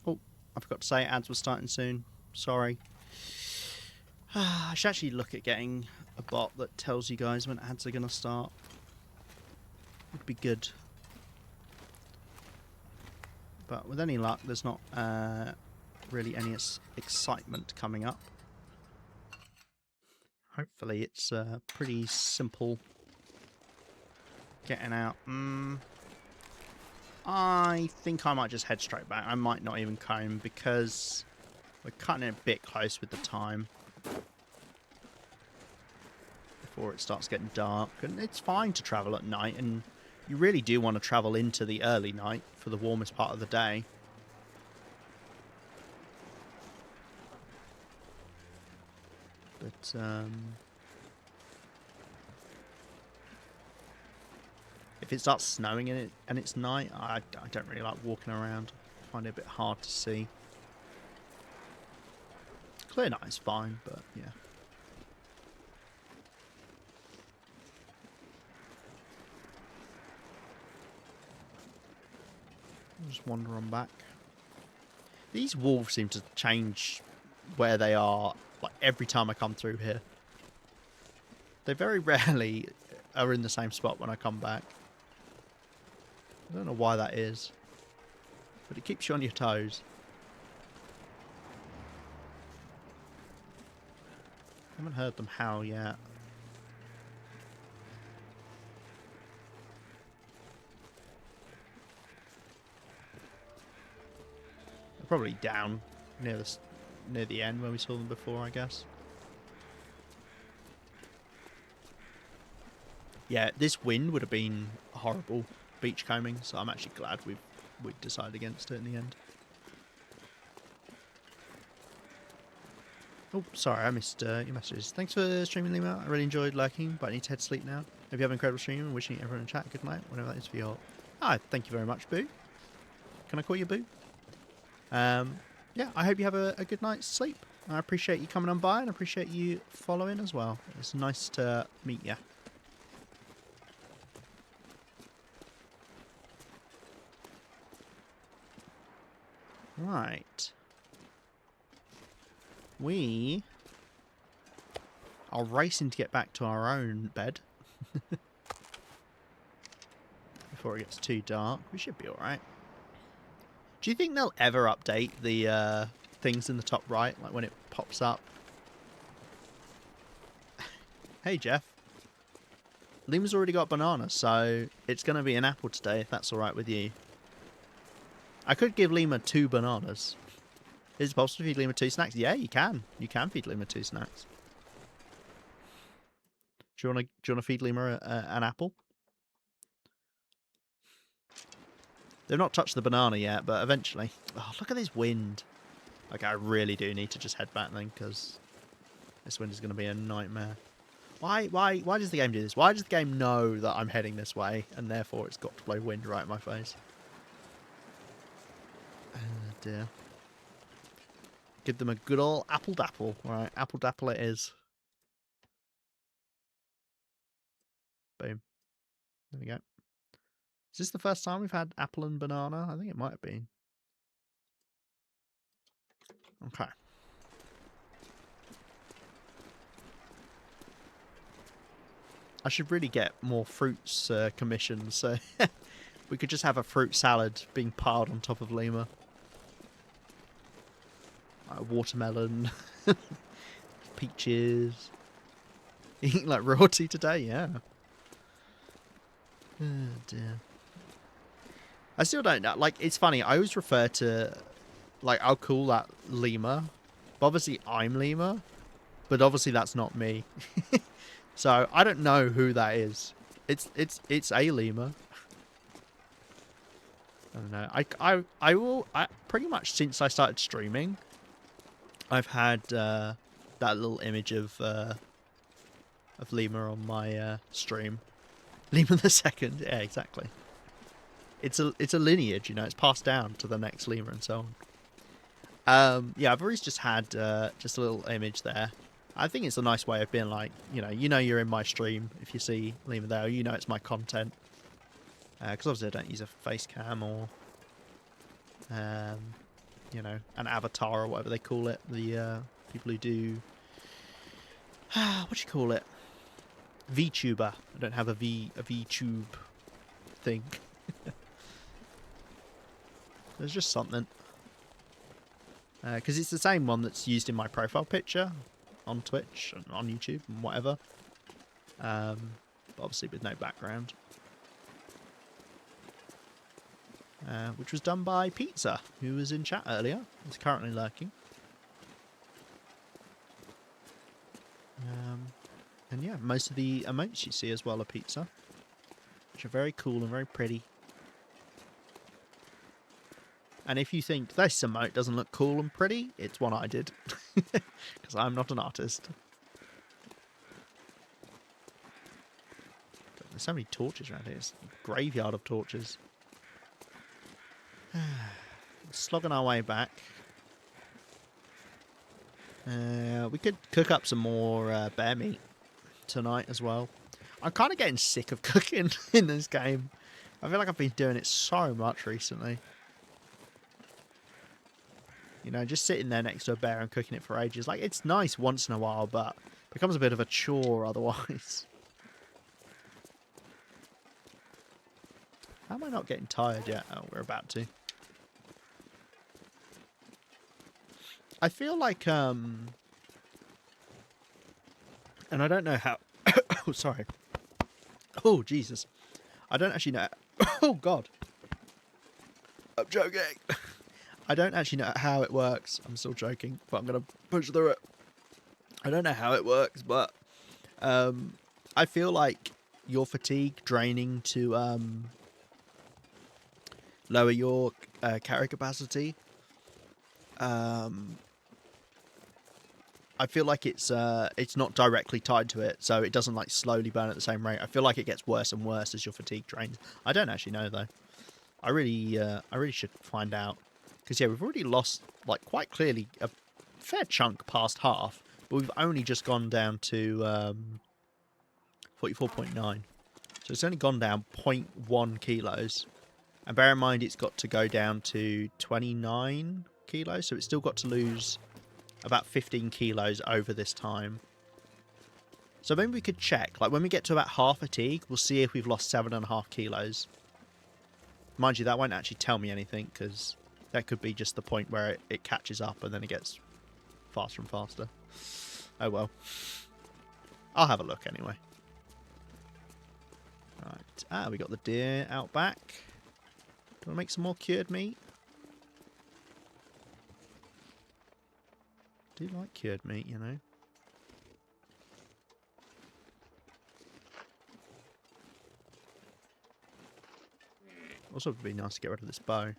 Oh, I forgot to say ads were starting soon. Sorry. I should actually look at getting a bot that tells you guys when ads are going to start. Would be good. But with any luck, there's not really any excitement coming up. Hopefully it's pretty simple getting out. I think I might just head straight back. I might not even come because we're cutting it a bit close with the time before it starts getting dark. And it's fine to travel at night, and you really do want to travel into the early night for the warmest part of the day. But if it starts snowing in it and it's night, I don't really like walking around. I find it a bit hard to see. Clear night is fine, but yeah. I'll just wander on back. These wolves seem to change where they are like every time I come through here. They very rarely are in the same spot when I come back. I don't know why that is, but it keeps you on your toes. I haven't heard them howl yet. They're probably down near the end where we saw them before, I guess. Yeah, this wind would have been horrible beachcombing, so I'm actually glad we decided against it in the end. Oh, sorry, I missed your messages. Thanks for streaming, Lima. I really enjoyed lurking, but I need to head to sleep now. Hope you have an incredible stream and wishing everyone in chat a good night, whatever that is for your... Ah, thank you very much, Boo. Can I call you Boo? Yeah, I hope you have a good night's sleep. I appreciate you coming on by and I appreciate you following as well. It's nice to meet you. Right. We are racing to get back to our own bed before it gets too dark. We should be alright. Do you think they'll ever update the things in the top right, like when it pops up? Hey, Jeff. Lima's already got banana, so it's going to be an apple today, if that's alright with you. I could give Lima 2 bananas. Is it possible to feed Lima 2 snacks? Yeah, you can. You can feed Lima 2 snacks. Do you want to feed Lima an apple? They've not touched the banana yet, but eventually. Oh, look at this wind. Okay, I really do need to just head back then, because this wind is going to be a nightmare. Why does the game do this? Why does the game know that I'm heading this way, and therefore it's got to blow wind right in my face? Oh dear. Give them a good old apple dapple. Right, apple dapple it is. Boom. There we go. Is this the first time we've had apple and banana? I think it might have been. Okay. I should really get more fruits commissioned, so we could just have a fruit salad being piled on top of Lima. Watermelon, peaches. Eating like royalty today, yeah. Oh dear. I still don't know. Like, it's funny. I always refer to, like, I'll call that Lima. But obviously, I'm Lima. But obviously, that's not me. So I don't know who that is. It's a Lima. I don't know. I pretty much since I started streaming, I've had that little image of Lima on my stream. Lima the second, yeah, exactly. It's a lineage, you know. It's passed down to the next Lima and so on. Yeah, I've always just had just a little image there. I think it's a nice way of being like, you know you're in my stream if you see Lima there. You know it's my content. Because obviously I don't use a face cam or, you know, an avatar or whatever they call it. The people who do, what do you call it? VTuber. I don't have a VTube thing. There's just something. Because it's the same one that's used in my profile picture on Twitch and on YouTube and whatever. But obviously with no background. Which was done by Pizza, who was in chat earlier. He's currently lurking. And yeah, most of the emotes you see as well are Pizza, which are very cool and very pretty. And if you think this emote doesn't look cool and pretty, it's one I did. Because I'm not an artist. There's so many torches around here. It's a graveyard of torches. Slogging our way back. We could cook up some more bear meat tonight as well. I'm kind of getting sick of cooking in this game. I feel like I've been doing it so much recently. You know, just sitting there next to a bear and cooking it for ages. Like, it's nice once in a while, but it becomes a bit of a chore otherwise. How am I not getting tired yet? Oh, we're about to. I feel like, and I don't know how... oh, sorry. Oh, Jesus. I don't actually know... oh, God. I'm joking. I don't actually know how it works. I'm still joking, but I'm going to push through it. I don't know how it works, but I feel like your fatigue draining to lower your carry capacity. I feel like it's not directly tied to it, so it doesn't like slowly burn at the same rate. I feel like it gets worse and worse as your fatigue drains. I don't actually know though. I really should find out, because yeah, we've already lost like quite clearly a fair chunk past half, but we've only just gone down to 44.9. So it's only gone down 0.1 kilos. And bear in mind it's got to go down to 29 kilos, so it's still got to lose about 15 kilos over this time. So maybe we could check, like when we get to about half fatigue, we'll see if we've lost 7.5 kilos. Mind you, that won't actually tell me anything, because that could be just the point where it catches up and then it gets faster and faster. Oh well. I'll have a look anyway. Right. We got the deer out back. Do you want to make some more cured meat? I do like cured meat, you know. Also, it would be nice to get rid of this bow.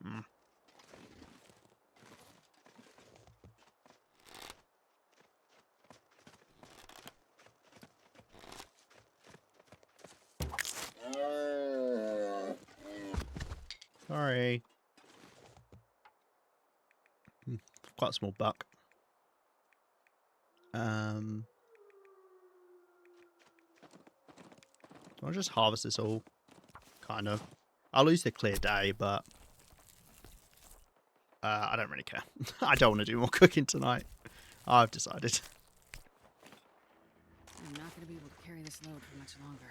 Mm. Sorry. Quite a small buck. I'll just harvest this all, kind of. I'll lose the clear day, but I don't really care. I don't want to do more cooking tonight. I've decided. I'm not going to be able to carry this load for much longer.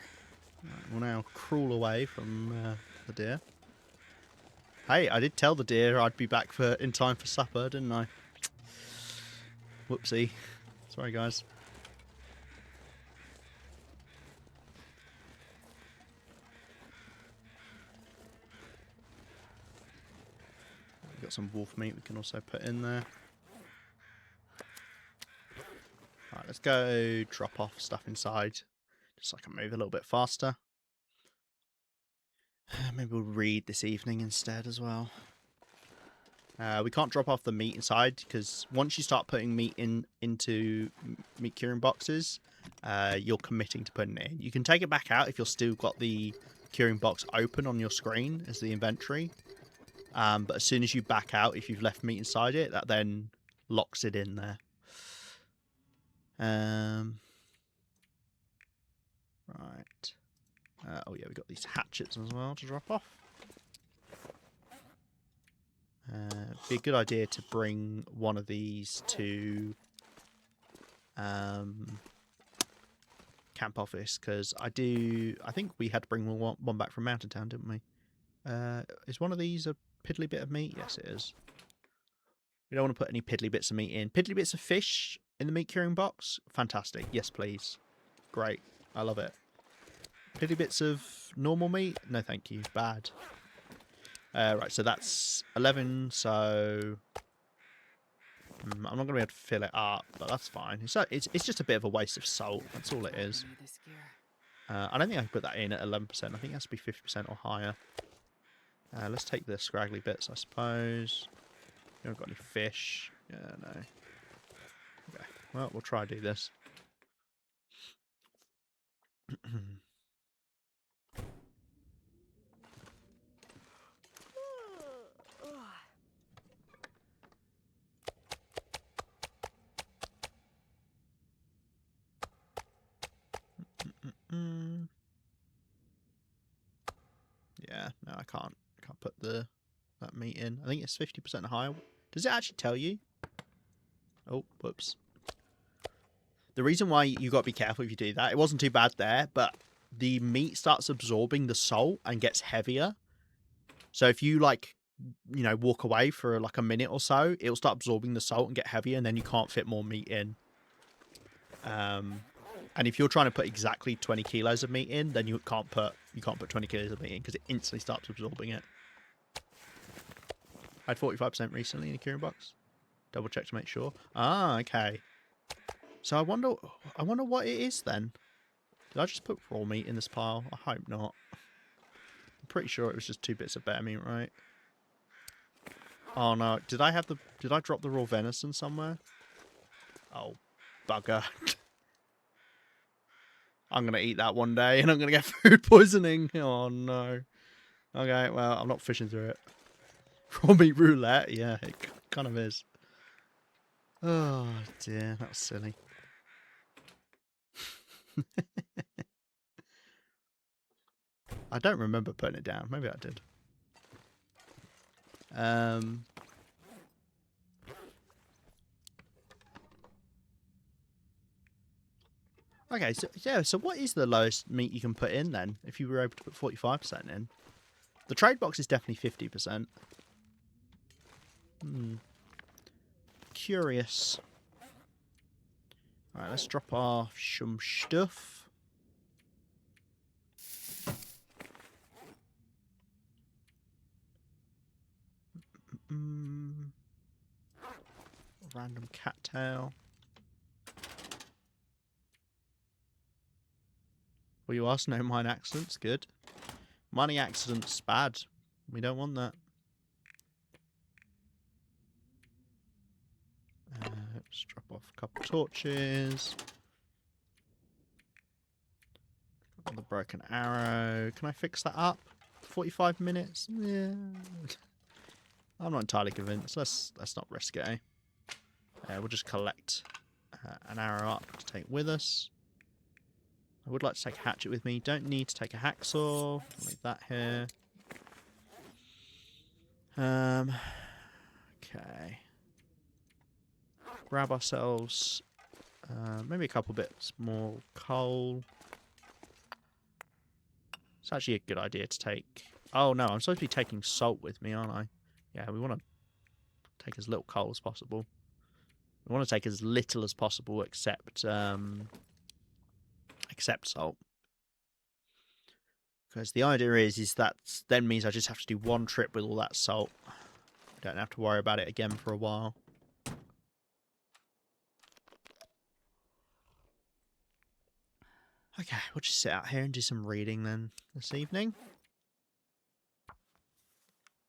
Right, we'll now crawl away from the deer. Hey, I did tell the deer I'd be back in time for supper, didn't I? Whoopsie. Sorry, guys. We've got some wolf meat we can also put in there. Alright, let's go drop off stuff inside, just so I can move a little bit faster. Maybe we'll read this evening instead as well. We can't drop off the meat inside, because once you start putting meat into meat curing boxes, you're committing to putting it in. You can take it back out if you've still got the curing box open on your screen as the inventory. But as soon as you back out, if you've left meat inside it, that then locks it in there. Right. Oh yeah, we've got these hatchets as well to drop off. Be a good idea to bring one of these to camp office, because I think we had to bring one back from Mountain Town, didn't we? Is one of these a piddly bit of meat? Yes, it is. We don't want to put any piddly bits of meat in. Piddly bits of fish in the meat curing box? Fantastic. Yes, please. Great. I love it. Piddly bits of normal meat? No, thank you. Bad. Right, so that's 11, so I'm not going to be able to fill it up, but that's fine. It's just a bit of a waste of salt. That's all it is. I don't think I can put that in at 11%. I think it has to be 50% or higher. Let's take the scraggly bits, I suppose. You haven't got any fish. Yeah, no. Okay, well, we'll try to do this. Yeah, no, I can't put that meat in. I think it's 50% higher. Does it actually tell you? Oh, whoops. The reason why you got to be careful if you do that, it wasn't too bad there, but the meat starts absorbing the salt and gets heavier. So if you walk away for like a minute or so, it'll start absorbing the salt and get heavier, and then you can't fit more meat in. And if you're trying to put exactly 20 kilos of meat in, then you can't put 20 kilos of meat in, because it instantly starts absorbing it. I had 45% recently in a curing box. Double check to make sure. Ah, okay. So I wonder what it is then. Did I just put raw meat in this pile? I hope not. I'm pretty sure it was just 2 bits of bear meat, right? Oh no, did I drop the raw venison somewhere? Oh, bugger. I'm going to eat that one day and I'm going to get food poisoning. Oh no. Okay, well, I'm not fishing through it. Raw meat roulette? Yeah, it kind of is. Oh dear, that was silly. I don't remember putting it down. Maybe I did. Okay, so yeah, so what is the lowest meat you can put in then, if you were able to put 45% in? The trade box is definitely 50%. Curious. Alright, let's drop off some stuff. Random cattail. Well, you asked, no mine accidents. Good. Mining accidents, bad. We don't want that. Let's drop off a couple torches. Got the broken arrow. Can I fix that up? 45 minutes? Yeah. I'm not entirely convinced. Let's not risk it, eh? We'll just collect an arrow up to take with us. I would like to take a hatchet with me. Don't need to take a hacksaw. Leave that here. Okay. Grab ourselves maybe a couple bits more coal. It's actually a good idea to take... Oh no, I'm supposed to be taking salt with me, aren't I? Yeah, we want to take as little coal as possible. We want to take as little as possible except salt. Because the idea is that then means I just have to do one trip with all that salt. I don't have to worry about it again for a while. Okay, we'll just sit out here and do some reading then this evening.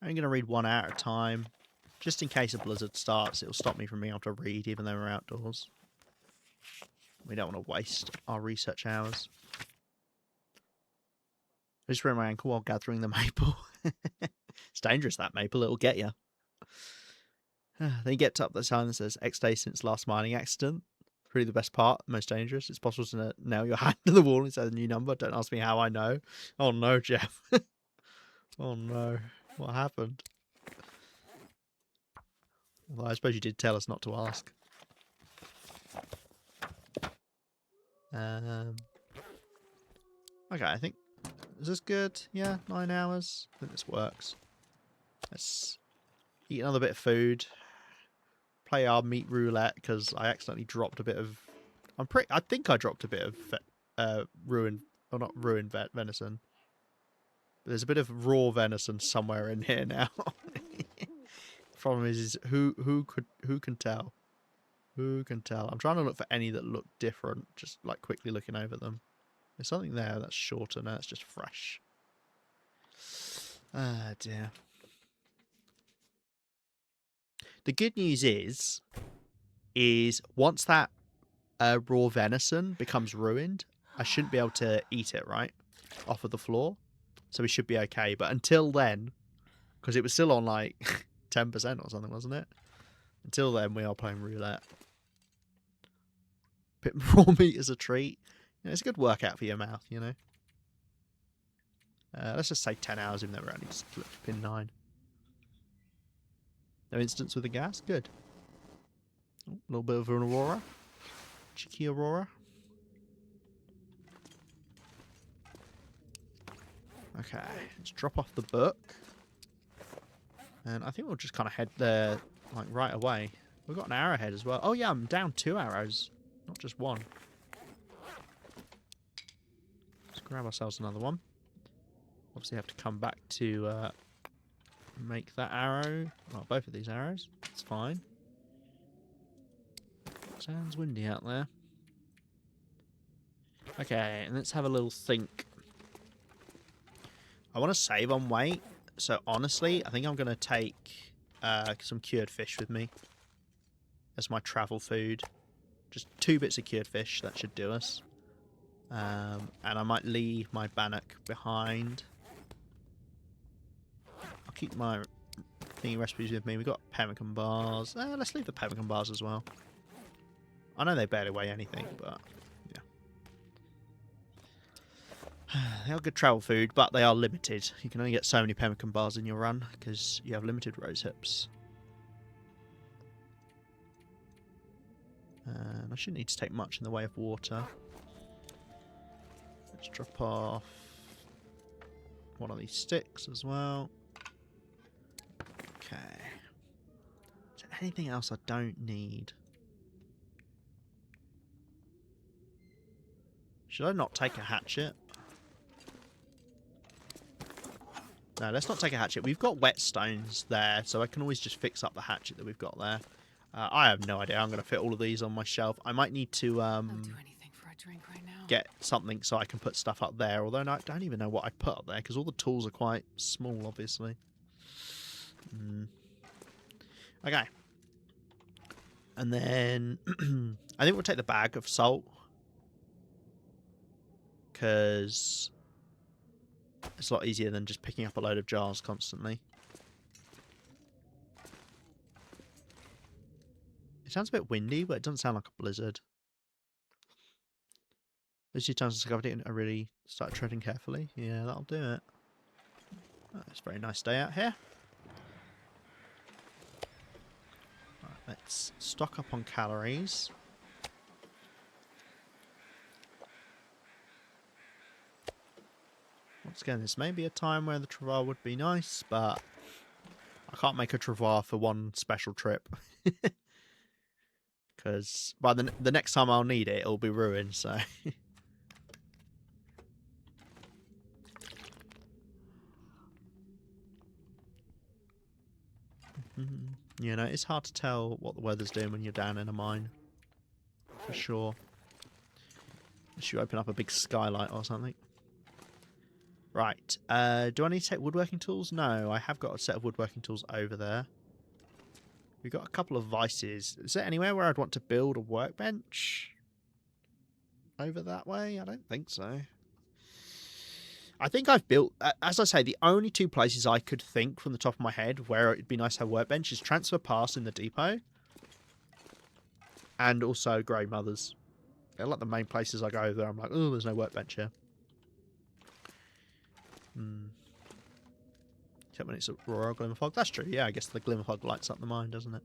I'm going to read 1 hour at a time. Just in case a blizzard starts, it'll stop me from being able to read even though we're outdoors. We don't want to waste our research hours. I just sprained my ankle while gathering the maple. It's dangerous, that maple. It'll get you. Then you get up the sign that says X days since last mining accident. Really the best part, most dangerous. It's possible to nail your hand to the wall and it says a new number. Don't ask me how I know. Oh no, Jeff. Oh no. What happened? Well, I suppose you did tell us not to ask. Okay, I think... Is this good? Yeah, 9 hours. I think this works. Let's eat another bit of food. Play our meat roulette, because I accidentally dropped a bit of... I think I dropped a bit of ruined... Or not ruined venison. But there's a bit of raw venison somewhere in here now. Problem is who can tell? Who can tell? I'm trying to look for any that look different, just like quickly looking over them. There's something there that's shorter. No, it's just fresh. Ah, dear. The good news is once that raw venison becomes ruined, I shouldn't be able to eat it, right? Off of the floor. So we should be okay. But until then, because it was still on like 10% or something, wasn't it? Until then, we are playing roulette. Bit raw meat as a treat. You know, it's a good workout for your mouth, you know. Let's just say 10 hours even though we're only pin 9. No instance with the gas? Good. Oh, a little bit of an aurora. Cheeky aurora. Okay, let's drop off the book. And I think we'll just kind of head there like right away. We've got an arrowhead as well. Oh yeah, I'm down 2 arrows. Not just 1. Let's grab ourselves another one. Obviously have to come back to make that arrow. Well, both of these arrows. It's fine. Sounds windy out there. Okay, and let's have a little think. I want to save on weight. So honestly, I think I'm going to take some cured fish with me as my travel food. Just 2 bits of cured fish. That should do us. And I might leave my bannock behind. I'll keep my thingy recipes with me. We've got pemmican bars. Let's leave the pemmican bars as well. I know they barely weigh anything, but yeah. They are good travel food, but they are limited. You can only get so many pemmican bars in your run because you have limited rose hips. And I shouldn't need to take much in the way of water. Let's drop off one of these sticks as well. Okay. Is there anything else I don't need? Should I not take a hatchet? No, let's not take a hatchet. We've got whetstones there, so I can always just fix up the hatchet that we've got there. I have no idea. I'm going to fit all of these on my shelf. I might need to I'll do anything for a drink right now. get something so I can put stuff up there. Although I don't even know what I'd put up there because all the tools are quite small, obviously. Okay. And then I think we'll take the bag of salt because it's a lot easier than just picking up a load of jars constantly. It sounds a bit windy, but it doesn't sound like a blizzard. Those 2 times I discovered it, I really started treading carefully. Yeah, that'll do it. Oh, it's a very nice day out here. Right, let's stock up on calories. Once again, this may be a time where the Travail would be nice, but I can't make a Travail for one special trip. Because by the next time I'll need it, it'll be ruined, so... You know, it's hard to tell what the weather's doing when you're down in a mine. For sure. Unless you open up a big skylight or something. Right. Do I need to take woodworking tools? No, I have got a set of woodworking tools over there. We've got a couple of vices. Is there anywhere where I'd want to build a workbench? Over that way? I don't think so. I think I've built, as I say, the only 2 places I could think from the top of my head where it'd be nice to have a workbench is Transfer Pass in the depot. And also Grey Mothers. They're like the main places I go over there. I'm like, oh, there's no workbench here. Except when it's a Royal Glimmer Fog. That's true. Yeah, I guess the Glimmer Fog lights up the mine, doesn't it?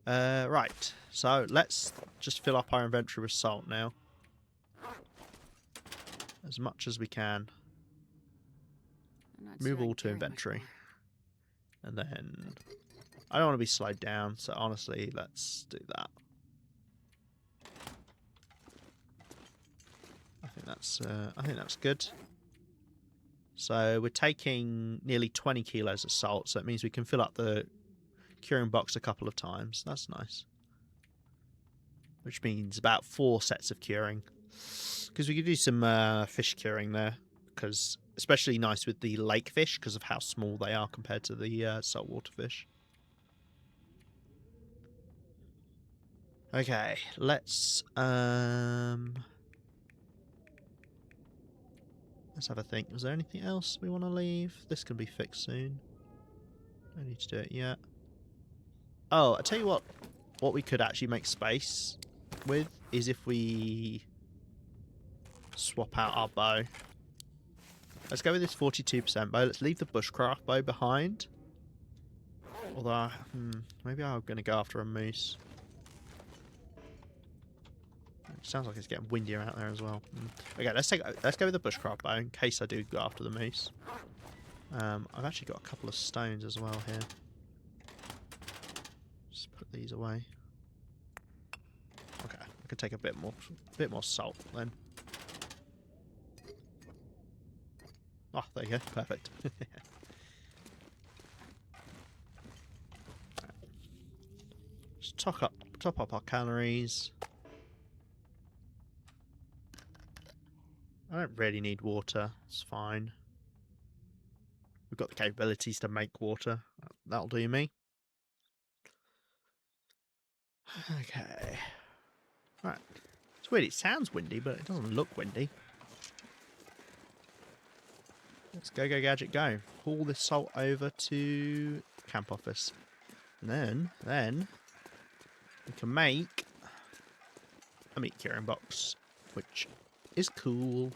Right. So let's just fill up our inventory with salt now. As much as we can. Move all to inventory. And then... I don't want to be slowed down, so honestly, let's do that. I think that's good. So we're taking nearly 20 kilos of salt, so it means we can fill up the curing box a couple of times. That's nice. Which means about 4 sets of curing. Because we could do some fish curing there. Because especially nice with the lake fish because of how small they are compared to the saltwater fish. Okay, let's have a think. Was there anything else we want to leave? This can be fixed soon. Don't need to do it yet. Oh, I tell you what we could actually make space with is if we swap out our bow. Let's go with this 42% bow. Let's leave the bushcraft bow behind. Although, maybe I'm going to go after a moose. It sounds like it's getting windier out there as well. Okay, let's go with the bushcraft bow in case I do go after the moose. I've actually got a couple of stones as well here. Just put these away. Okay, I can take a bit more salt then. Oh, there you go. Perfect. Just top up our calories. I don't really need water. It's fine. We've got the capabilities to make water. That'll do me. Okay. Right. It's weird. It sounds windy, but it doesn't look windy. Let's go, gadget, go. Haul this salt over to camp office. And then we can make a meat curing box, which is cool.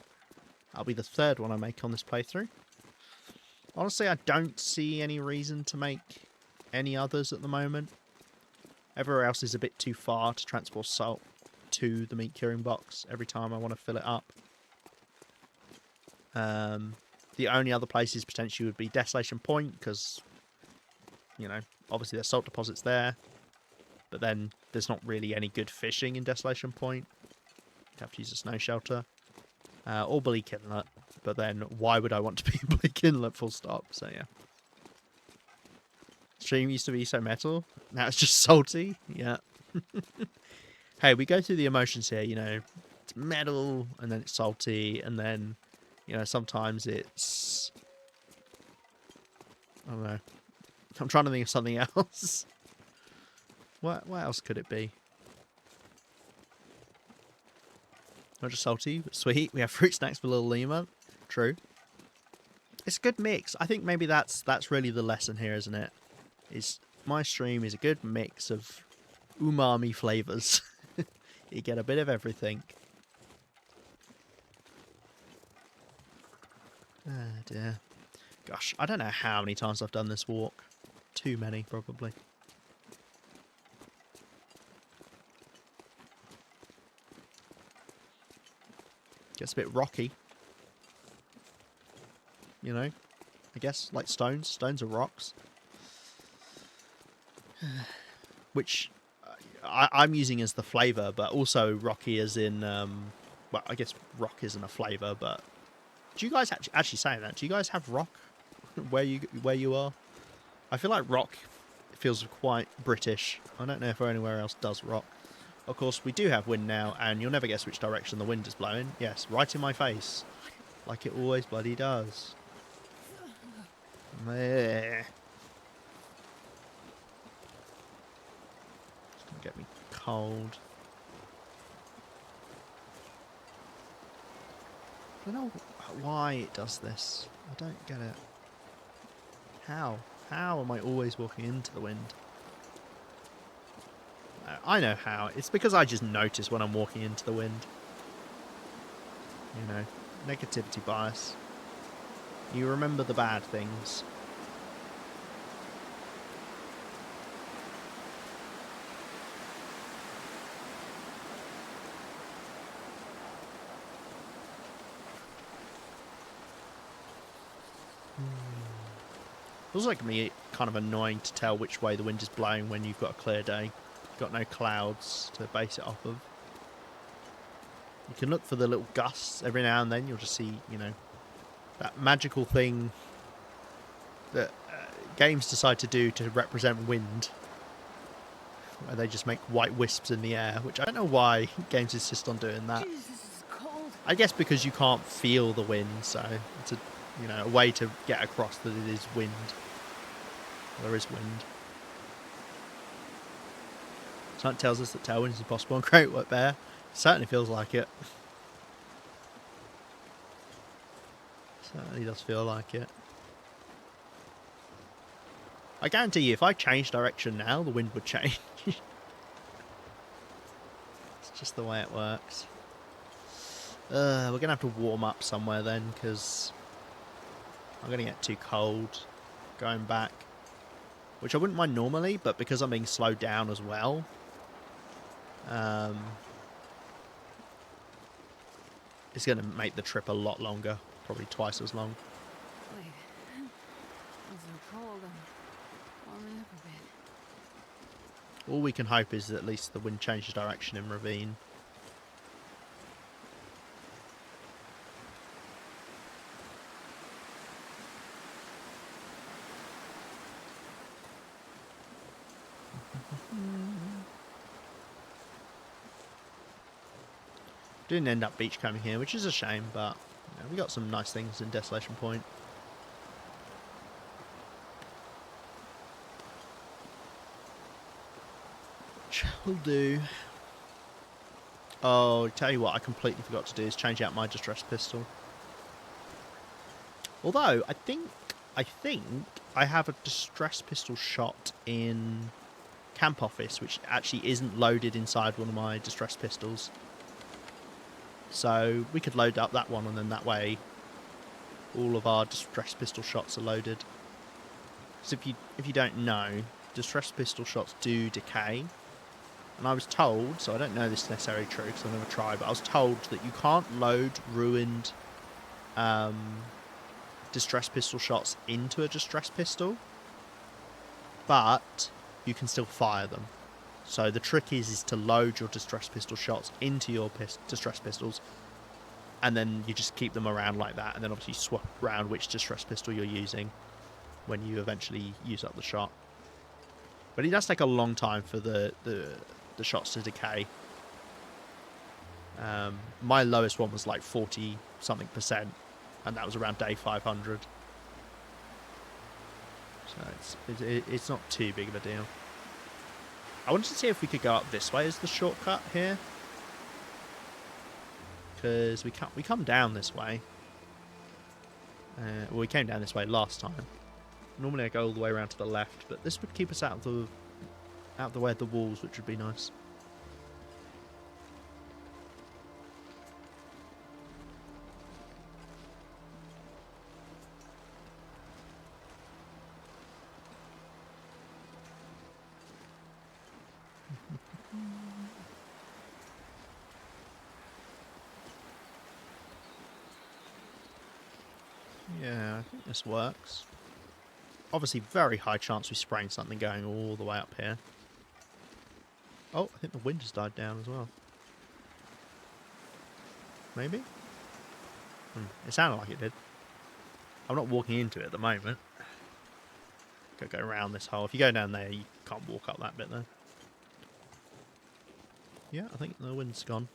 That'll be the 3rd one I make on this playthrough. Honestly, I don't see any reason to make any others at the moment. Everywhere else is a bit too far to transport salt to the meat curing box every time I want to fill it up. The only other places potentially would be Desolation Point, because, you know, obviously there's salt deposits there. But then there's not really any good fishing in Desolation Point. You'd have to use a snow shelter. Or Bleak Inlet. But then why would I want to be in Bleak Inlet full stop? So yeah. Stream used to be so metal. Now it's just salty. Yeah. Hey, we go through the emotions here, you know. It's metal, and then it's salty, and then, you know, sometimes it's... I don't know. I'm trying to think of something else. What else could it be? Not just salty, but sweet. We have fruit snacks for Little Lima. True. It's a good mix. I think maybe that's really the lesson here, isn't it? Is my stream is a good mix of umami flavors. You get a bit of everything. Ah, dear. Gosh, I don't know how many times I've done this walk. Too many, probably. Gets a bit rocky. You know? I guess, like stones. Stones are rocks. Which I'm using as the flavour, but also rocky as in... well, I guess rock isn't a flavour, but... Do you guys actually saying that? Do you guys have rock where you are? I feel like rock feels quite British. I don't know if anywhere else does rock. Of course, we do have wind now, and you'll never guess which direction the wind is blowing. Yes, right in my face. Like it always bloody does. Meh. It's gonna get me cold. I don't know why it does this. I don't get it. How? How am I always walking into the wind? I know how. It's because I just notice when I'm walking into the wind. You know, negativity bias. You remember the bad things. Feels like me kind of annoying to tell which way the wind is blowing when you've got a clear day. You've got no clouds to base it off of. You can look for the little gusts every now and then. You'll just see, you know, that magical thing that games decide to do to represent wind, where they just make white wisps in the air, which I don't know why games insist on doing that. Jesus, this is cold. I guess because you can't feel the wind, so it's a way to get across that it is wind. There is wind. Something tells us that tailwind is impossible on Great White Bear. Certainly feels like it. Certainly does feel like it. I guarantee you, if I change direction now, the wind would change. It's just the way it works. We're going to have to warm up somewhere then, because I'm going to get too cold going back. Which I wouldn't mind normally, but because I'm being slowed down as well, it's going to make the trip a lot longer. Probably twice as long. Wait. I'm so cold. I'm warming up a bit. All we can hope is that at least the wind changes direction in Ravine. Didn't end up beach camping here, which is a shame, but you know, we got some nice things in Desolation Point. Will do. Oh, tell you what, I completely forgot to do is change out my distress pistol. Although I think I have a distress pistol shot in Camp Office, which actually isn't loaded inside one of my distress pistols. So we could load up that one, and then that way all of our distress pistol shots are loaded. So if you don't know, distress pistol shots do decay. And I was told, so I don't know this is necessarily true because I've never tried, but I was told that you can't load ruined distress pistol shots into a distress pistol, but you can still fire them. So the trick is to load your distress pistol shots into your distress pistols, and then you just keep them around like that, and then obviously swap around which distress pistol you're using when you eventually use up the shot. But it does take a long time for the shots to decay. My lowest one was like 40 something %, and that was around day 500. So it's not too big of a deal. I wanted to see if we could go up this way as the shortcut here, because we come down this way. Well, we came down this way last time. Normally I go all the way around to the left, but this would keep us out of the way of the walls, which would be nice. Yeah, I think this works. Obviously, very high chance we sprain something going all the way up here. Oh, I think the wind has died down as well. Maybe? It sounded like it did. I'm not walking into it at the moment. Gotta go around this hole. If you go down there, you can't walk up that bit there. Yeah, I think the wind's gone.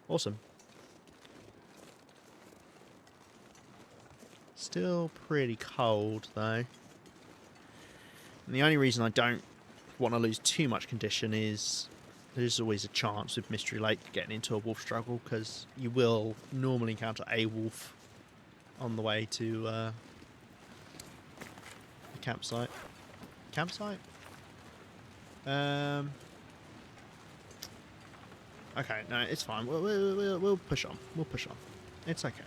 Awesome. Still pretty cold, though. And the only reason I don't want to lose too much condition is there's always a chance with Mystery Lake getting into a wolf struggle, because you will normally encounter a wolf on the way to the campsite. Campsite? Okay, no, it's fine. We'll push on. We'll push on. It's okay.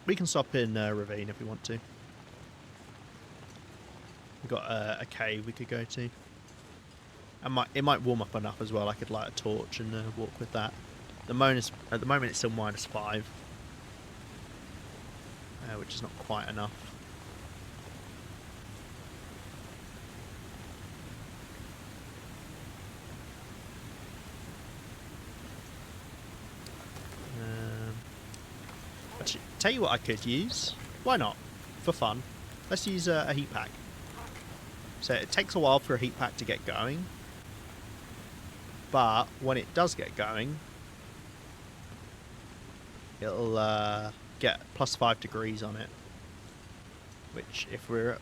We can stop in Ravine if we want to. We've got a cave we could go to. It might warm up enough as well. I could light a torch and walk with that. At the moment it's still -5, which is not quite enough. Actually, tell you what I could use. Why not? For fun. Let's use a heat pack. So it takes a while for a heat pack to get going. But when it does get going, it'll get +5 degrees on it. Which, if we're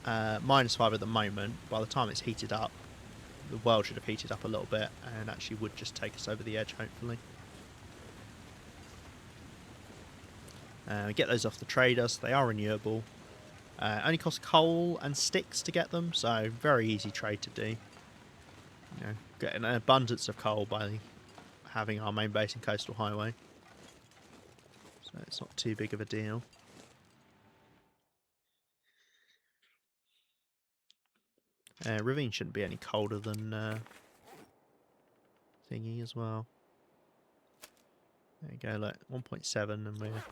at -5 at the moment, by the time it's heated up, the world should have heated up a little bit and actually would just take us over the edge, hopefully. We get those off the traders. They are renewable. Only cost coal and sticks to get them, so very easy trade to do. You know, get an abundance of coal by having our main base in Coastal Highway, so it's not too big of a deal. Ravine shouldn't be any colder than thingy as well. There you go, look, 1.7, and we're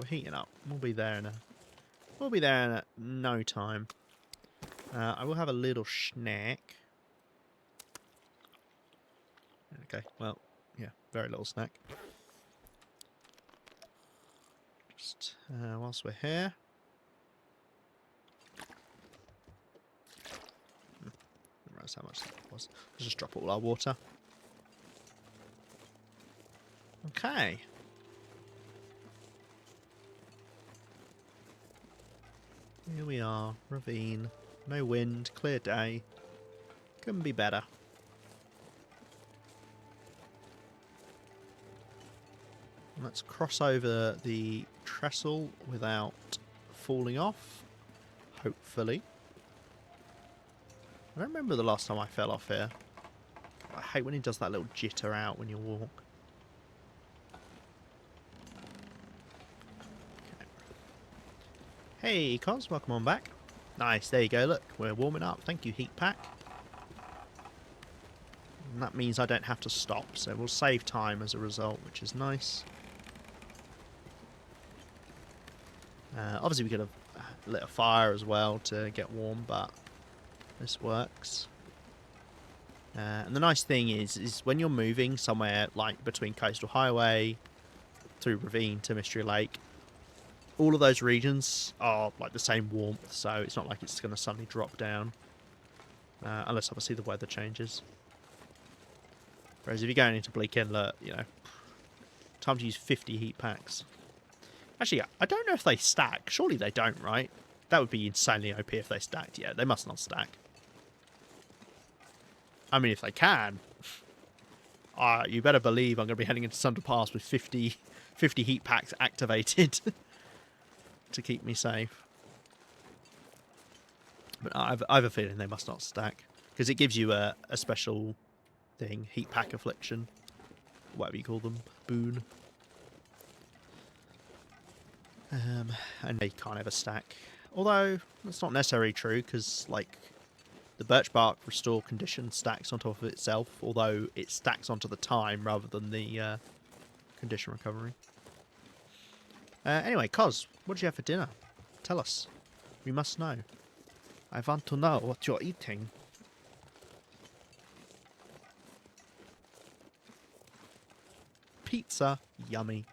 heating up. We'll be there in no time. I will have a little snack. Okay, well, yeah, very little snack. Just whilst we're here. Didn't realise how much that was. Let's just drop all our water. Okay. Here we are, Ravine. No wind, clear day. Couldn't be better. Let's cross over the trestle without falling off, hopefully. I don't remember the last time I fell off here. I hate when he does that little jitter out when you walk. Okay. Hey, Cos, welcome on back. Nice, there you go, look, we're warming up. Thank you, heat pack. And that means I don't have to stop, so we'll save time as a result, which is nice. Obviously we could have lit a fire as well to get warm, but this works. And the nice thing is when you're moving somewhere like between Coastal Highway through Ravine to Mystery Lake, all of those regions are like the same warmth, so it's not like it's going to suddenly drop down, unless obviously the weather changes. Whereas if you're going into Bleak Inlet, you know, time to use 50 heat packs. Actually, I don't know if they stack. Surely they don't, right? That would be insanely OP if they stacked. Yeah, they must not stack. I mean, if they can, you better believe I'm going to be heading into Sunder Pass with 50 heat packs activated to keep me safe. But I have a feeling they must not stack, because it gives you a special thing, heat pack affliction, whatever you call them, boon. And they can't ever stack. Although, that's not necessarily true, because, like, The birch bark restore condition stacks on top of itself, although it stacks onto the time rather than the condition recovery. Anyway, Cos, what did you have for dinner? Tell us. We must know. I want to know what you're eating. Pizza. Yummy.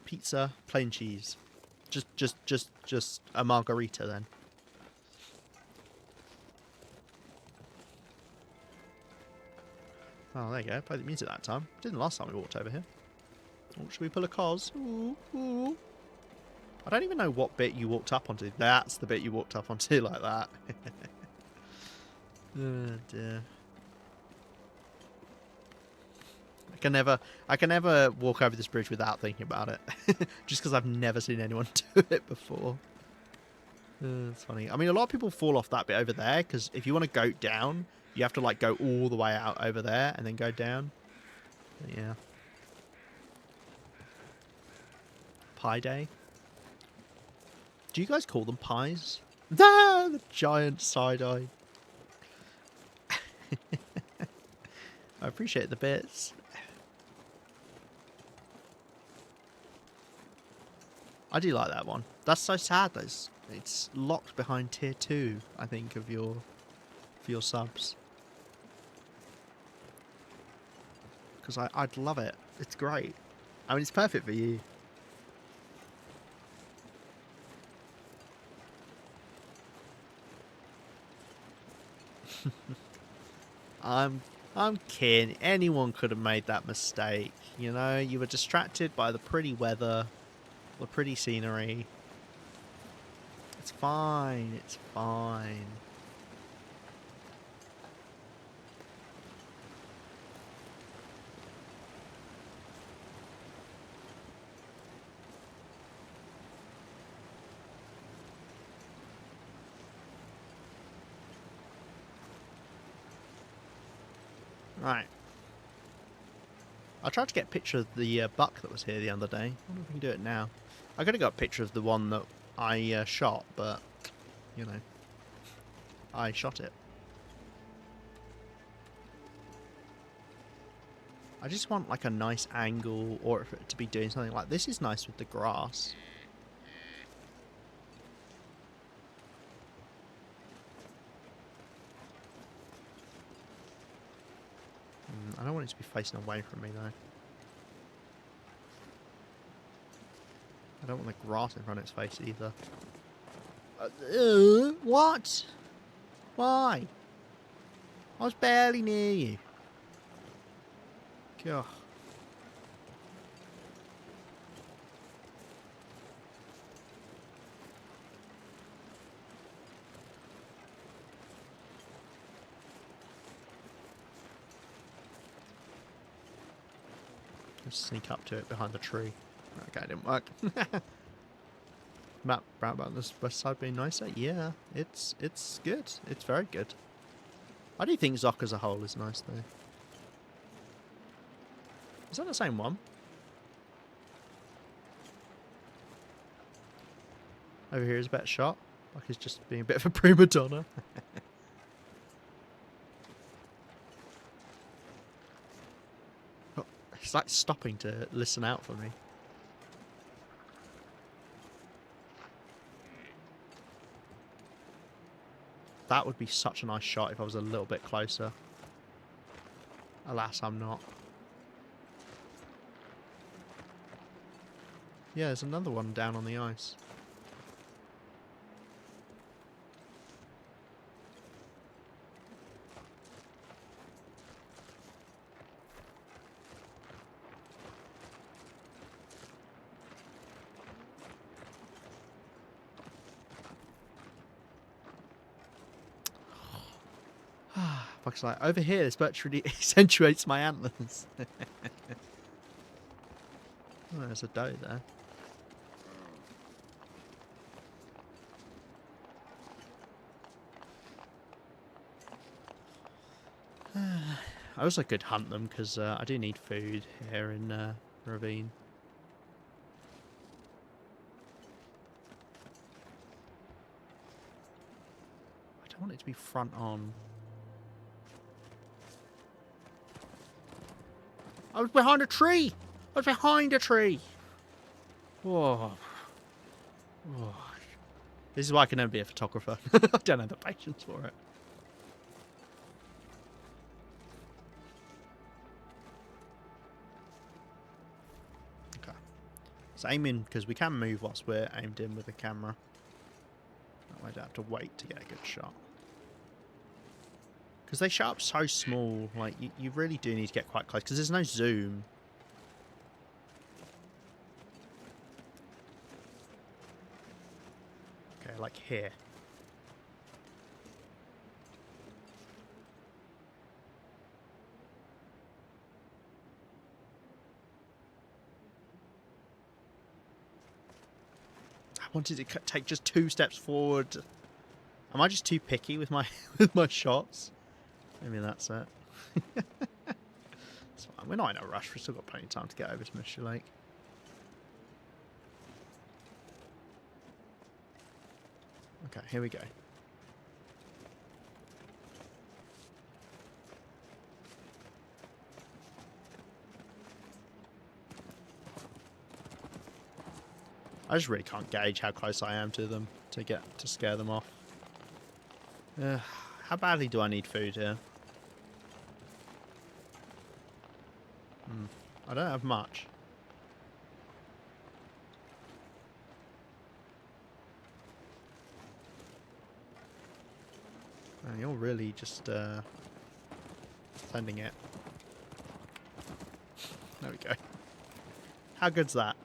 Pizza, plain cheese. Just a margarita then. Oh, there you go. Play the music that time. Didn't last time we walked over here. Oh, should we pull a Cos? Ooh, ooh. I don't even know what bit you walked up onto. That's the bit you walked up onto like that. Oh dear. I can never walk over this bridge without thinking about it. Just because I've never seen anyone do it before. It's funny. I mean, a lot of people fall off that bit over there, because if you want to go down, you have to like go all the way out over there and then go down. But yeah. Pie day. Do you guys call them pies? Ah, the giant side eye. I appreciate the bits. I do like that one. That's so sad though. It's locked behind tier 2, I think, of your subs. Because I'd love it. It's great. I mean, it's perfect for you. I'm kidding. Anyone could have made that mistake. You know, you were distracted by the pretty weather, the pretty scenery. It's fine. It's fine. Right. I tried to get a picture of the buck that was here the other day. I wonder if we can do it now. I could have got a picture of the one that I shot, but, you know, I shot it. I just want like a nice angle, or for it to be doing something like this is nice with the grass. I don't want it to be facing away from me though. I don't want the grass in front of its face either. What? Why? I was barely near you. God. Just sneak up to it behind the tree. Okay, it didn't work. Map about this west side being nicer? Yeah, it's good. It's very good. I do think Zoc as a whole is nice though. Is that the same one? Over here is a better shot. Like he's just being a bit of a prima donna. Oh, he's like stopping to listen out for me. That would be such a nice shot if I was a little bit closer. Alas, I'm not. Yeah, there's another one down on the ice. Fuck's like, over here, this birch really accentuates my antlers. Oh, there's a doe there. I also could hunt them because I do need food here in Ravine. don't want it to be front on. I was behind a tree! I was behind a tree! Whoa. Whoa. This is why I can never be a photographer. I don't have the patience for it. Okay. So aiming, because we can move whilst we're aimed in with the camera. That way I don't have to wait to get a good shot. Because they shot up so small, like, you really do need to get quite close, because there's no zoom. Okay, like here. I wanted to take just 2 steps forward. Am I just too picky with my with my shots? Maybe that's it. It's fine. We're not in a rush. We've still got plenty of time to get over to Mystery Lake. Okay, here we go. I just really can't gauge how close I am to them to scare them off. How badly do I need food here? I don't have much. Man, you're really just sending it. There we go. How good's that?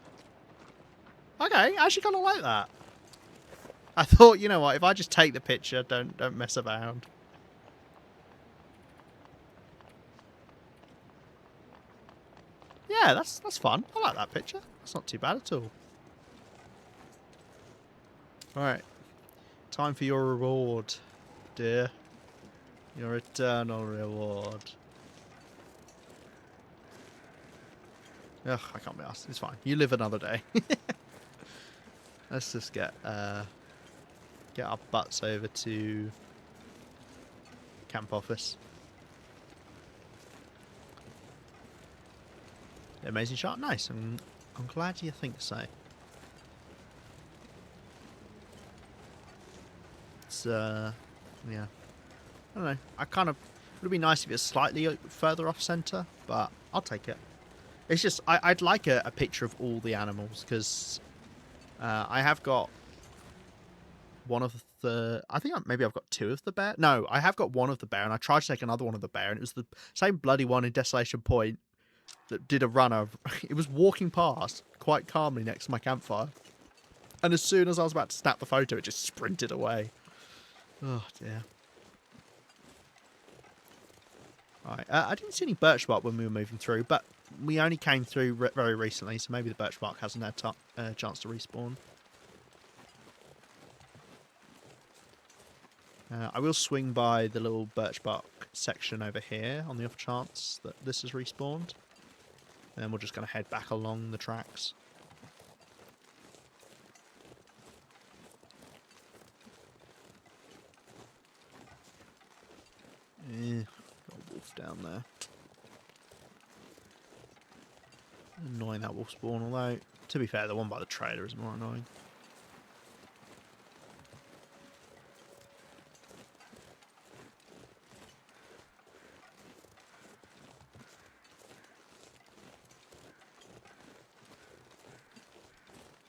Okay, I actually kind of like that. I thought, you know what, if I just take the picture, don't mess around. Yeah, that's fun. I like that picture. It's not too bad at all. Alright. Time for your reward, dear. Your eternal reward. Ugh, I can't be asked. It's fine. You live another day. Let's just get our butts over to camp office. Amazing shot. Nice. I'm glad you think so. It's yeah. I don't know. I kind of it would be nice if it was slightly further off center, but I'll take it. It's just I'd like a picture of all the animals because I have got one of the. I think maybe I've got 2 of the bear. No, I have got one of the bear, and I tried to take another one of the bear, and it was the same bloody one in Desolation Point that did a runner. It was walking past quite calmly next to my campfire, and as soon as I was about to snap the photo, it just sprinted away. Oh dear. Right, I didn't see any birch bark when we were moving through, but we only came through very recently, so maybe the birch bark hasn't had a chance to respawn. I will swing by the little birch bark section over here on the off chance that this has respawned. And then we're just going to head back along the tracks. Got a wolf down there. Annoying that wolf spawn, although, to be fair, the one by the trailer is more annoying.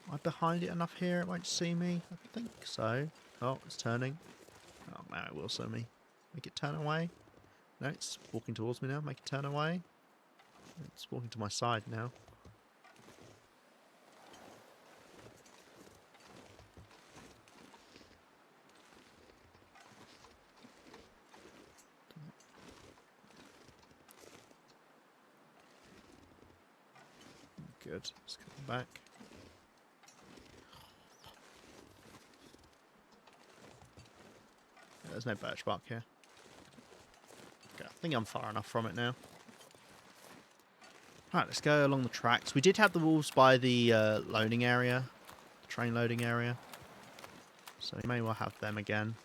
Am I behind it enough here it won't see me? I think so. Oh, it's turning. Oh, man, it will see me. Make it turn away. No, it's walking towards me now. Make it turn away. It's walking to my side now. Good. Let's come back. Yeah, there's no birch bark here. Okay, I think I'm far enough from it now. Alright, let's go along the tracks. We did have the wolves by the loading area. The train loading area. So we may well have them again.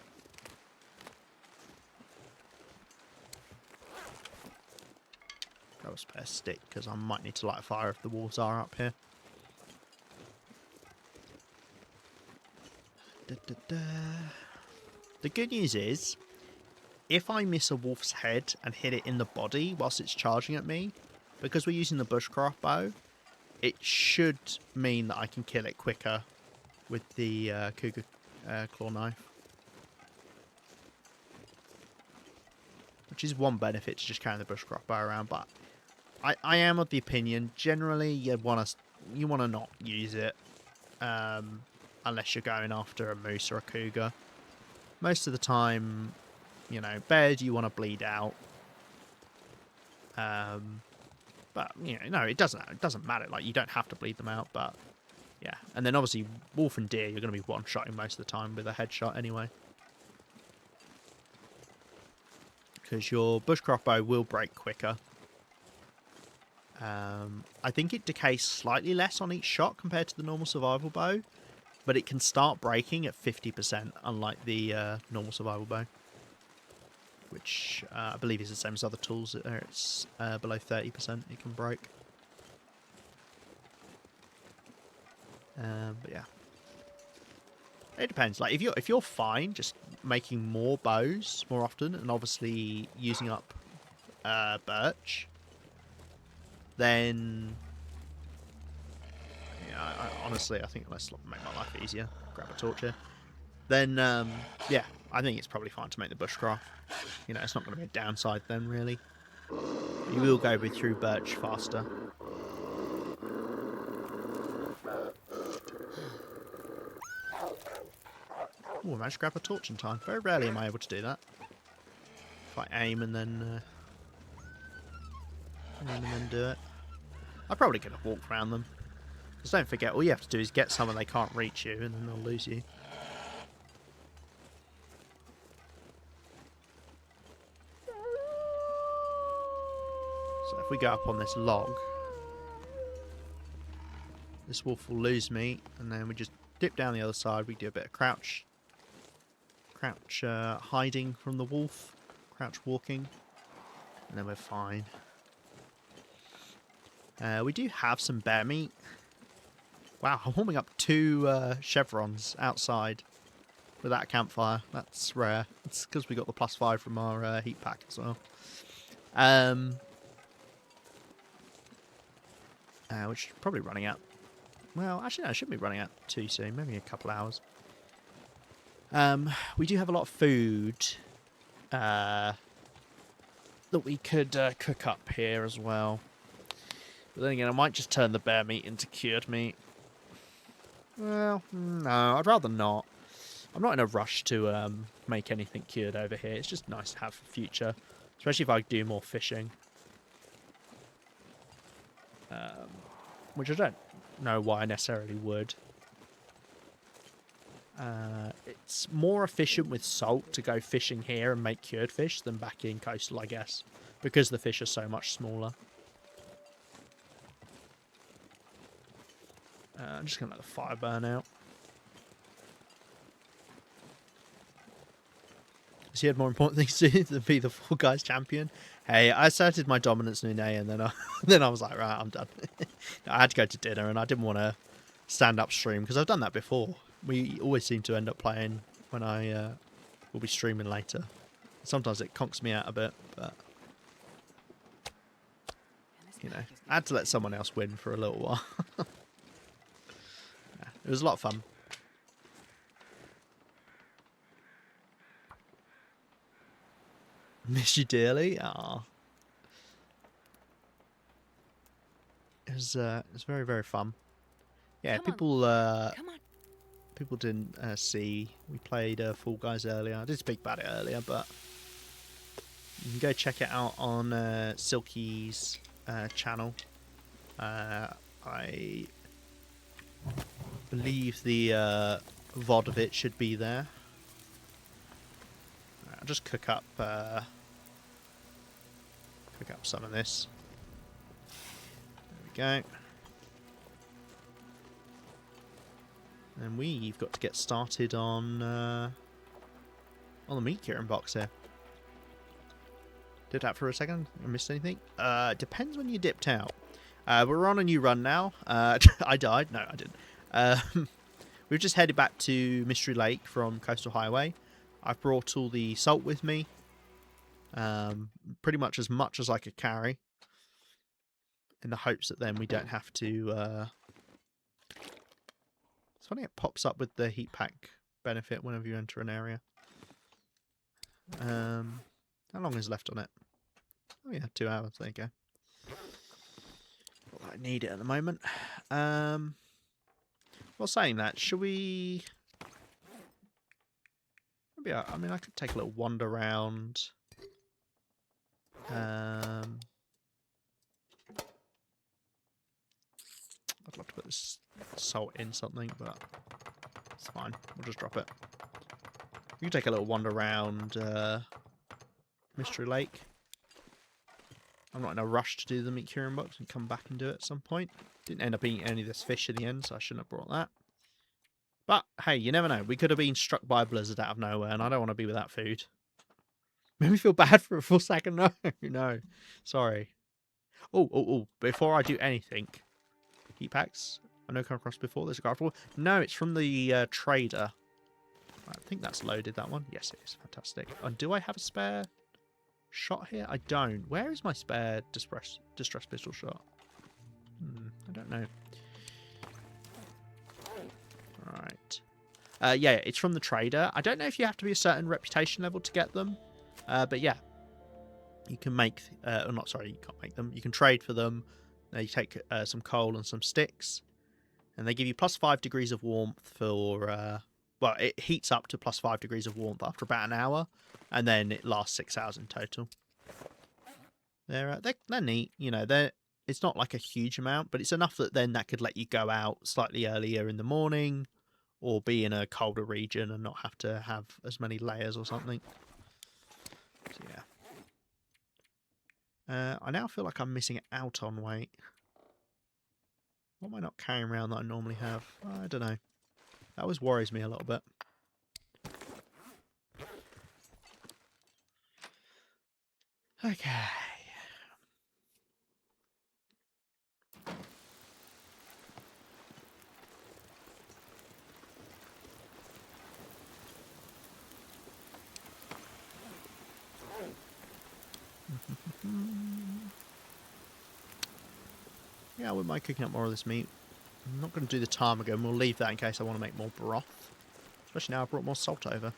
grab a spare stick, because I might need to light a fire if the wolves are up here. The good news is, if I miss a wolf's head and hit it in the body whilst it's charging at me, because we're using the bushcraft bow, it should mean that I can kill it quicker with the cougar claw knife. Which is one benefit to just carrying the bushcraft bow around, but I am of the opinion, generally you want to not use it unless you're going after a moose or a cougar. Most of the time, you know, bears you want to bleed out. But you know, no, it doesn't matter. Like, you don't have to bleed them out, but yeah. And then obviously wolf and deer, you're going to be one-shotting most of the time with a headshot anyway. Because your bushcraft bow will break quicker. I think it decays slightly less on each shot compared to the normal survival bow, but it can start breaking at 50%, unlike the normal survival bow, which I believe is the same as other tools. It's below 30% it can break. But yeah, it depends. Like, if you're fine just making more bows more often and obviously using up birch, then yeah, honestly I think let's make my life easier. Grab a torch here. Then yeah, I think it's probably fine to make the bushcraft. You know, it's not going to be a downside then, really. You will go through birch faster. Oh, I managed to grab a torch in time. Very rarely am I able to do that. If I aim and then do it. I'm probably going to walk around them. Because don't forget, all you have to do is get someone they can't reach you, and then they'll lose you. So if we go up on this log, this wolf will lose me, and then we just dip down the other side. We do a bit of crouch hiding from the wolf, crouch walking, and then we're fine. We do have some bear meat. Wow, I'm warming up 2 chevrons outside without a campfire. That's rare. It's because we got the +5 from our heat pack as well. Which is probably running out. Well, actually, no, I shouldn't be running out too soon. Maybe a couple hours. We do have a lot of food that we could cook up here as well. But then again, I might just turn the bear meat into cured meat. Well, no, I'd rather not. I'm not in a rush to make anything cured over here. It's just nice to have for future, especially if I do more fishing. Which I don't know why I necessarily would. It's more efficient with salt to go fishing here and make cured fish than back in coastal, I guess, because the fish are so much smaller. I'm just going to let the fire burn out. So you had more important things to do than be the Fall Guys champion. Hey, I asserted my dominance in Nune, and then I was like, right, I'm done. I had to go to dinner, and I didn't want to stand upstream because I've done that before. We always seem to end up playing when I will be streaming later. Sometimes it conks me out a bit, but you know, I had to let someone else win for a little while. Yeah, it was a lot of fun. Miss you dearly. Ah, it was very, very fun. Yeah, people people didn't see we played Fall Guys earlier. I did speak about it earlier, but you can go check it out on Silky's channel. I believe the VOD of it should be there. I'll just cook up some of this. There we go. And we've got to get started on the meat curing box here. Dipped out for a second. I missed anything? Depends when you dipped out. We're on a new run now. I died. No, I didn't. We've just headed back to Mystery Lake from Coastal Highway. I've brought all the salt with me. Pretty much as I could carry. In the hopes that then we don't have to... It's funny it pops up with the heat pack benefit whenever you enter an area. How long is left on it? Oh yeah, 2 hours. There you go. Well, I need it at the moment. Well, saying that, should we... Maybe I mean, I could take a little wander around. I'd love to put this salt in something, but it's fine. We'll just drop it. You can take a little wander around Mystery Lake. I'm not in a rush to do the meat curing box and come back and do it at some point. Didn't end up eating any of this fish in the end, so I shouldn't have brought that. But, hey, you never know. We could have been struck by a blizzard out of nowhere, and I don't want to be without food. Made me feel bad for a full second. No, no. Sorry. Oh. Before I do anything. Heat packs. I know come across before. There's a guard for. No, it's from the trader. I think that's loaded, that one. Yes, it is. Fantastic. And do I have a spare shot here? I don't. Where is my spare distress pistol shot? I don't know. Right. Yeah, it's from the trader. I don't know if you have to be a certain reputation level to get them. But yeah. You can make... you can't make them. You can trade for them. You take some coal and some sticks. And they give you plus 5 degrees of warmth for... well, it heats up to plus 5 degrees of warmth after about an hour. And then it lasts 6 hours in total. They're neat. You know, it's not like a huge amount, but it's enough that then that could let you go out slightly earlier in the morning or be in a colder region and not have to have as many layers or something. So, yeah. I now feel like I'm missing out on weight. What am I not carrying around that I normally have? I don't know. That always worries me a little bit. Okay. Yeah, I wouldn't mind cooking up more of this meat. I'm not going to do the ptarmigan, and we'll leave that in case I want to make more broth. Especially now I've brought more salt over.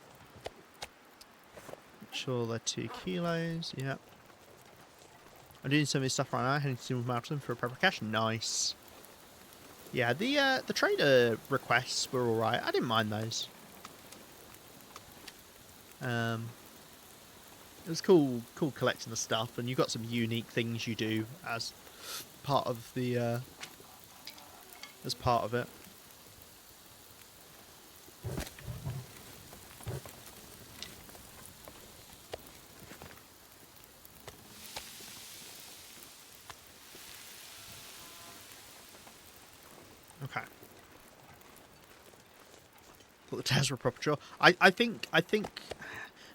Make sure they're 2 kilos, yeah. I'm doing some of this stuff right now, heading to Silver Mountain for a proper cache. Nice. Yeah, the trader requests were alright. I didn't mind those. It was cool collecting the stuff, and you got some unique things you do as part of the it. Okay. Thought the tails were a proper chore. I think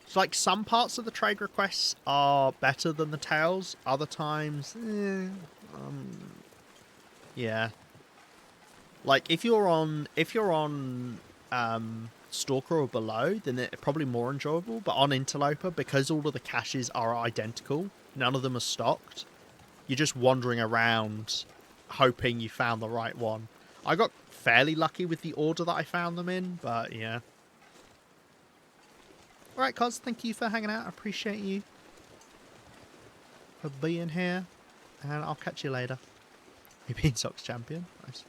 it's like some parts of the trade requests are better than the tails. Other times, yeah. Like if you're on Stalker or below, then it's probably more enjoyable. But on Interloper, because all of the caches are identical, none of them are stocked. You're just wandering around, hoping you found the right one. I got fairly lucky with the order that I found them in, but yeah. Alright, Cos, thank you for hanging out. I appreciate you for being here. And I'll catch you later. You Beansocks champion. Nice.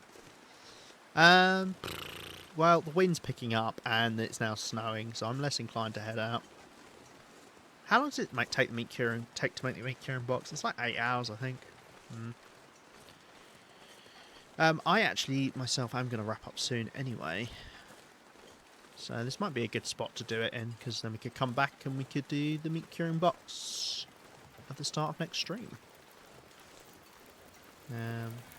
Well, the wind's picking up and it's now snowing, so I'm less inclined to head out. How long does it take to make the meat curing box? It's like 8 hours, I think. I actually, myself, am going to wrap up soon anyway. So this might be a good spot to do it in, because then we could come back and we could do the meat curing box at the start of next stream.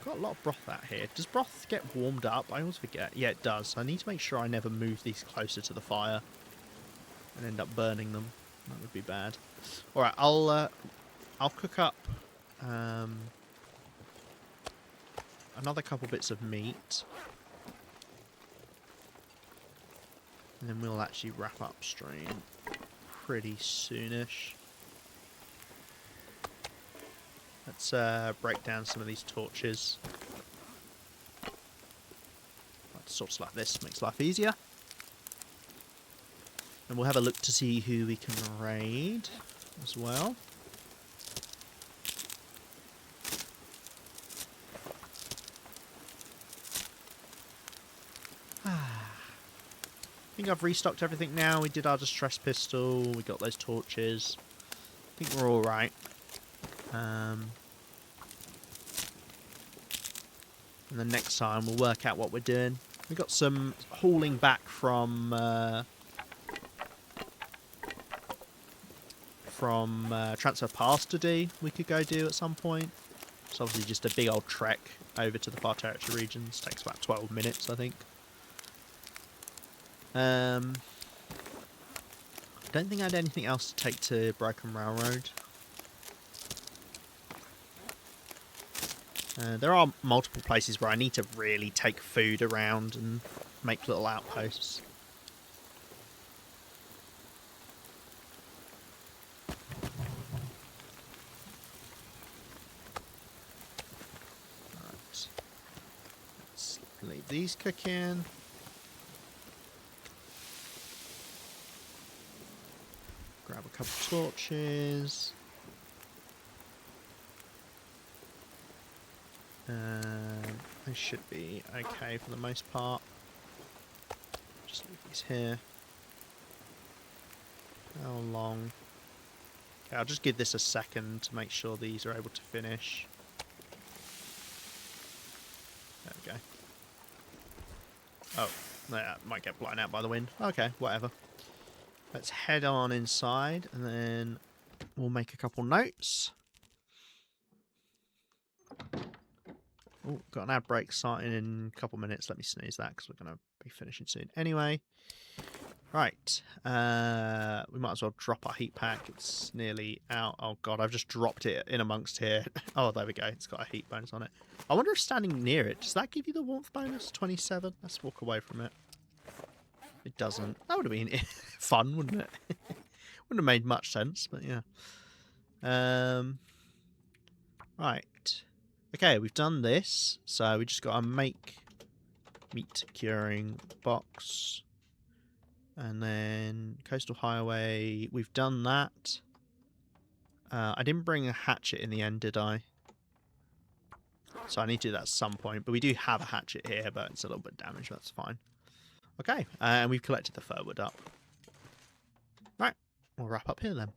Got a lot of broth out here. Does broth get warmed up? I always forget. Yeah, it does. I need to make sure I never move these closer to the fire and end up burning them. That would be bad. All right, I'll cook up another couple bits of meat, and then we'll actually wrap upstream pretty soonish. Let's break down some of these torches. Sorts like this makes life easier. And we'll have a look to see who we can raid as well. I think I've restocked everything now. We did our distress pistol. We got those torches. I think we're all right. And then next time we'll work out what we're doing. We got some hauling back from Transfer Pass to do. We could go do at some point. It's obviously just a big old trek over to the Far Territory regions. Takes about 12 minutes, I think. Don't think I had anything else to take to Broken Railroad. There are multiple places where I need to really take food around and make little outposts. Right. Let's leave these cooking. Grab a couple of torches. They should be okay for the most part. Just leave these here. How long? Okay, I'll just give this a second to make sure these are able to finish. There we go. Oh, that might get blown out by the wind. Okay, whatever. Let's head on inside and then we'll make a couple notes. Oh, got an ad break starting in a couple minutes. Let me sneeze that because we're going to be finishing soon anyway. Right. We might as well drop our heat pack. It's nearly out. Oh, God, I've just dropped it in amongst here. Oh, there we go. It's got a heat bonus on it. I wonder if standing near it, does that give you the warmth bonus? 27? Let's walk away from it. It doesn't. That would have been fun, wouldn't it? Wouldn't have made much sense, but yeah. Right. Okay, we've done this, so we just got to make meat curing box. And then coastal highway, we've done that. I didn't bring a hatchet in the end, did I? So I need to do that at some point, but we do have a hatchet here, but it's a little bit damaged, that's fine. Okay, and we've collected the fir wood up. Right, we'll wrap up here then.